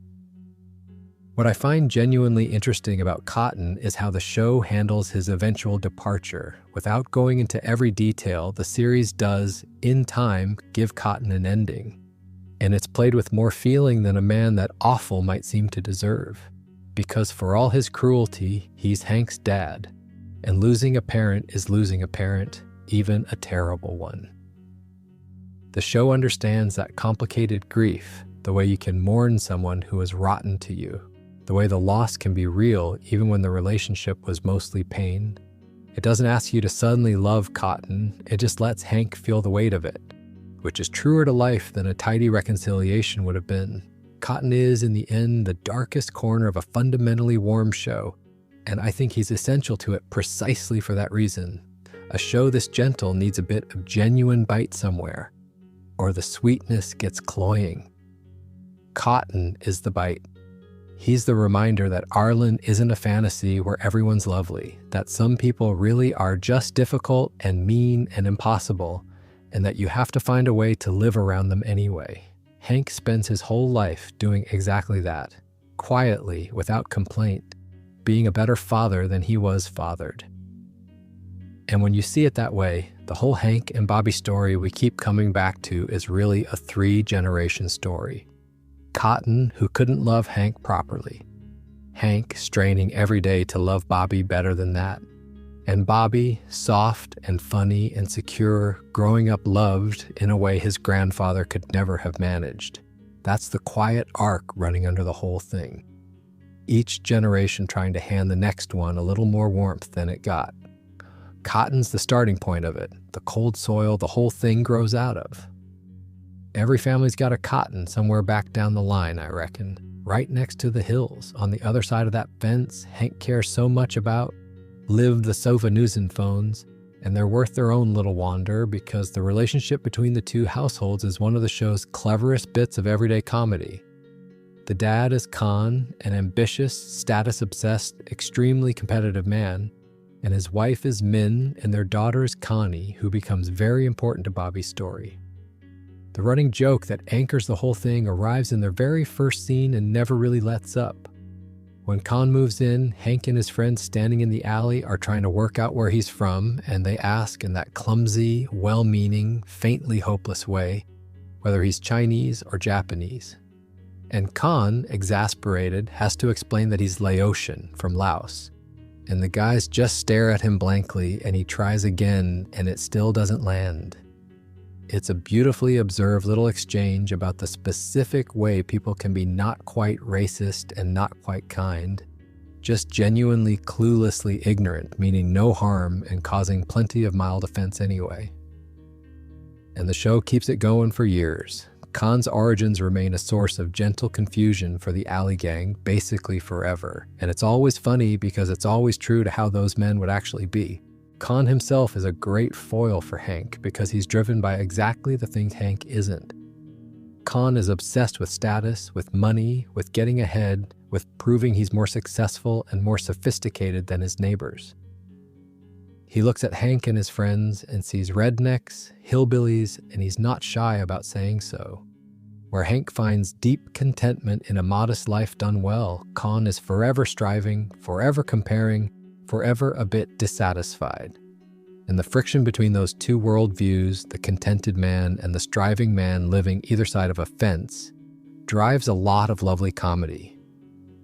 What I find genuinely interesting about Cotton is how the show handles his eventual departure. Without going into every detail, the series does, in time, give Cotton an ending. And it's played with more feeling than a man that awful might seem to deserve. Because for all his cruelty, he's Hank's dad. And losing a parent is losing a parent, even a terrible one. The show understands that complicated grief, the way you can mourn someone who is rotten to you, the way the loss can be real even when the relationship was mostly pain. It doesn't ask you to suddenly love Cotton, it just lets Hank feel the weight of it, which is truer to life than a tidy reconciliation would have been. Cotton is, in the end, the darkest corner of a fundamentally warm show, and I think he's essential to it precisely for that reason. A show this gentle needs a bit of genuine bite somewhere, or the sweetness gets cloying. Cotton is the bite. He's the reminder that Arlen isn't a fantasy where everyone's lovely, that some people really are just difficult and mean and impossible, and that you have to find a way to live around them anyway. Hank spends his whole life doing exactly that, quietly, without complaint, being a better father than he was fathered. And when you see it that way, the whole Hank and Bobby story we keep coming back to is really a 3-generation story. Cotton, who couldn't love Hank properly. Hank straining every day to love Bobby better than that. And Bobby, soft and funny and secure, growing up loved in a way his grandfather could never have managed. That's the quiet arc running under the whole thing. Each generation trying to hand the next one a little more warmth than it got. Cotton's the starting point of it, the cold soil the whole thing grows out of. Every family's got a Cotton somewhere back down the line, I reckon, right next to the hills, on the other side of that fence Hank cares so much about, live the Sovanusen phones, and they're worth their own little wander because the relationship between the two households is one of the show's cleverest bits of everyday comedy. The dad is Con, an ambitious, status-obsessed, extremely competitive man, and his wife is Min, and their daughter is Connie, who becomes very important to Bobby's story. The running joke that anchors the whole thing arrives in their very first scene and never really lets up. When Con moves in, Hank and his friends standing in the alley are trying to work out where he's from, and they ask in that clumsy, well-meaning, faintly hopeless way whether he's Chinese or Japanese. And Con, exasperated, has to explain that he's Laotian, from Laos. And the guys just stare at him blankly, and he tries again, and it still doesn't land. It's a beautifully observed little exchange about the specific way people can be not quite racist and not quite kind, just genuinely cluelessly ignorant, meaning no harm and causing plenty of mild offense anyway. And the show keeps it going for years. Khan's origins remain a source of gentle confusion for the alley gang basically forever. And it's always funny because it's always true to how those men would actually be. Khan himself is a great foil for Hank because he's driven by exactly the things Hank isn't. Khan is obsessed with status, with money, with getting ahead, with proving he's more successful and more sophisticated than his neighbors. He looks at Hank and his friends and sees rednecks, hillbillies, and he's not shy about saying so. Where Hank finds deep contentment in a modest life done well, Khan is forever striving, forever comparing, forever a bit dissatisfied. And the friction between those two worldviews, the contented man and the striving man living either side of a fence, drives a lot of lovely comedy.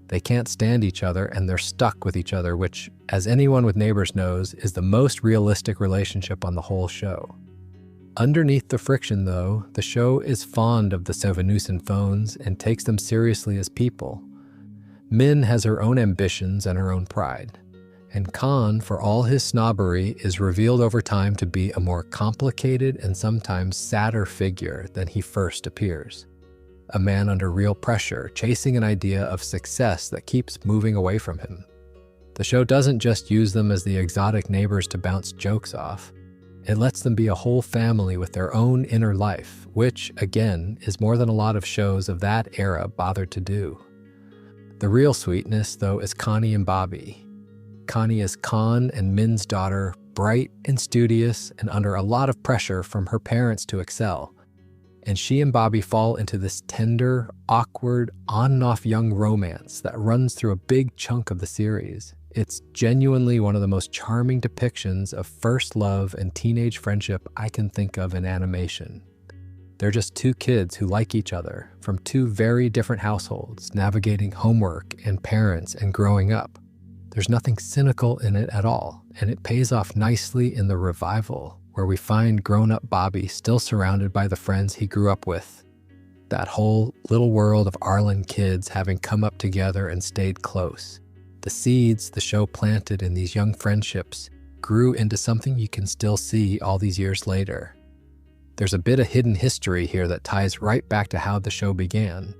They can't stand each other and they're stuck with each other, which, as anyone with neighbors knows, is the most realistic relationship on the whole show. Underneath the friction, though, the show is fond of the Seuvenusen phones and takes them seriously as people. Min has her own ambitions and her own pride. And Khan, for all his snobbery, is revealed over time to be a more complicated and sometimes sadder figure than he first appears. A man under real pressure, chasing an idea of success that keeps moving away from him. The show doesn't just use them as the exotic neighbors to bounce jokes off. It lets them be a whole family with their own inner life, which, again, is more than a lot of shows of that era bothered to do. The real sweetness, though, is Connie and Bobby. Connie is Khan and Min's daughter, bright and studious and under a lot of pressure from her parents to excel. And she and Bobby fall into this tender, awkward, on and off young romance that runs through a big chunk of the series. It's genuinely one of the most charming depictions of first love and teenage friendship I can think of in animation. They're just two kids who like each other from two very different households, navigating homework and parents and growing up. There's nothing cynical in it at all, and it pays off nicely in the revival, where we find grown-up Bobby still surrounded by the friends he grew up with. That whole little world of Arlen kids having come up together and stayed close. The seeds the show planted in these young friendships grew into something you can still see all these years later. There's a bit of hidden history here that ties right back to how the show began.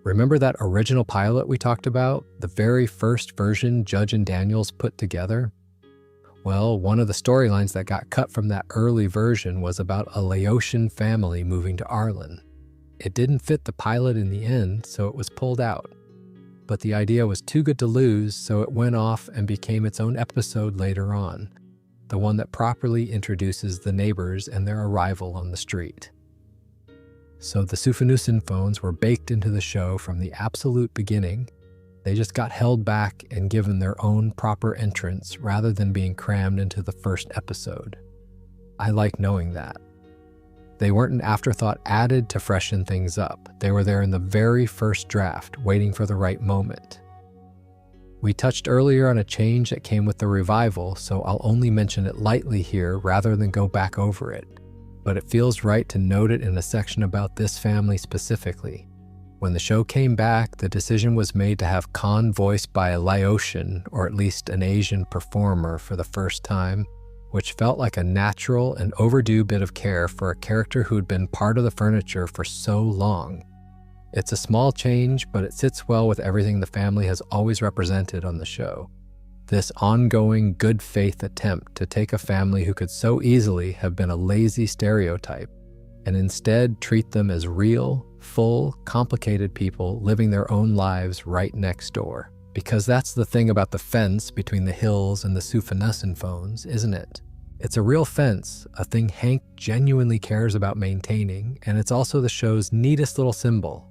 Remember that original pilot we talked about, the very first version Judge and Daniels put together? Well, one of the storylines that got cut from that early version was about a Laotian family moving to Arlen. It didn't fit the pilot in the end, so it was pulled out. But the idea was too good to lose, so it went off and became its own episode later on, the one that properly introduces the neighbors and their arrival on the street. So the Seuvenusen phones were baked into the show from the absolute beginning. They just got held back and given their own proper entrance rather than being crammed into the first episode. I like knowing that. They weren't an afterthought added to freshen things up. They were there in the very first draft, waiting for the right moment. We touched earlier on a change that came with the revival, so I'll only mention it lightly here rather than go back over it. But it feels right to note it in a section about this family specifically. When the show came back, the decision was made to have Khan voiced by a Laotian, or at least an Asian performer for the first time, which felt like a natural and overdue bit of care for a character who had been part of the furniture for so long. It's a small change, but it sits well with everything the family has always represented on the show. This ongoing good faith attempt to take a family who could so easily have been a lazy stereotype and instead treat them as real, full, complicated people living their own lives right next door. Because that's the thing about the fence between the hills and the Seuvenusen phones, isn't it? It's a real fence, a thing Hank genuinely cares about maintaining, and it's also the show's neatest little symbol.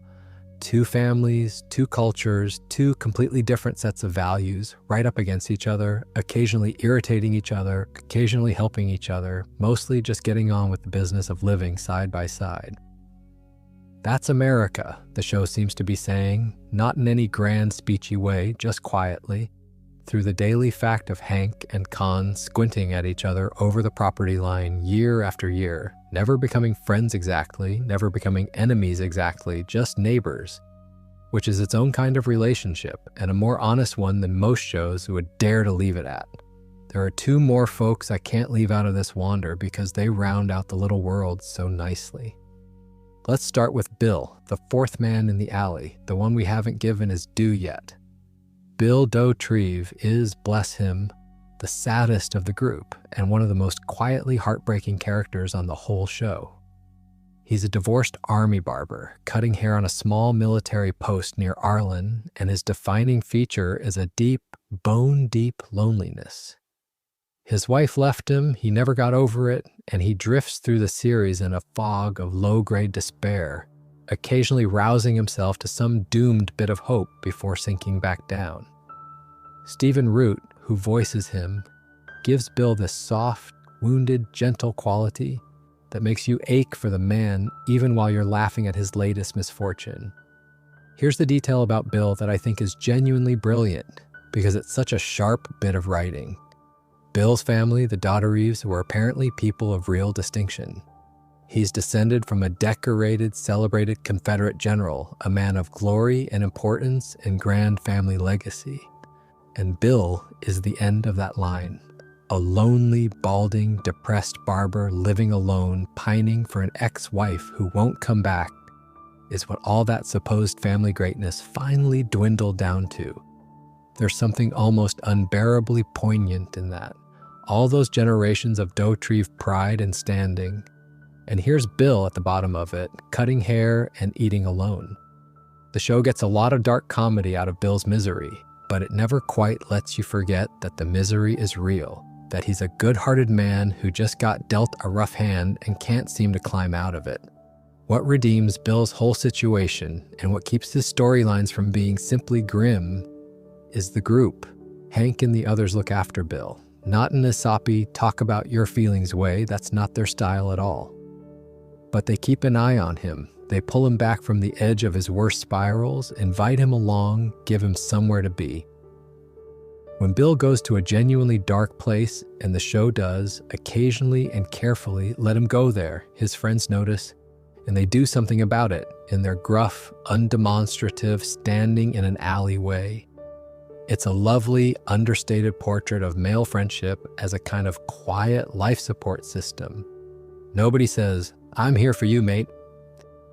Two families, two cultures, two completely different sets of values, right up against each other, occasionally irritating each other, occasionally helping each other, mostly just getting on with the business of living side by side. That's America, the show seems to be saying, not in any grand speechy way, just quietly, through the daily fact of Hank and Khan squinting at each other over the property line year after year, never becoming friends exactly, never becoming enemies exactly, just neighbors. which is its own kind of relationship and a more honest one than most shows would dare to leave it at. There are two more folks I can't leave out of this wander because they round out the little world so nicely. Let's start with Bill, the fourth man in the alley, the one we haven't given his due yet. Bill Dauterive is, bless him, the saddest of the group and one of the most quietly heartbreaking characters on the whole show. He's a divorced army barber, cutting hair on a small military post near Arlen, and his defining feature is a deep, bone-deep loneliness. His wife left him, he never got over it, and he drifts through the series in a fog of low-grade despair, occasionally rousing himself to some doomed bit of hope before sinking back down. Stephen Root, who voices him, gives Bill this soft, wounded, gentle quality that makes you ache for the man even while you're laughing at his latest misfortune. Here's the detail about Bill that I think is genuinely brilliant because it's such a sharp bit of writing. Bill's family, the Dauterives, were apparently people of real distinction. He's descended from a decorated, celebrated Confederate general, a man of glory and importance and grand family legacy. And Bill is the end of that line. A lonely, balding, depressed barber living alone, pining for an ex-wife who won't come back, is what all that supposed family greatness finally dwindled down to. There's something almost unbearably poignant in that. All those generations of Dauterive pride and standing. And here's Bill at the bottom of it, cutting hair and eating alone. The show gets a lot of dark comedy out of Bill's misery, but it never quite lets you forget that the misery is real, that he's a good-hearted man who just got dealt a rough hand and can't seem to climb out of it. What redeems Bill's whole situation and what keeps his storylines from being simply grim is the group. Hank and the others look after Bill. Not in a soppy, talk-about-your-feelings way, that's not their style at all. But they keep an eye on him. They pull him back from the edge of his worst spirals, invite him along, give him somewhere to be. When Bill goes to a genuinely dark place, and the show does, occasionally and carefully let him go there, his friends notice, and they do something about it in their gruff, undemonstrative, standing in an alleyway. It's a lovely, understated portrait of male friendship as a kind of quiet life support system. Nobody says, "I'm here for you, mate."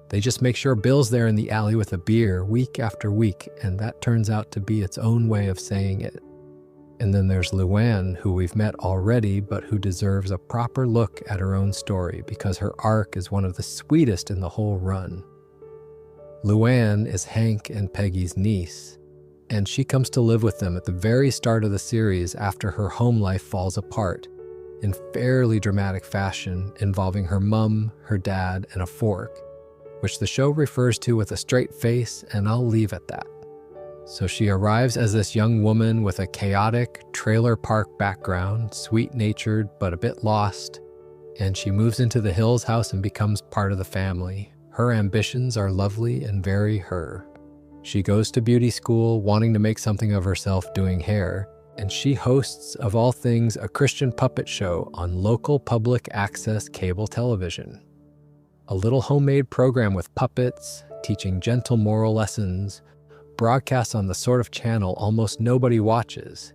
They just make sure Bill's there in the alley with a beer week after week, and that turns out to be its own way of saying it. And then there's Luann, who we've met already, but who deserves a proper look at her own story because her arc is one of the sweetest in the whole run. Luann is Hank and Peggy's niece, and she comes to live with them at the very start of the series after her home life falls apart in fairly dramatic fashion involving her mum, her dad, and a fork, which the show refers to with a straight face, and I'll leave at that. So she arrives as this young woman with a chaotic trailer park background, sweet-natured but a bit lost, and she moves into the Hills house and becomes part of the family. Her ambitions are lovely and very her. She goes to beauty school wanting to make something of herself doing hair, and she hosts, of all things, a Christian puppet show on local public access cable television. A little homemade program with puppets, teaching gentle moral lessons, broadcasts on the sort of channel almost nobody watches.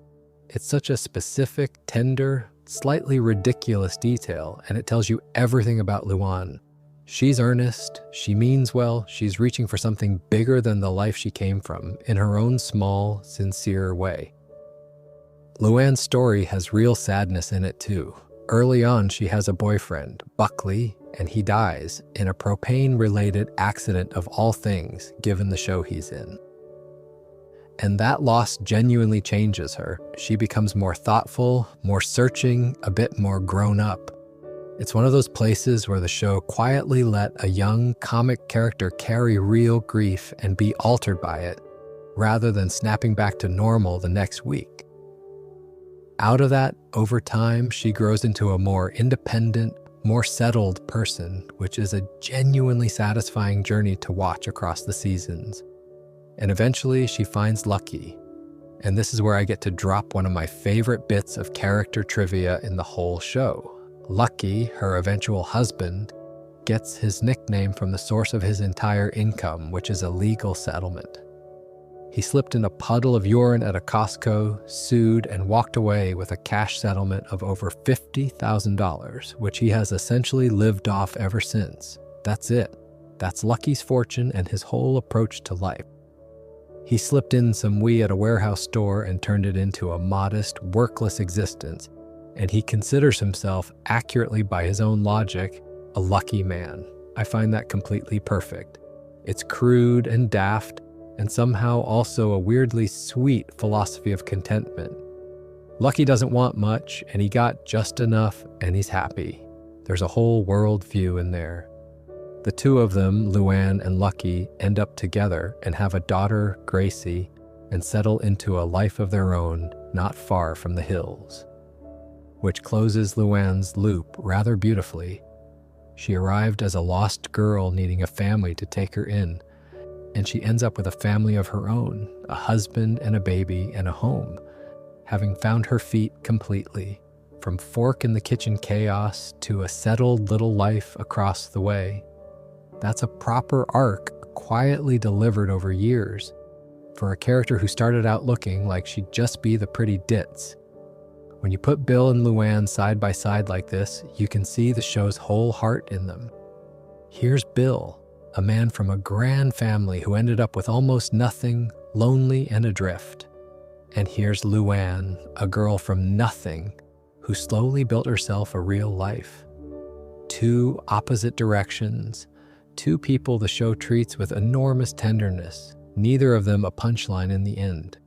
It's such a specific, tender, slightly ridiculous detail, and it tells you everything about Luann. She's earnest, she means well, she's reaching for something bigger than the life she came from, in her own small, sincere way. Luann's story has real sadness in it too. Early on, she has a boyfriend, Buckley, and he dies in a propane-related accident of all things, given the show he's in. And that loss genuinely changes her. She becomes more thoughtful, more searching, a bit more grown up. It's one of those places where the show quietly let a young comic character carry real grief and be altered by it, rather than snapping back to normal the next week. Out of that, over time, she grows into a more independent, more settled person, which is a genuinely satisfying journey to watch across the seasons. And eventually, she finds Lucky. And this is where I get to drop one of my favorite bits of character trivia in the whole show. Lucky, her eventual husband, gets his nickname from the source of his entire income, which is a legal settlement. He slipped in a puddle of urine at a Costco, sued, and walked away with a cash settlement of over $50,000, which he has essentially lived off ever since. That's it. That's Lucky's fortune and his whole approach to life. He slipped in some wee at a warehouse store and turned it into a modest, workless existence, and he considers himself, accurately by his own logic, a lucky man. I find that completely perfect. It's crude and daft, and somehow also a weirdly sweet philosophy of contentment. Lucky doesn't want much, and he got just enough, and he's happy. There's a whole world view in there. The two of them, Luann and Lucky, end up together and have a daughter, Gracie, and settle into a life of their own not far from the hills. Which closes Luann's loop rather beautifully. She arrived as a lost girl needing a family to take her in, and she ends up with a family of her own, a husband and a baby and a home, having found her feet completely, from fork in the kitchen chaos to a settled little life across the way. That's a proper arc, quietly delivered over years, for a character who started out looking like she'd just be the pretty ditz. When you put Bill and Luann side by side like this, you can see the show's whole heart in them. Here's Bill, a man from a grand family who ended up with almost nothing, lonely and adrift. And here's Luann, a girl from nothing, who slowly built herself a real life. Two opposite directions, two people the show treats with enormous tenderness, neither of them a punchline in the end.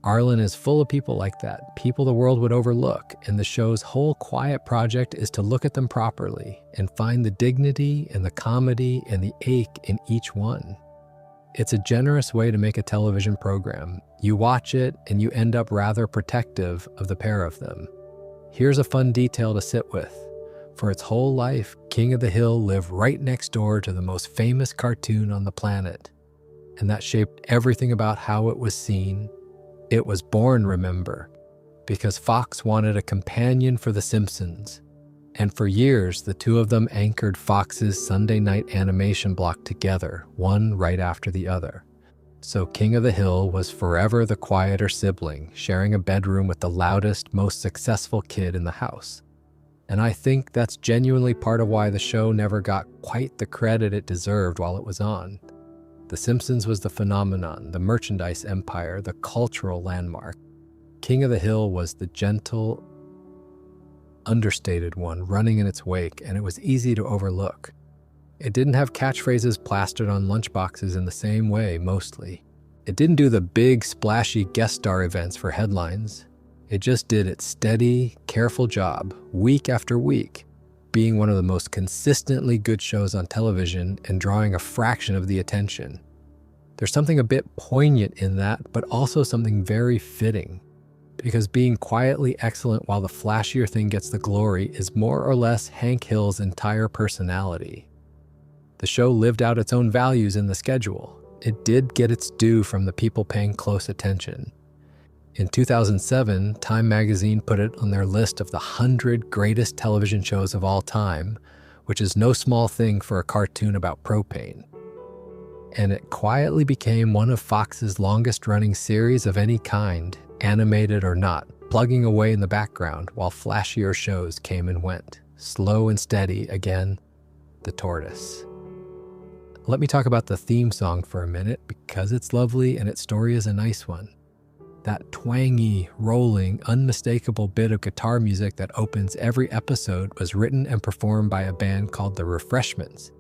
Arlen is full of people like that, people the world would overlook, and the show's whole quiet project is to look at them properly and find the dignity and the comedy and the ache in each one. It's a generous way to make a television program. You watch it and you end up rather protective of the pair of them. Here's a fun detail to sit with. For its whole life, King of the Hill lived right next door to the most famous cartoon on the planet, and that shaped everything about how it was seen. It was born, remember, because Fox wanted a companion for The Simpsons, and for years the two of them anchored Fox's Sunday night animation block together, one right after the other. So King of the Hill was forever the quieter sibling, sharing a bedroom with the loudest, most successful kid in the house. And I think that's genuinely part of why the show never got quite the credit it deserved while it was on. The Simpsons was the phenomenon, the merchandise empire, the cultural landmark. King of the Hill was the gentle, understated one running in its wake, and it was easy to overlook. It didn't have catchphrases plastered on lunchboxes in the same way, mostly. It didn't do the big, splashy guest star events for headlines. It just did its steady, careful job, week after week, being one of the most consistently good shows on television and drawing a fraction of the attention. There's something a bit poignant in that, but also something very fitting, because being quietly excellent while the flashier thing gets the glory is more or less Hank Hill's entire personality. The show lived out its own values in the schedule. It did get its due from the people paying close attention. In 2007, Time magazine put it on their list of the 100 greatest television shows of all time, which is no small thing for a cartoon about propane. And it quietly became one of Fox's longest-running series of any kind, animated or not, plugging away in the background while flashier shows came and went. Slow and steady, again, the tortoise. Let me talk about the theme song for a minute, because it's lovely and its story is a nice one. That twangy, rolling, unmistakable bit of guitar music that opens every episode was written and performed by a band called The Refreshments,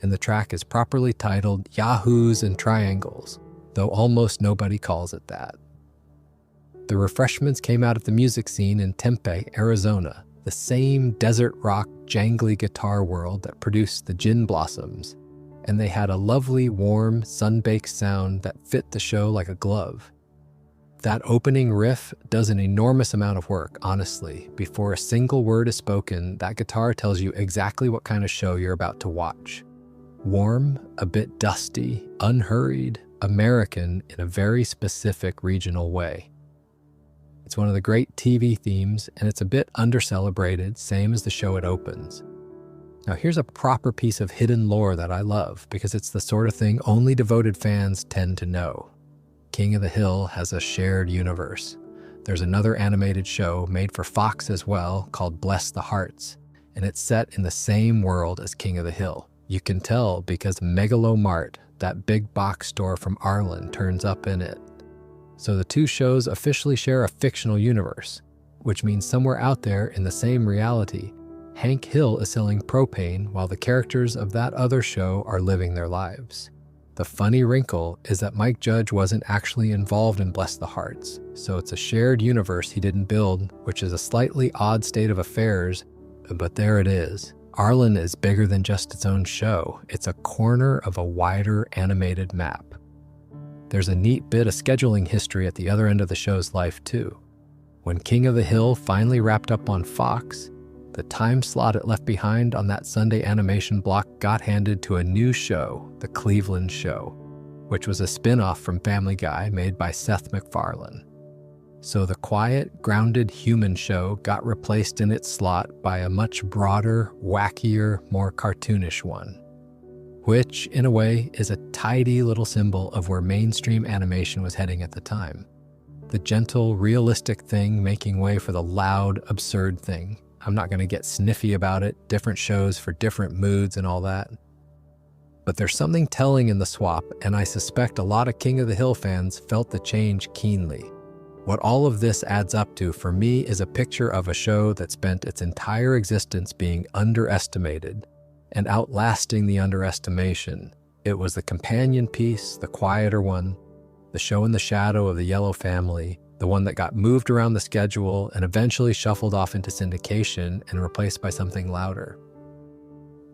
and the track is properly titled Yahoos and Triangles, though almost nobody calls it that. The Refreshments came out of the music scene in Tempe, Arizona, the same desert rock, jangly guitar world that produced the Gin Blossoms, and they had a lovely, warm, sun-baked sound that fit the show like a glove. That opening riff does an enormous amount of work, honestly. Before a single word is spoken, that guitar tells you exactly what kind of show you're about to watch. Warm, a bit dusty, unhurried, American in a very specific regional way. It's one of the great TV themes, and it's a bit under-celebrated, same as the show it opens. Now here's a proper piece of hidden lore that I love, because it's the sort of thing only devoted fans tend to know. King of the Hill has a shared universe. There's another animated show made for Fox as well called Bless the Hearts, and it's set in the same world as King of the Hill. You can tell because Megalomart, that big box store from Arlen, turns up in it. So the two shows officially share a fictional universe, which means somewhere out there in the same reality, Hank Hill is selling propane while the characters of that other show are living their lives. The funny wrinkle is that Mike Judge wasn't actually involved in Bless the Hearts, so it's a shared universe he didn't build, which is a slightly odd state of affairs, but there it is. Arlen is bigger than just its own show. It's a corner of a wider animated map. There's a neat bit of scheduling history at the other end of the show's life too. When King of the Hill finally wrapped up on Fox, the time slot it left behind on that Sunday animation block got handed to a new show, The Cleveland Show, which was a spin-off from Family Guy made by Seth MacFarlane. So the quiet, grounded human show got replaced in its slot by a much broader, wackier, more cartoonish one, which, in a way, is a tidy little symbol of where mainstream animation was heading at the time. The gentle, realistic thing making way for the loud, absurd thing. I'm not going to get sniffy about it, different shows for different moods and all that. But there's something telling in the swap, and I suspect a lot of King of the Hill fans felt the change keenly. What all of this adds up to for me is a picture of a show that spent its entire existence being underestimated and outlasting the underestimation. It was the companion piece, the quieter one, the show in the shadow of the Yellow family, the one that got moved around the schedule and eventually shuffled off into syndication and replaced by something louder.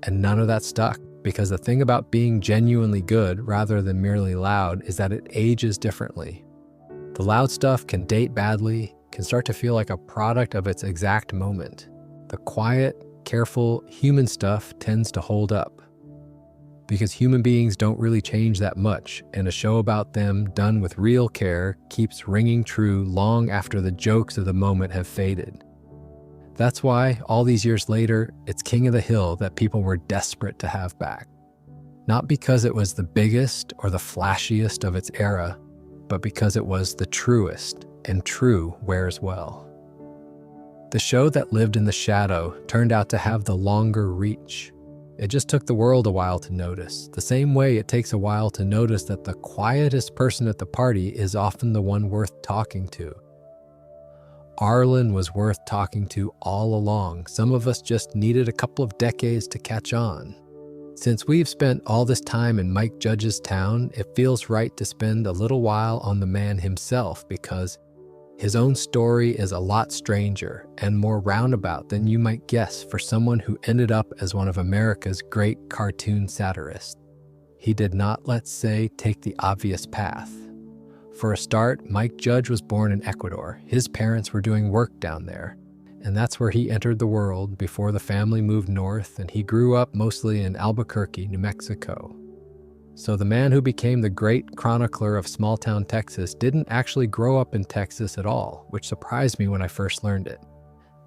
And none of that stuck, because the thing about being genuinely good rather than merely loud is that it ages differently. The loud stuff can date badly, can start to feel like a product of its exact moment. The quiet, careful, human stuff tends to hold up, because human beings don't really change that much, and a show about them done with real care keeps ringing true long after the jokes of the moment have faded. That's why, all these years later, it's King of the Hill that people were desperate to have back. Not because it was the biggest or the flashiest of its era, but because it was the truest, and true wears well. The show that lived in the shadow turned out to have the longer reach. It just took the world a while to notice, the same way it takes a while to notice that the quietest person at the party is often the one worth talking to. Arlen was worth talking to all along. Some of us just needed a couple of decades to catch on. Since we've spent all this time in Mike Judge's town, it feels right to spend a little while on the man himself, because his own story is a lot stranger and more roundabout than you might guess for someone who ended up as one of America's great cartoon satirists. He did not, let's say, take the obvious path. For a start, Mike Judge was born in Ecuador. His parents were doing work down there, and that's where he entered the world before the family moved north, and he grew up mostly in Albuquerque, New Mexico. So the man who became the great chronicler of small-town Texas didn't actually grow up in Texas at all, which surprised me when I first learned it.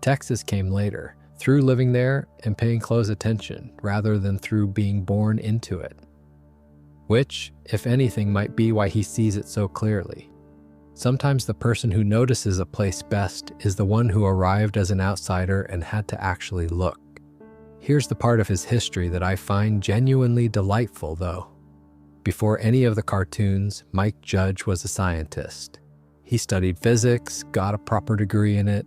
Texas came later, through living there and paying close attention, rather than through being born into it. Which, if anything, might be why he sees it so clearly. Sometimes the person who notices a place best is the one who arrived as an outsider and had to actually look. Here's the part of his history that I find genuinely delightful, though. Before any of the cartoons, Mike Judge was a scientist. He studied physics, got a proper degree in it,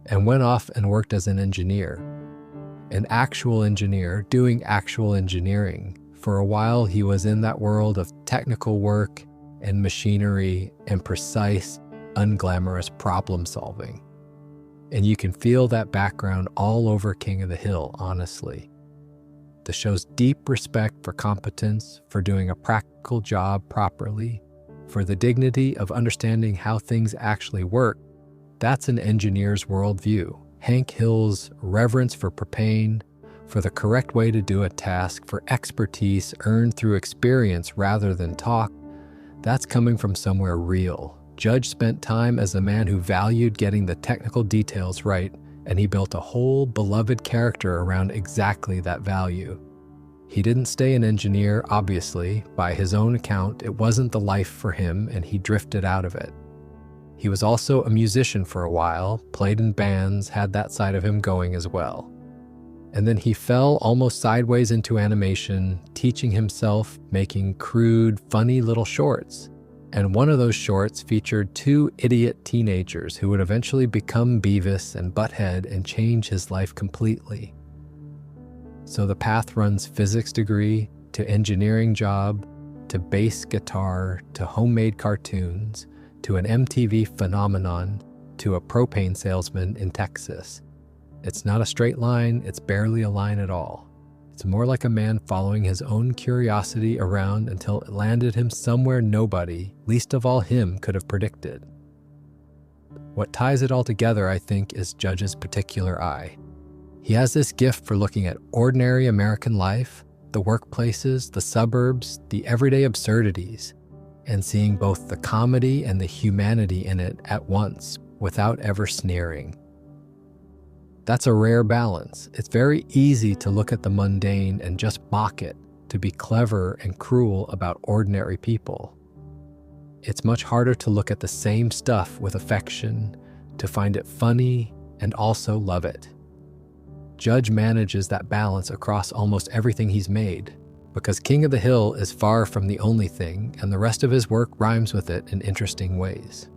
and went off and worked as an engineer. An actual engineer doing actual engineering. For a while, he was in that world of technical work and machinery and precise, unglamorous problem solving. And you can feel that background all over King of the Hill, honestly. The show's deep respect for competence, for doing a practical job properly, for the dignity of understanding how things actually work, that's an engineer's worldview. Hank Hill's reverence for Propane, for the correct way to do a task, for expertise earned through experience rather than talk, that's coming from somewhere real. Judge spent time as a man who valued getting the technical details right, and he built a whole beloved character around exactly that value. He didn't stay an engineer, obviously. By his own account, it wasn't the life for him, and he drifted out of it. He was also a musician for a while, played in bands, had that side of him going as well. And then he fell almost sideways into animation, teaching himself, making crude, funny little shorts. And one of those shorts featured two idiot teenagers who would eventually become Beavis and Butthead and change his life completely. So the path runs physics degree to engineering job, to bass guitar, to homemade cartoons, to an MTV phenomenon, to a propane salesman in Texas. It's not a straight line, it's barely a line at all. It's more like a man following his own curiosity around until it landed him somewhere nobody, least of all him, could have predicted. What ties it all together, I think, is Judge's particular eye. He has this gift for looking at ordinary American life, the workplaces, the suburbs, the everyday absurdities, and seeing both the comedy and the humanity in it at once without ever sneering. That's a rare balance. It's very easy to look at the mundane and just mock it, to be clever and cruel about ordinary people. It's much harder to look at the same stuff with affection, to find it funny and also love it. Judge manages that balance across almost everything he's made, because King of the Hill is far from the only thing, and the rest of his work rhymes with it in interesting ways.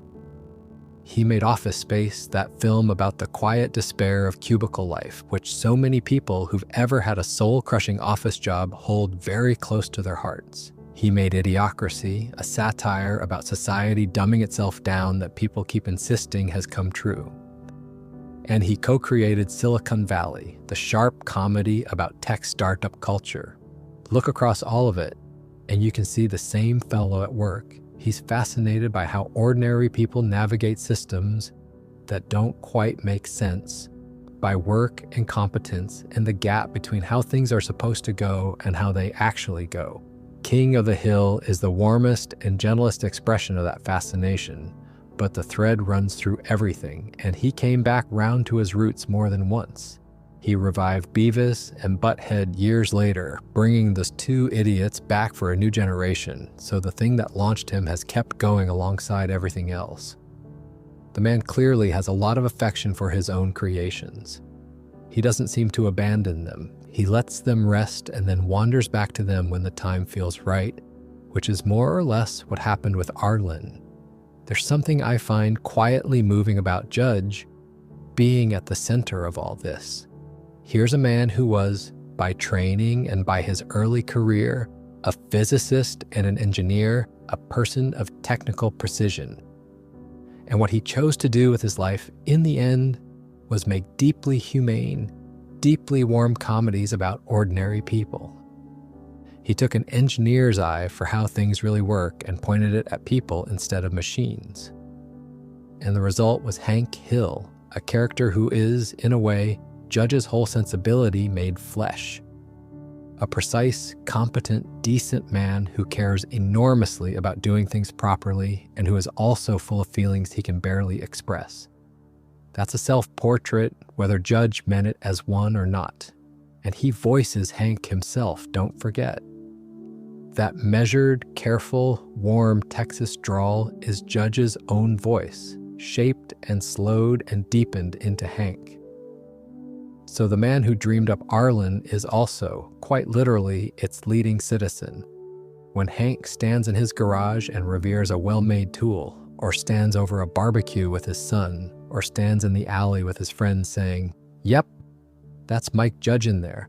He made Office Space, that film about the quiet despair of cubicle life, which so many people who've ever had a soul-crushing office job hold very close to their hearts. He made Idiocracy, a satire about society dumbing itself down that people keep insisting has come true. And he co-created Silicon Valley, the sharp comedy about tech startup culture. Look across all of it, and you can see the same fellow at work. He's fascinated by how ordinary people navigate systems that don't quite make sense, by work and competence and the gap between how things are supposed to go and how they actually go. King of the Hill is the warmest and gentlest expression of that fascination, but the thread runs through everything, and he came back round to his roots more than once. He revived Beavis and Butthead years later, bringing those two idiots back for a new generation, so the thing that launched him has kept going alongside everything else. The man clearly has a lot of affection for his own creations. He doesn't seem to abandon them. He lets them rest and then wanders back to them when the time feels right, which is more or less what happened with Arlen. There's something I find quietly moving about Judge being at the center of all this. Here's a man who was, by training and by his early career, a physicist and an engineer, a person of technical precision. And what he chose to do with his life, in the end, was make deeply humane, deeply warm comedies about ordinary people. He took an engineer's eye for how things really work and pointed it at people instead of machines. And the result was Hank Hill, a character who is, in a way, Judge's whole sensibility made flesh. A precise, competent, decent man who cares enormously about doing things properly and who is also full of feelings he can barely express. That's a self-portrait, whether Judge meant it as one or not. And he voices Hank himself, don't forget. That measured, careful, warm Texas drawl is Judge's own voice, shaped and slowed and deepened into Hank. So the man who dreamed up Arlen is also, quite literally, its leading citizen. When Hank stands in his garage and reveres a well-made tool, or stands over a barbecue with his son, or stands in the alley with his friends saying, "Yep, that's Mike Judge in there,"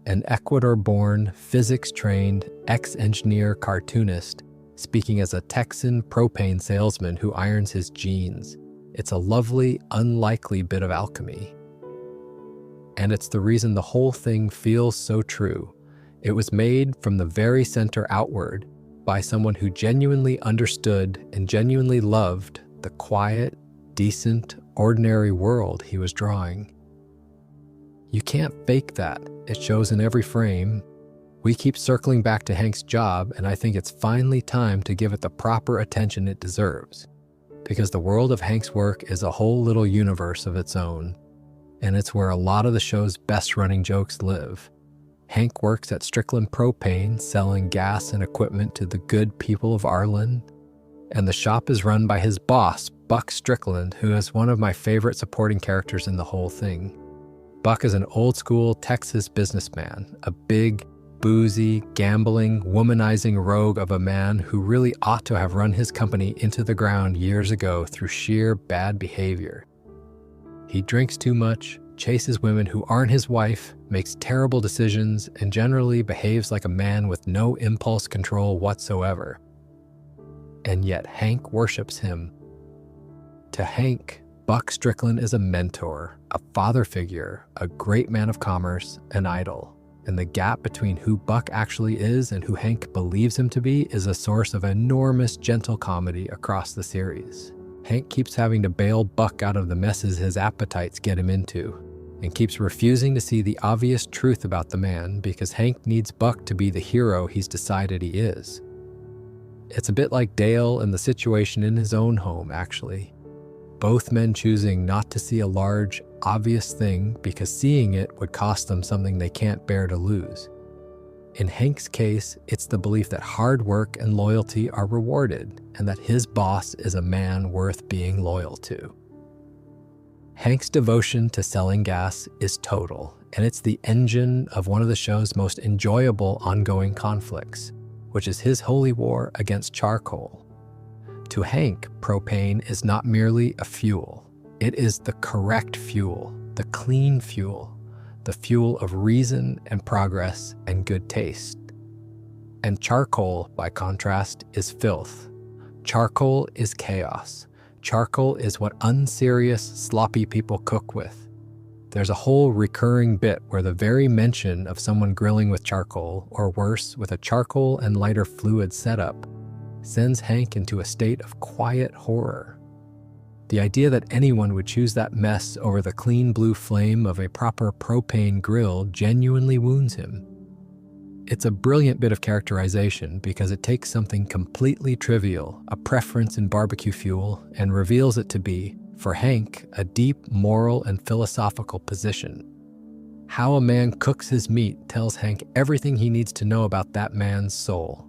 an Ecuador-born, physics-trained, ex-engineer cartoonist speaking as a Texan propane salesman who irons his jeans. It's a lovely, unlikely bit of alchemy. And it's the reason the whole thing feels so true. It was made from the very center outward by someone who genuinely understood and genuinely loved the quiet, decent, ordinary world he was drawing. You can't fake that. It shows in every frame. We keep circling back to Hank's job, and I think it's finally time to give it the proper attention it deserves. Because the world of Hank's work is a whole little universe of its own. And it's where a lot of the show's best running jokes live. Hank works at Strickland Propane, selling gas and equipment to the good people of Arlen. And the shop is run by his boss, Buck Strickland, who is one of my favorite supporting characters in the whole thing. Buck is an old-school Texas businessman, a big, boozy, gambling, womanizing rogue of a man who really ought to have run his company into the ground years ago through sheer bad behavior. He drinks too much, chases women who aren't his wife, makes terrible decisions, and generally behaves like a man with no impulse control whatsoever. And yet Hank worships him. To Hank, Buck Strickland is a mentor, a father figure, a great man of commerce, an idol. And the gap between who Buck actually is and who Hank believes him to be is a source of enormous gentle comedy across the series. Hank keeps having to bail Buck out of the messes his appetites get him into, and keeps refusing to see the obvious truth about the man because Hank needs Buck to be the hero he's decided he is. It's a bit like Dale and the situation in his own home, actually. Both men choosing not to see a large, obvious thing because seeing it would cost them something they can't bear to lose. In Hank's case, it's the belief that hard work and loyalty are rewarded and that his boss is a man worth being loyal to. Hank's devotion to selling gas is total, and it's the engine of one of the show's most enjoyable ongoing conflicts, which is his holy war against charcoal. To Hank, propane is not merely a fuel. It is the correct fuel, the clean fuel, the fuel of reason and progress and good taste. And charcoal, by contrast, is filth. Charcoal is chaos. Charcoal is what unserious, sloppy people cook with. There's a whole recurring bit where the very mention of someone grilling with charcoal, or worse, with a charcoal and lighter fluid setup, sends Hank into a state of quiet horror. The idea that anyone would choose that mess over the clean blue flame of a proper propane grill genuinely wounds him. It's a brilliant bit of characterization because it takes something completely trivial, a preference in barbecue fuel, and reveals it to be, for Hank, a deep moral and philosophical position. How a man cooks his meat tells Hank everything he needs to know about that man's soul.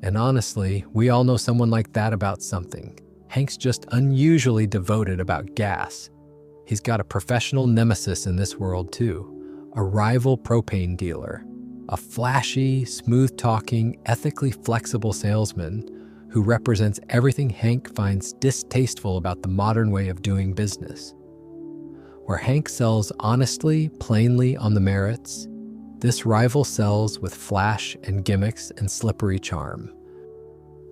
And honestly, we all know someone like that about something. Hank's just unusually devoted about gas. He's got a professional nemesis in this world too, a rival propane dealer, a flashy, smooth-talking, ethically flexible salesman who represents everything Hank finds distasteful about the modern way of doing business. Where Hank sells honestly, plainly on the merits, this rival sells with flash and gimmicks and slippery charm.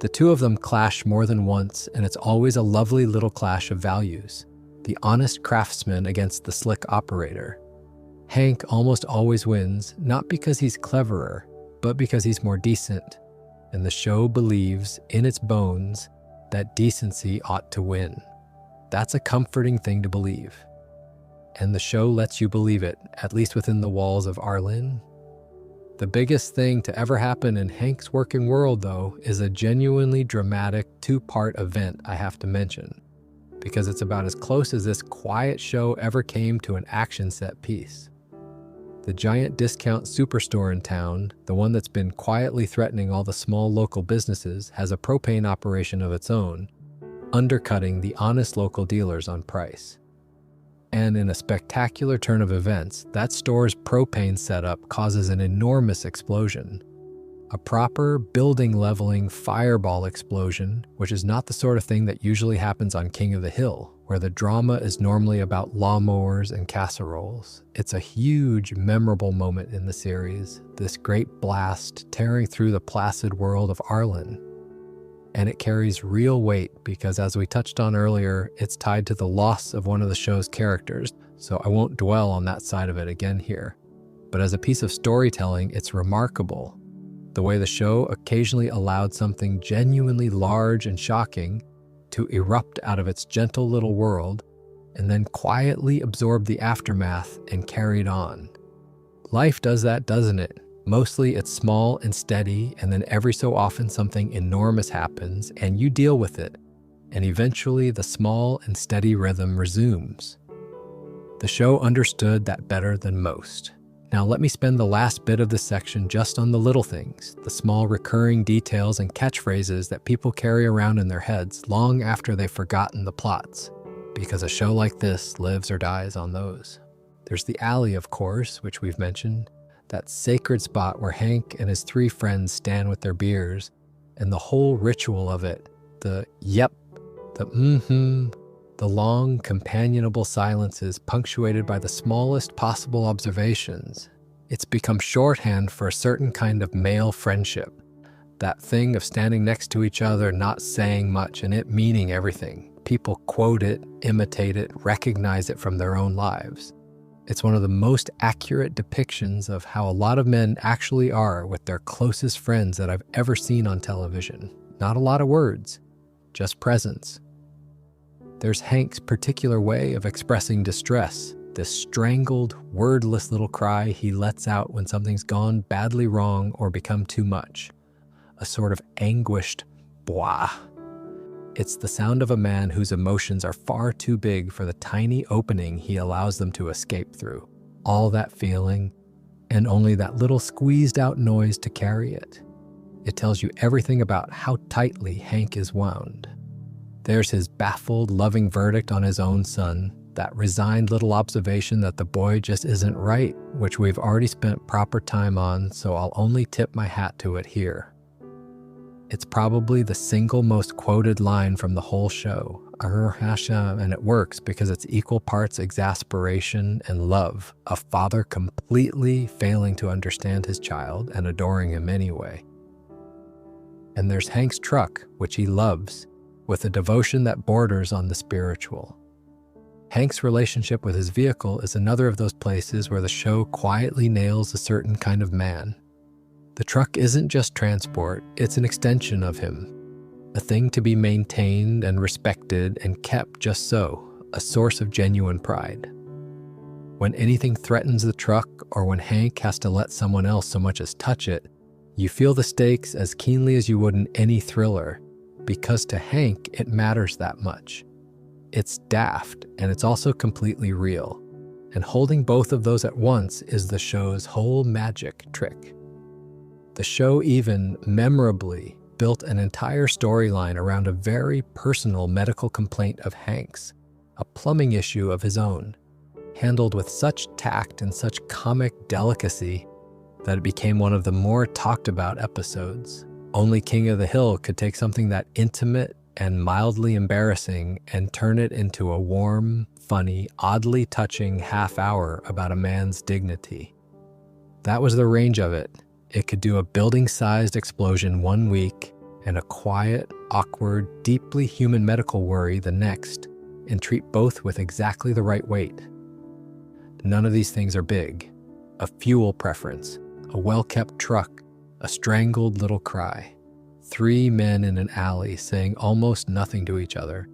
The two of them clash more than once, and it's always a lovely little clash of values. The honest craftsman against the slick operator. Hank almost always wins, not because he's cleverer, but because he's more decent. And the show believes, in its bones, that decency ought to win. That's a comforting thing to believe. And the show lets you believe it, at least within the walls of Arlen. The biggest thing to ever happen in Hank's working world, though, is a genuinely dramatic two-part event I have to mention, because it's about as close as this quiet show ever came to an action set piece. The giant discount superstore in town, the one that's been quietly threatening all the small local businesses, has a propane operation of its own, undercutting the honest local dealers on price. And in a spectacular turn of events, that store's propane setup causes an enormous explosion. A proper building-leveling fireball explosion, which is not the sort of thing that usually happens on King of the Hill, where the drama is normally about lawnmowers and casseroles. It's a huge, memorable moment in the series, this great blast tearing through the placid world of Arlen. And it carries real weight because, as we touched on earlier, it's tied to the loss of one of the show's characters, so I won't dwell on that side of it again here. But as a piece of storytelling, it's remarkable. The way the show occasionally allowed something genuinely large and shocking to erupt out of its gentle little world, and then quietly absorb the aftermath and carried on. Life does that, doesn't it? Mostly it's small and steady, and then every so often something enormous happens, and you deal with it, and eventually the small and steady rhythm resumes. The show understood that better than most. Now let me spend the last bit of this section just on the little things, the small recurring details and catchphrases that people carry around in their heads long after they've forgotten the plots, because a show like this lives or dies on those. There's the alley, of course, which we've mentioned, that sacred spot where Hank and his 3 friends stand with their beers, and the whole ritual of it, the yep, the the long, companionable silences punctuated by the smallest possible observations. It's become shorthand for a certain kind of male friendship, that thing of standing next to each other, not saying much, and it meaning everything. People quote it, imitate it, recognize it from their own lives. It's one of the most accurate depictions of how a lot of men actually are with their closest friends that I've ever seen on television. Not a lot of words, just presence. There's Hank's particular way of expressing distress, this strangled, wordless little cry he lets out when something's gone badly wrong or become too much. A sort of anguished bwah. It's the sound of a man whose emotions are far too big for the tiny opening he allows them to escape through. All that feeling, and only that little squeezed out noise to carry it. It tells you everything about how tightly Hank is wound. There's his baffled, loving verdict on his own son, that resigned little observation that the boy just isn't right, which we've already spent proper time on, so I'll only tip my hat to it here. It's probably the single most quoted line from the whole show, and it works because it's equal parts exasperation and love, a father completely failing to understand his child and adoring him anyway. And there's Hank's truck, which he loves, with a devotion that borders on the spiritual. Hank's relationship with his vehicle is another of those places where the show quietly nails a certain kind of man. The truck isn't just transport, it's an extension of him, a thing to be maintained and respected and kept just so, a source of genuine pride. When anything threatens the truck or when Hank has to let someone else so much as touch it, you feel the stakes as keenly as you would in any thriller, because to Hank it matters that much. It's daft, and it's also completely real, and holding both of those at once is the show's whole magic trick. The show even, memorably, built an entire storyline around a very personal medical complaint of Hank's, a plumbing issue of his own, handled with such tact and such comic delicacy that it became one of the more talked about episodes. Only King of the Hill could take something that intimate and mildly embarrassing and turn it into a warm, funny, oddly touching half hour about a man's dignity. That was the range of it. It could do a building-sized explosion one week and a quiet, awkward, deeply human medical worry the next, and treat both with exactly the right weight. None of these things are big. A fuel preference, a well-kept truck, a strangled little cry. 3 men in an alley saying almost nothing to each other,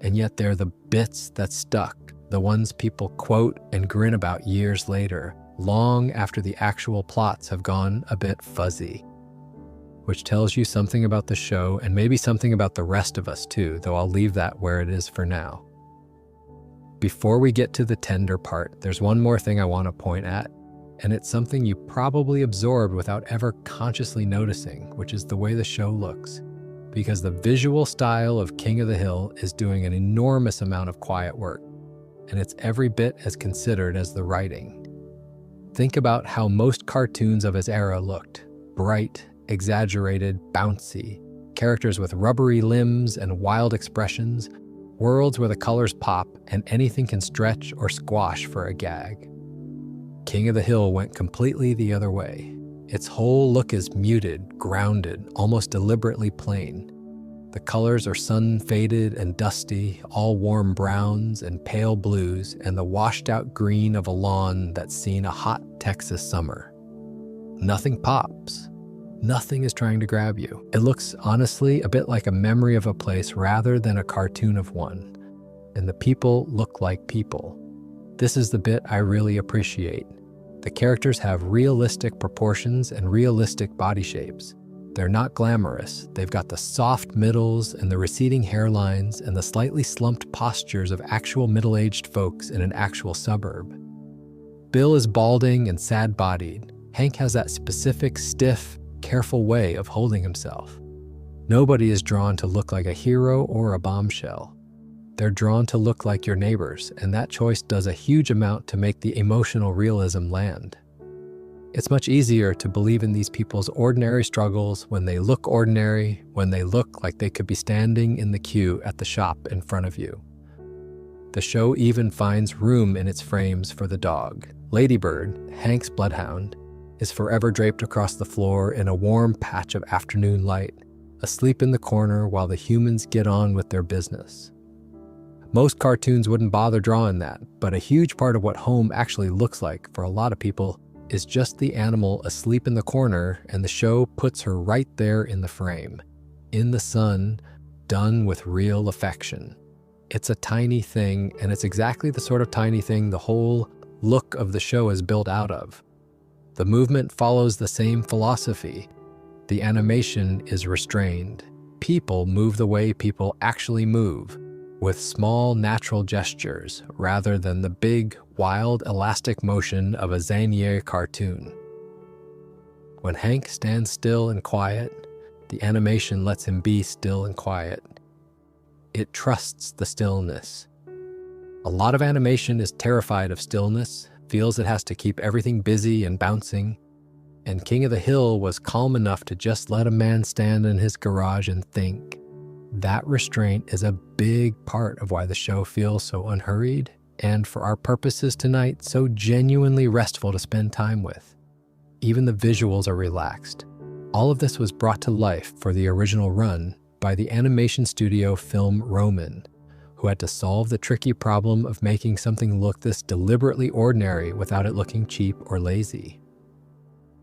and yet they're the bits that stuck, the ones people quote and grin about years later, long after the actual plots have gone a bit fuzzy. Which tells you something about the show and maybe something about the rest of us too, though I'll leave that where it is for now. Before we get to the tender part, there's one more thing I want to point at, and it's something you probably absorbed without ever consciously noticing, which is the way the show looks. Because the visual style of King of the Hill is doing an enormous amount of quiet work, and it's every bit as considered as the writing. Think about how most cartoons of his era looked: bright, exaggerated, bouncy, characters with rubbery limbs and wild expressions, worlds where the colors pop and anything can stretch or squash for a gag. King of the Hill went completely the other way. Its whole look is muted, grounded, almost deliberately plain. The colors are sun-faded and dusty, all warm browns and pale blues, and the washed-out green of a lawn that's seen a hot Texas summer. Nothing pops. Nothing is trying to grab you. It looks, honestly, a bit like a memory of a place rather than a cartoon of one. And the people look like people. This is the bit I really appreciate. The characters have realistic proportions and realistic body shapes. They're not glamorous. They've got the soft middles and the receding hairlines and the slightly slumped postures of actual middle-aged folks in an actual suburb. Bill is balding and sad-bodied. Hank has that specific, stiff, careful way of holding himself. Nobody is drawn to look like a hero or a bombshell. They're drawn to look like your neighbors, and that choice does a huge amount to make the emotional realism land. It's much easier to believe in these people's ordinary struggles when they look ordinary, when they look like they could be standing in the queue at the shop in front of you. The show even finds room in its frames for the dog. Ladybird, Hank's bloodhound, is forever draped across the floor in a warm patch of afternoon light, asleep in the corner while the humans get on with their business. Most cartoons wouldn't bother drawing that, but a huge part of what home actually looks like for a lot of people is just the animal asleep in the corner, and the show puts her right there in the frame, in the sun, done with real affection. It's a tiny thing, and it's exactly the sort of tiny thing the whole look of the show is built out of. The movement follows the same philosophy. The animation is restrained. People move the way people actually move, with small natural gestures rather than the big, wild, elastic motion of a Xanier cartoon. When Hank stands still and quiet, the animation lets him be still and quiet. It trusts the stillness. A lot of animation is terrified of stillness, feels it has to keep everything busy and bouncing, and King of the Hill was calm enough to just let a man stand in his garage and think. That restraint is a big part of why the show feels so unhurried, and for our purposes tonight, so genuinely restful to spend time with. Even the visuals are relaxed. All of this was brought to life for the original run by the animation studio Film Roman, who had to solve the tricky problem of making something look this deliberately ordinary without it looking cheap or lazy.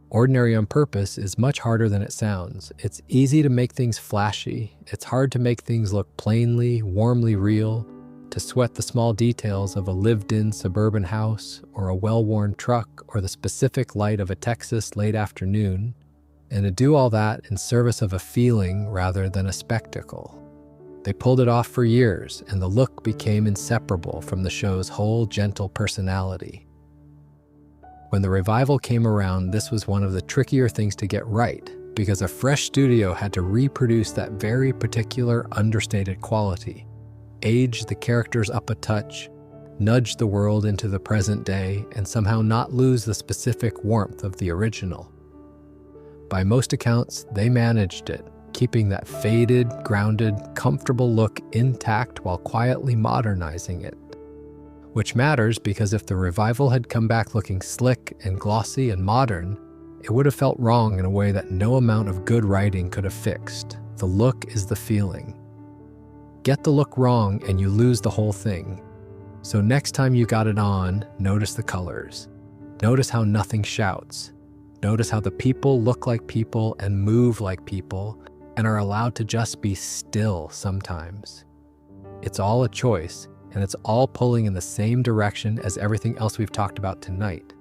Ordinary on purpose is much harder than it sounds. It's easy to make things flashy. It's hard to make things look plainly, warmly real, to sweat the small details of a lived-in suburban house or a well-worn truck or the specific light of a Texas late afternoon, and to do all that in service of a feeling rather than a spectacle. They pulled it off for years, and the look became inseparable from the show's whole gentle personality. When the revival came around, this was one of the trickier things to get right, because a fresh studio had to reproduce that very particular understated quality, age the characters up a touch, nudge the world into the present day, and somehow not lose the specific warmth of the original. By most accounts, they managed it, keeping that faded, grounded, comfortable look intact while quietly modernizing it. Which matters because if the revival had come back looking slick and glossy and modern, it would have felt wrong in a way that no amount of good writing could have fixed. The look is the feeling. Get the look wrong and you lose the whole thing. So next time you got it on, notice the colors. Notice how nothing shouts. Notice how the people look like people and move like people and are allowed to just be still sometimes. It's all a choice, and it's all pulling in the same direction as everything else we've talked about tonight,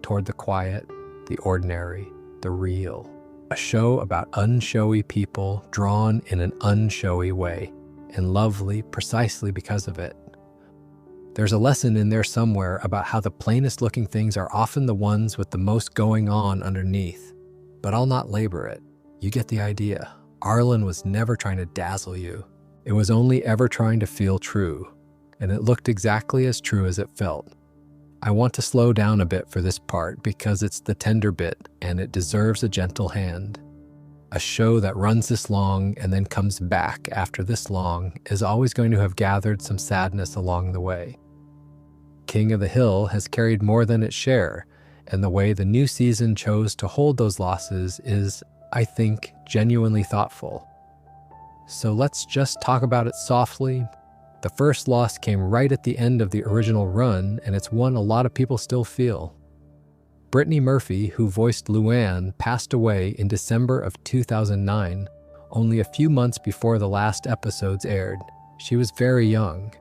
toward the quiet, the ordinary, the real. A show about unshowy people drawn in an unshowy way, and lovely precisely because of it. There's a lesson in there somewhere about how the plainest looking things are often the ones with the most going on underneath, but I'll not labor it. You get the idea. Arlen was never trying to dazzle you. It was only ever trying to feel true, and it looked exactly as true as it felt. I want to slow down a bit for this part because it's the tender bit and it deserves a gentle hand. A show that runs this long and then comes back after this long is always going to have gathered some sadness along the way. King of the Hill has carried more than its share, and the way the new season chose to hold those losses is, I think, genuinely thoughtful. So let's just talk about it softly. The first loss came right at the end of the original run, and it's one a lot of people still feel. Brittany Murphy, who voiced Luann, passed away in December of 2009, only a few months before the last episodes aired. She was very young,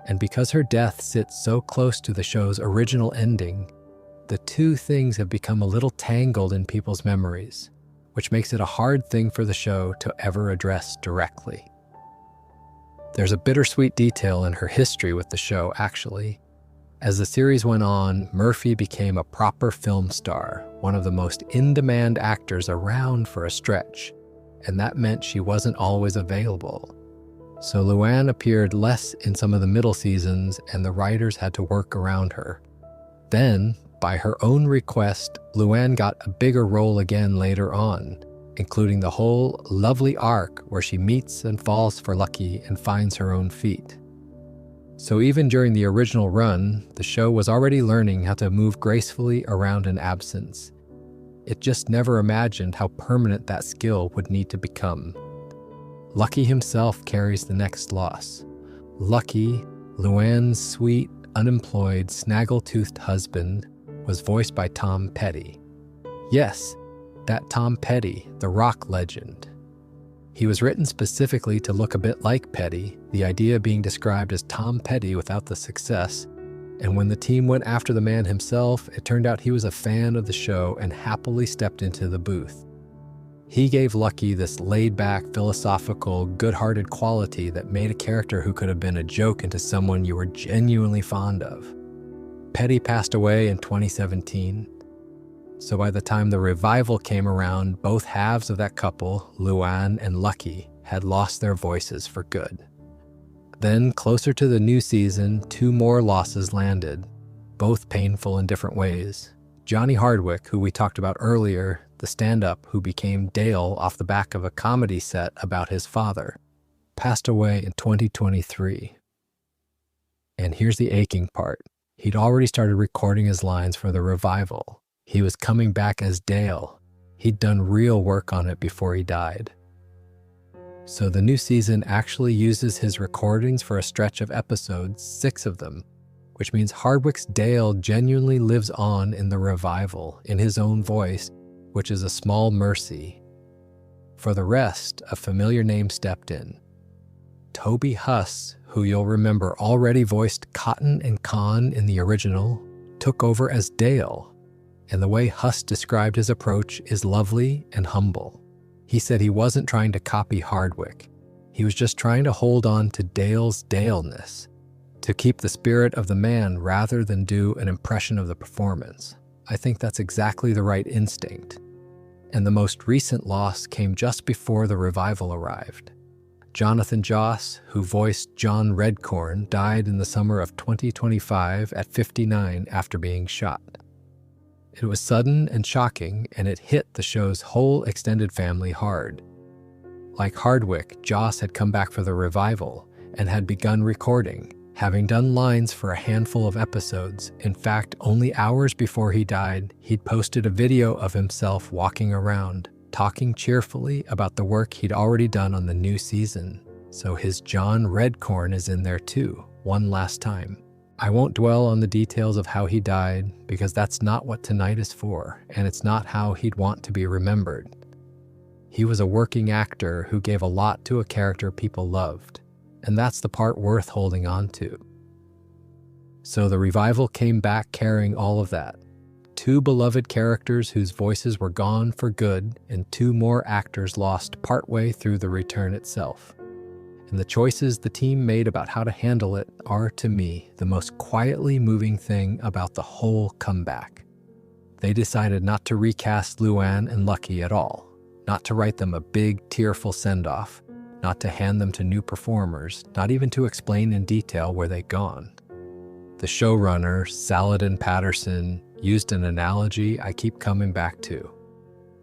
and because her death sits so close to the show's original ending, the two things have become a little tangled in people's memories, which makes it a hard thing for the show to ever address directly. There's a bittersweet detail in her history with the show, actually. As the series went on, Murphy became a proper film star, one of the most in-demand actors around for a stretch, and that meant she wasn't always available. So Luann appeared less in some of the middle seasons, and the writers had to work around her. Then, by her own request, Luann got a bigger role again later on, including the whole lovely arc where she meets and falls for Lucky and finds her own feet. So even during the original run, the show was already learning how to move gracefully around an absence. It just never imagined how permanent that skill would need to become. Lucky himself carries the next loss. Lucky, Luann's sweet, unemployed, snaggle-toothed husband, was voiced by Tom Petty. Yes, that Tom Petty, the rock legend. He was written specifically to look a bit like Petty, the idea being described as Tom Petty without the success, and when the team went after the man himself, it turned out he was a fan of the show and happily stepped into the booth. He gave Lucky this laid-back, philosophical, good-hearted quality that made a character who could have been a joke into someone you were genuinely fond of. Petty passed away in 2017, so by the time the revival came around, both halves of that couple, Luann and Lucky, had lost their voices for good. Then, closer to the new season, 2 more losses landed, both painful in different ways. Johnny Hardwick, who we talked about earlier, the stand-up who became Dale off the back of a comedy set about his father, passed away in 2023. And here's the aching part. He'd already started recording his lines for the revival. He was coming back as Dale. He'd done real work on it before he died. So the new season actually uses his recordings for a stretch of episodes, 6 of them, which means Hardwick's Dale genuinely lives on in the revival in his own voice, which is a small mercy. For the rest, a familiar name stepped in. Toby Huss, who you'll remember already voiced Cotton and Con in the original, took over as Dale, and the way Huss described his approach is lovely and humble. He said he wasn't trying to copy Hardwick. He was just trying to hold on to Dale's Dale-ness, to keep the spirit of the man rather than do an impression of the performance. I think that's exactly the right instinct. And the most recent loss came just before the revival arrived. Jonathan Joss, who voiced John Redcorn, died in the summer of 2025 at 59 after being shot. It was sudden and shocking, and it hit the show's whole extended family hard. Like Hardwick, Joss had come back for the revival and had begun recording, having done lines for a handful of episodes. In fact, only hours before he died, he'd posted a video of himself walking around, talking cheerfully about the work he'd already done on the new season. So his John Redcorn is in there too, one last time. I won't dwell on the details of how he died, because that's not what tonight is for, and it's not how he'd want to be remembered. He was a working actor who gave a lot to a character people loved, and that's the part worth holding on to. So the revival came back carrying all of that. 2 beloved characters whose voices were gone for good, and 2 more actors lost partway through the return itself. And the choices the team made about how to handle it are, to me, the most quietly moving thing about the whole comeback. They decided not to recast Luann and Lucky at all, not to write them a big, tearful send-off, not to hand them to new performers, not even to explain in detail where they'd gone. The showrunner, Saladin Patterson, used an analogy I keep coming back to.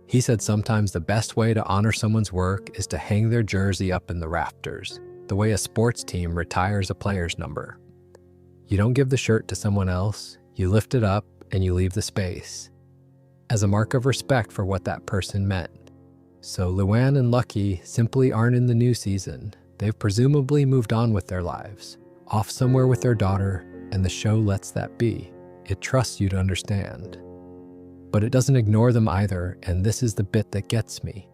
He said sometimes the best way to honor someone's work is to hang their jersey up in the rafters, the way a sports team retires a player's number. You don't give the shirt to someone else, you lift it up and you leave the space, as a mark of respect for what that person meant. So Luann and Lucky simply aren't in the new season. They've presumably moved on with their lives, off somewhere with their daughter, and the show lets that be. It trusts you to understand. But it doesn't ignore them either, and this is the bit that gets me.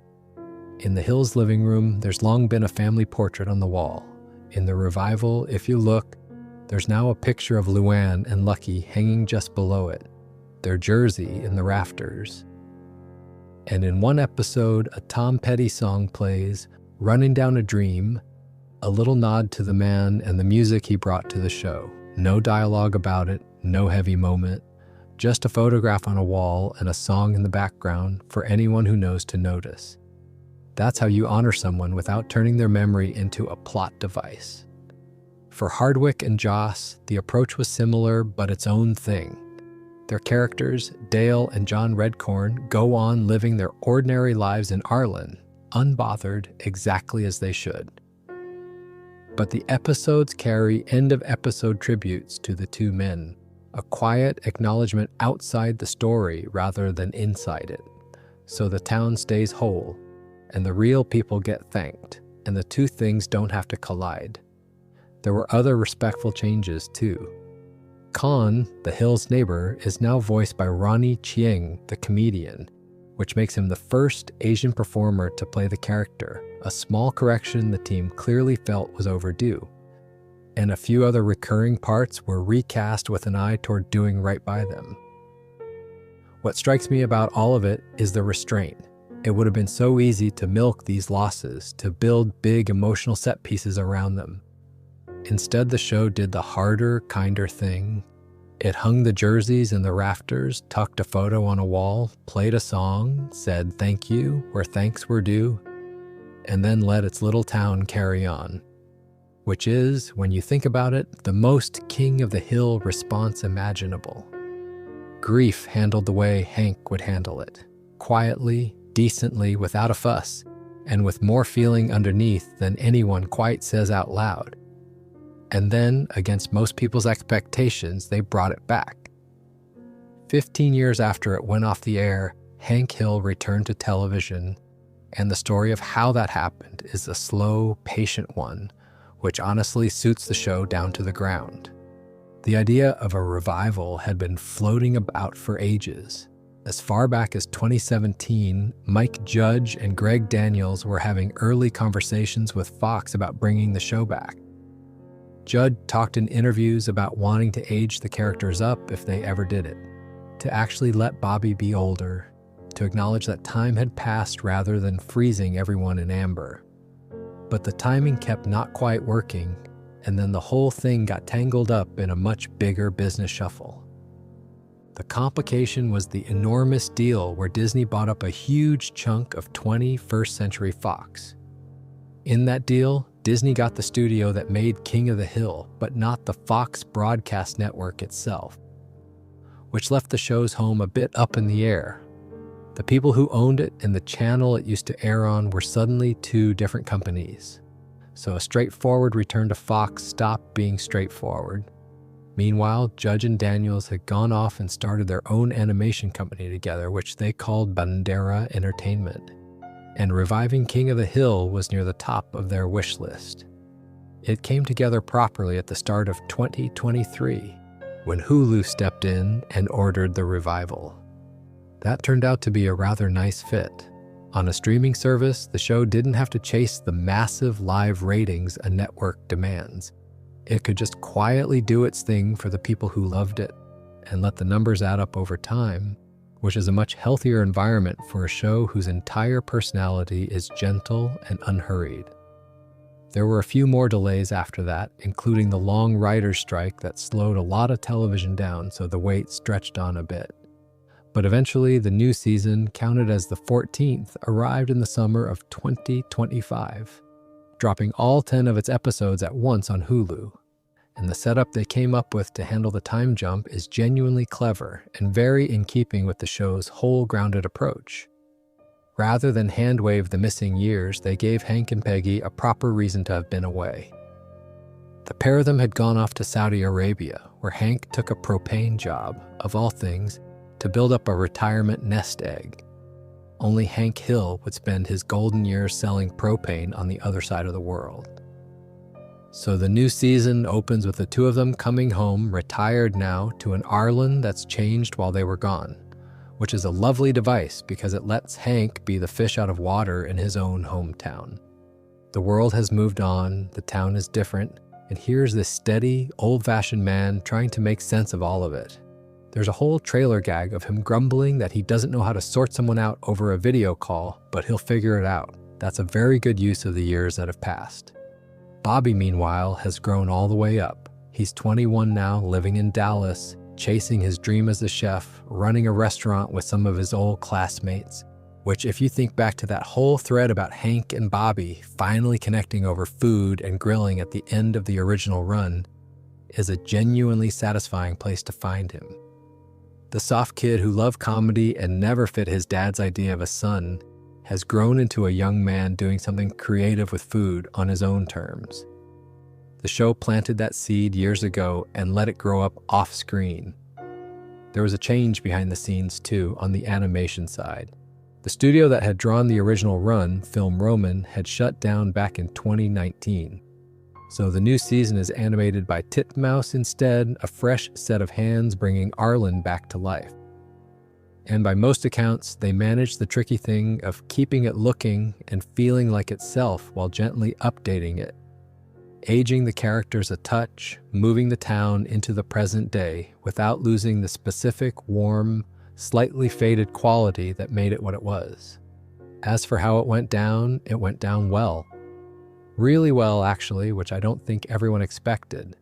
In the Hills living room, there's long been a family portrait on the wall. In the revival, if you look, there's now a picture of Luann and Lucky hanging just below it, their jersey in the rafters. And in one episode, a Tom Petty song plays, Running Down a Dream, a little nod to the man and the music he brought to the show. No dialogue about it, no heavy moment, just a photograph on a wall and a song in the background for anyone who knows to notice. That's how you honor someone without turning their memory into a plot device. For Hardwick and Joss, the approach was similar but its own thing. Their characters, Dale and John Redcorn, go on living their ordinary lives in Arlen, unbothered exactly as they should. But the episodes carry end-of-episode tributes to the two men, a quiet acknowledgement outside the story rather than inside it. So the town stays whole, and the real people get thanked, and the two things don't have to collide. There were other respectful changes too. Khan, the Hill's neighbor, is now voiced by Ronnie Chieng, the comedian, which makes him the first Asian performer to play the character, a small correction the team clearly felt was overdue. And a few other recurring parts were recast with an eye toward doing right by them. What strikes me about all of it is the restraint. It would have been so easy to milk these losses, to build big emotional set pieces around them. Instead, the show did the harder, kinder thing. It hung the jerseys in the rafters, tucked a photo on a wall, played a song, said thank you where thanks were due, and then let its little town carry on. Which is, when you think about it, the most King of the Hill response imaginable. Grief handled the way Hank would handle it, quietly, decently, without a fuss, and with more feeling underneath than anyone quite says out loud. And then, against most people's expectations, they brought it back. 15 years after it went off the air, Hank Hill returned to television, and the story of how that happened is a slow, patient one, which honestly suits the show down to the ground. The idea of a revival had been floating about for ages. As far back as 2017, Mike Judge and Greg Daniels were having early conversations with Fox about bringing the show back. Judd talked in interviews about wanting to age the characters up if they ever did it, to actually let Bobby be older, to acknowledge that time had passed rather than freezing everyone in amber. But the timing kept not quite working, and then the whole thing got tangled up in a much bigger business shuffle. The complication was the enormous deal where Disney bought up a huge chunk of 21st Century Fox. In that deal, Disney got the studio that made King of the Hill, but not the Fox broadcast network itself, which left the show's home a bit up in the air. The people who owned it and the channel it used to air on were suddenly two different companies. So a straightforward return to Fox stopped being straightforward. Meanwhile, Judge and Daniels had gone off and started their own animation company together, which they called Bandera Entertainment. And reviving King of the Hill was near the top of their wish list. It came together properly at the start of 2023, when Hulu stepped in and ordered the revival. That turned out to be a rather nice fit. On a streaming service, the show didn't have to chase the massive live ratings a network demands. It could just quietly do its thing for the people who loved it and let the numbers add up over time, which is a much healthier environment for a show whose entire personality is gentle and unhurried. There were a few more delays after that, including the long writer's strike that slowed a lot of television down, so the wait stretched on a bit. But eventually, the new season, counted as the 14th, arrived in the summer of 2025, dropping all 10 of its episodes at once on Hulu. And the setup they came up with to handle the time jump is genuinely clever and very in keeping with the show's whole grounded approach. Rather than hand-wave the missing years, they gave Hank and Peggy a proper reason to have been away. The pair of them had gone off to Saudi Arabia, where Hank took a propane job, of all things, to build up a retirement nest egg. Only Hank Hill would spend his golden years selling propane on the other side of the world. So the new season opens with the two of them coming home, retired now, to an Arlen that's changed while they were gone, which is a lovely device because it lets Hank be the fish out of water in his own hometown. The world has moved on, the town is different, and here's this steady, old-fashioned man trying to make sense of all of it. There's a whole trailer gag of him grumbling that he doesn't know how to sort someone out over a video call, but he'll figure it out. That's a very good use of the years that have passed. Bobby, meanwhile, has grown all the way up. He's 21 now, living in Dallas, chasing his dream as a chef, running a restaurant with some of his old classmates, which, if you think back to that whole thread about Hank and Bobby finally connecting over food and grilling at the end of the original run, is a genuinely satisfying place to find him. The soft kid who loved comedy and never fit his dad's idea of a son has grown into a young man doing something creative with food on his own terms. The show planted that seed years ago and let it grow up off-screen. There was a change behind the scenes, too, on the animation side. The studio that had drawn the original run, Film Roman, had shut down back in 2019. So the new season is animated by Titmouse instead, a fresh set of hands bringing Arlen back to life. And by most accounts, they managed the tricky thing of keeping it looking and feeling like itself while gently updating it, aging the characters a touch, moving the town into the present day without losing the specific, warm, slightly faded quality that made it what it was. As for how it went down well. Really well, actually, which I don't think everyone expected.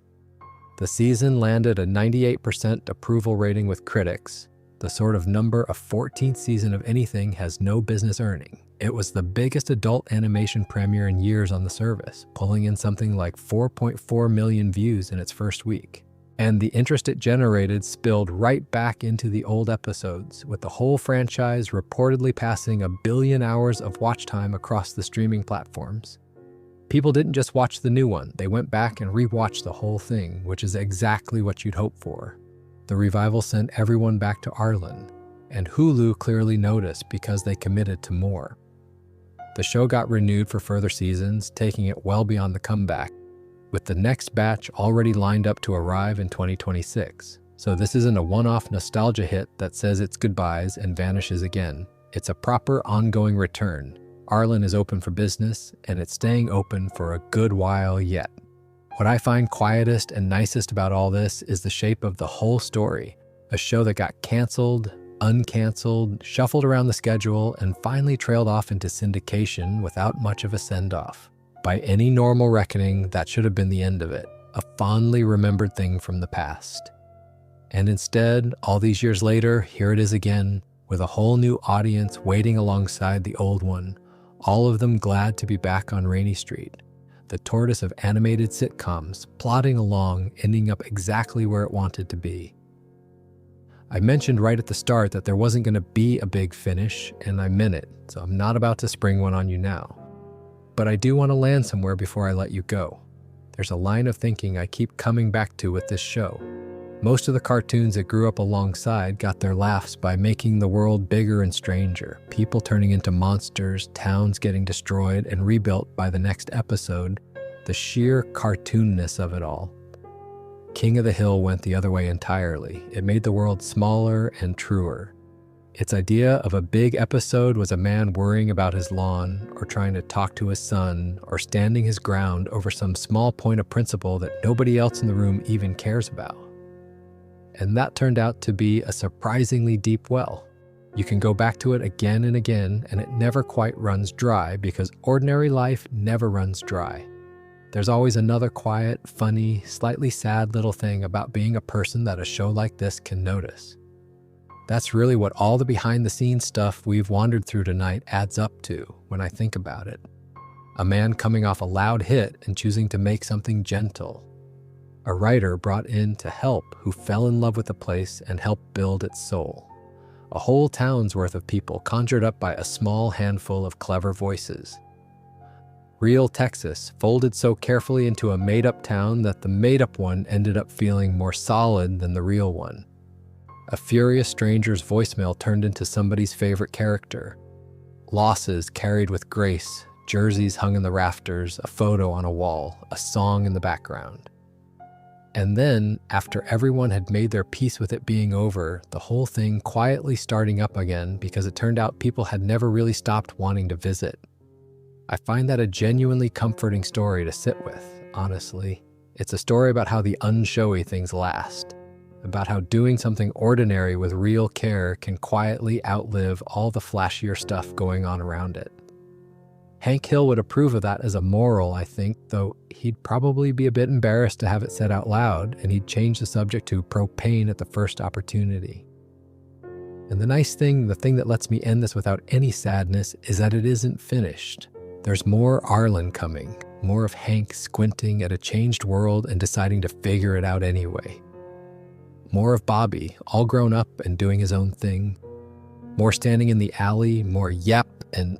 The season landed a 98% approval rating with critics, the sort of number a 14th season of anything has no business earning. It was the biggest adult animation premiere in years on the service, pulling in something like 4.4 million views in its first week. And the interest it generated spilled right back into the old episodes, with the whole franchise reportedly passing 1 billion hours of watch time across the streaming platforms. People didn't just watch the new one, they went back and rewatched the whole thing, which is exactly what you'd hope for. The revival sent everyone back to Arlen, and Hulu clearly noticed because they committed to more. The show got renewed for further seasons, taking it well beyond the comeback, with the next batch already lined up to arrive in 2026. So this isn't a one-off nostalgia hit that says its goodbyes and vanishes again. It's a proper ongoing return. Arlen is open for business, and it's staying open for a good while yet. What I find quietest and nicest about all this is the shape of the whole story. A show that got canceled, uncanceled, shuffled around the schedule, and finally trailed off into syndication without much of a send-off. By any normal reckoning, that should have been the end of it, a fondly remembered thing from the past. And instead, all these years later, here it is again, with a whole new audience waiting alongside the old one, all of them glad to be back on Rainy Street, the tortoise of animated sitcoms, plodding along, ending up exactly where it wanted to be. I mentioned right at the start that there wasn't going to be a big finish, and I meant it, so I'm not about to spring one on you now. But I do want to land somewhere before I let you go. There's a line of thinking I keep coming back to with this show. Most of the cartoons that grew up alongside got their laughs by making the world bigger and stranger, people turning into monsters, towns getting destroyed and rebuilt by the next episode, the sheer cartoonness of it all. King of the Hill went the other way entirely. It made the world smaller and truer. Its idea of a big episode was a man worrying about his lawn, or trying to talk to his son, or standing his ground over some small point of principle that nobody else in the room even cares about. And that turned out to be a surprisingly deep well. You can go back to it again and again, and it never quite runs dry because ordinary life never runs dry. There's always another quiet, funny, slightly sad little thing about being a person that a show like this can notice. That's really what all the behind-the-scenes stuff we've wandered through tonight adds up to when I think about it. A man coming off a loud hit and choosing to make something gentle. A writer brought in to help who fell in love with the place and helped build its soul. A whole town's worth of people conjured up by a small handful of clever voices. Real Texas folded so carefully into a made-up town that the made-up one ended up feeling more solid than the real one. A furious stranger's voicemail turned into somebody's favorite character. Losses carried with grace, jerseys hung in the rafters, a photo on a wall, a song in the background. And then, after everyone had made their peace with it being over, the whole thing quietly starting up again because it turned out people had never really stopped wanting to visit. I find that a genuinely comforting story to sit with, honestly. It's a story about how the unshowy things last, about how doing something ordinary with real care can quietly outlive all the flashier stuff going on around it. Hank Hill would approve of that as a moral, I think, though he'd probably be a bit embarrassed to have it said out loud, and he'd change the subject to propane at the first opportunity. And the nice thing, the thing that lets me end this without any sadness, is that it isn't finished. There's more Arlen coming, more of Hank squinting at a changed world and deciding to figure it out anyway. More of Bobby, all grown up and doing his own thing. More standing in the alley, more yep and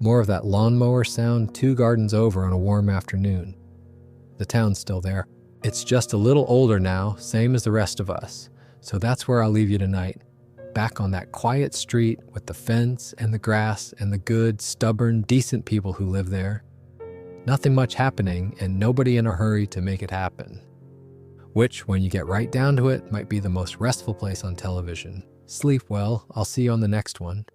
More of that lawnmower sound 2 gardens over on a warm afternoon. The town's still there. It's just a little older now, same as the rest of us. So that's where I'll leave you tonight. Back on that quiet street with the fence and the grass and the good, stubborn, decent people who live there. Nothing much happening and nobody in a hurry to make it happen. Which, when you get right down to it, might be the most restful place on television. Sleep well. I'll see you on the next one.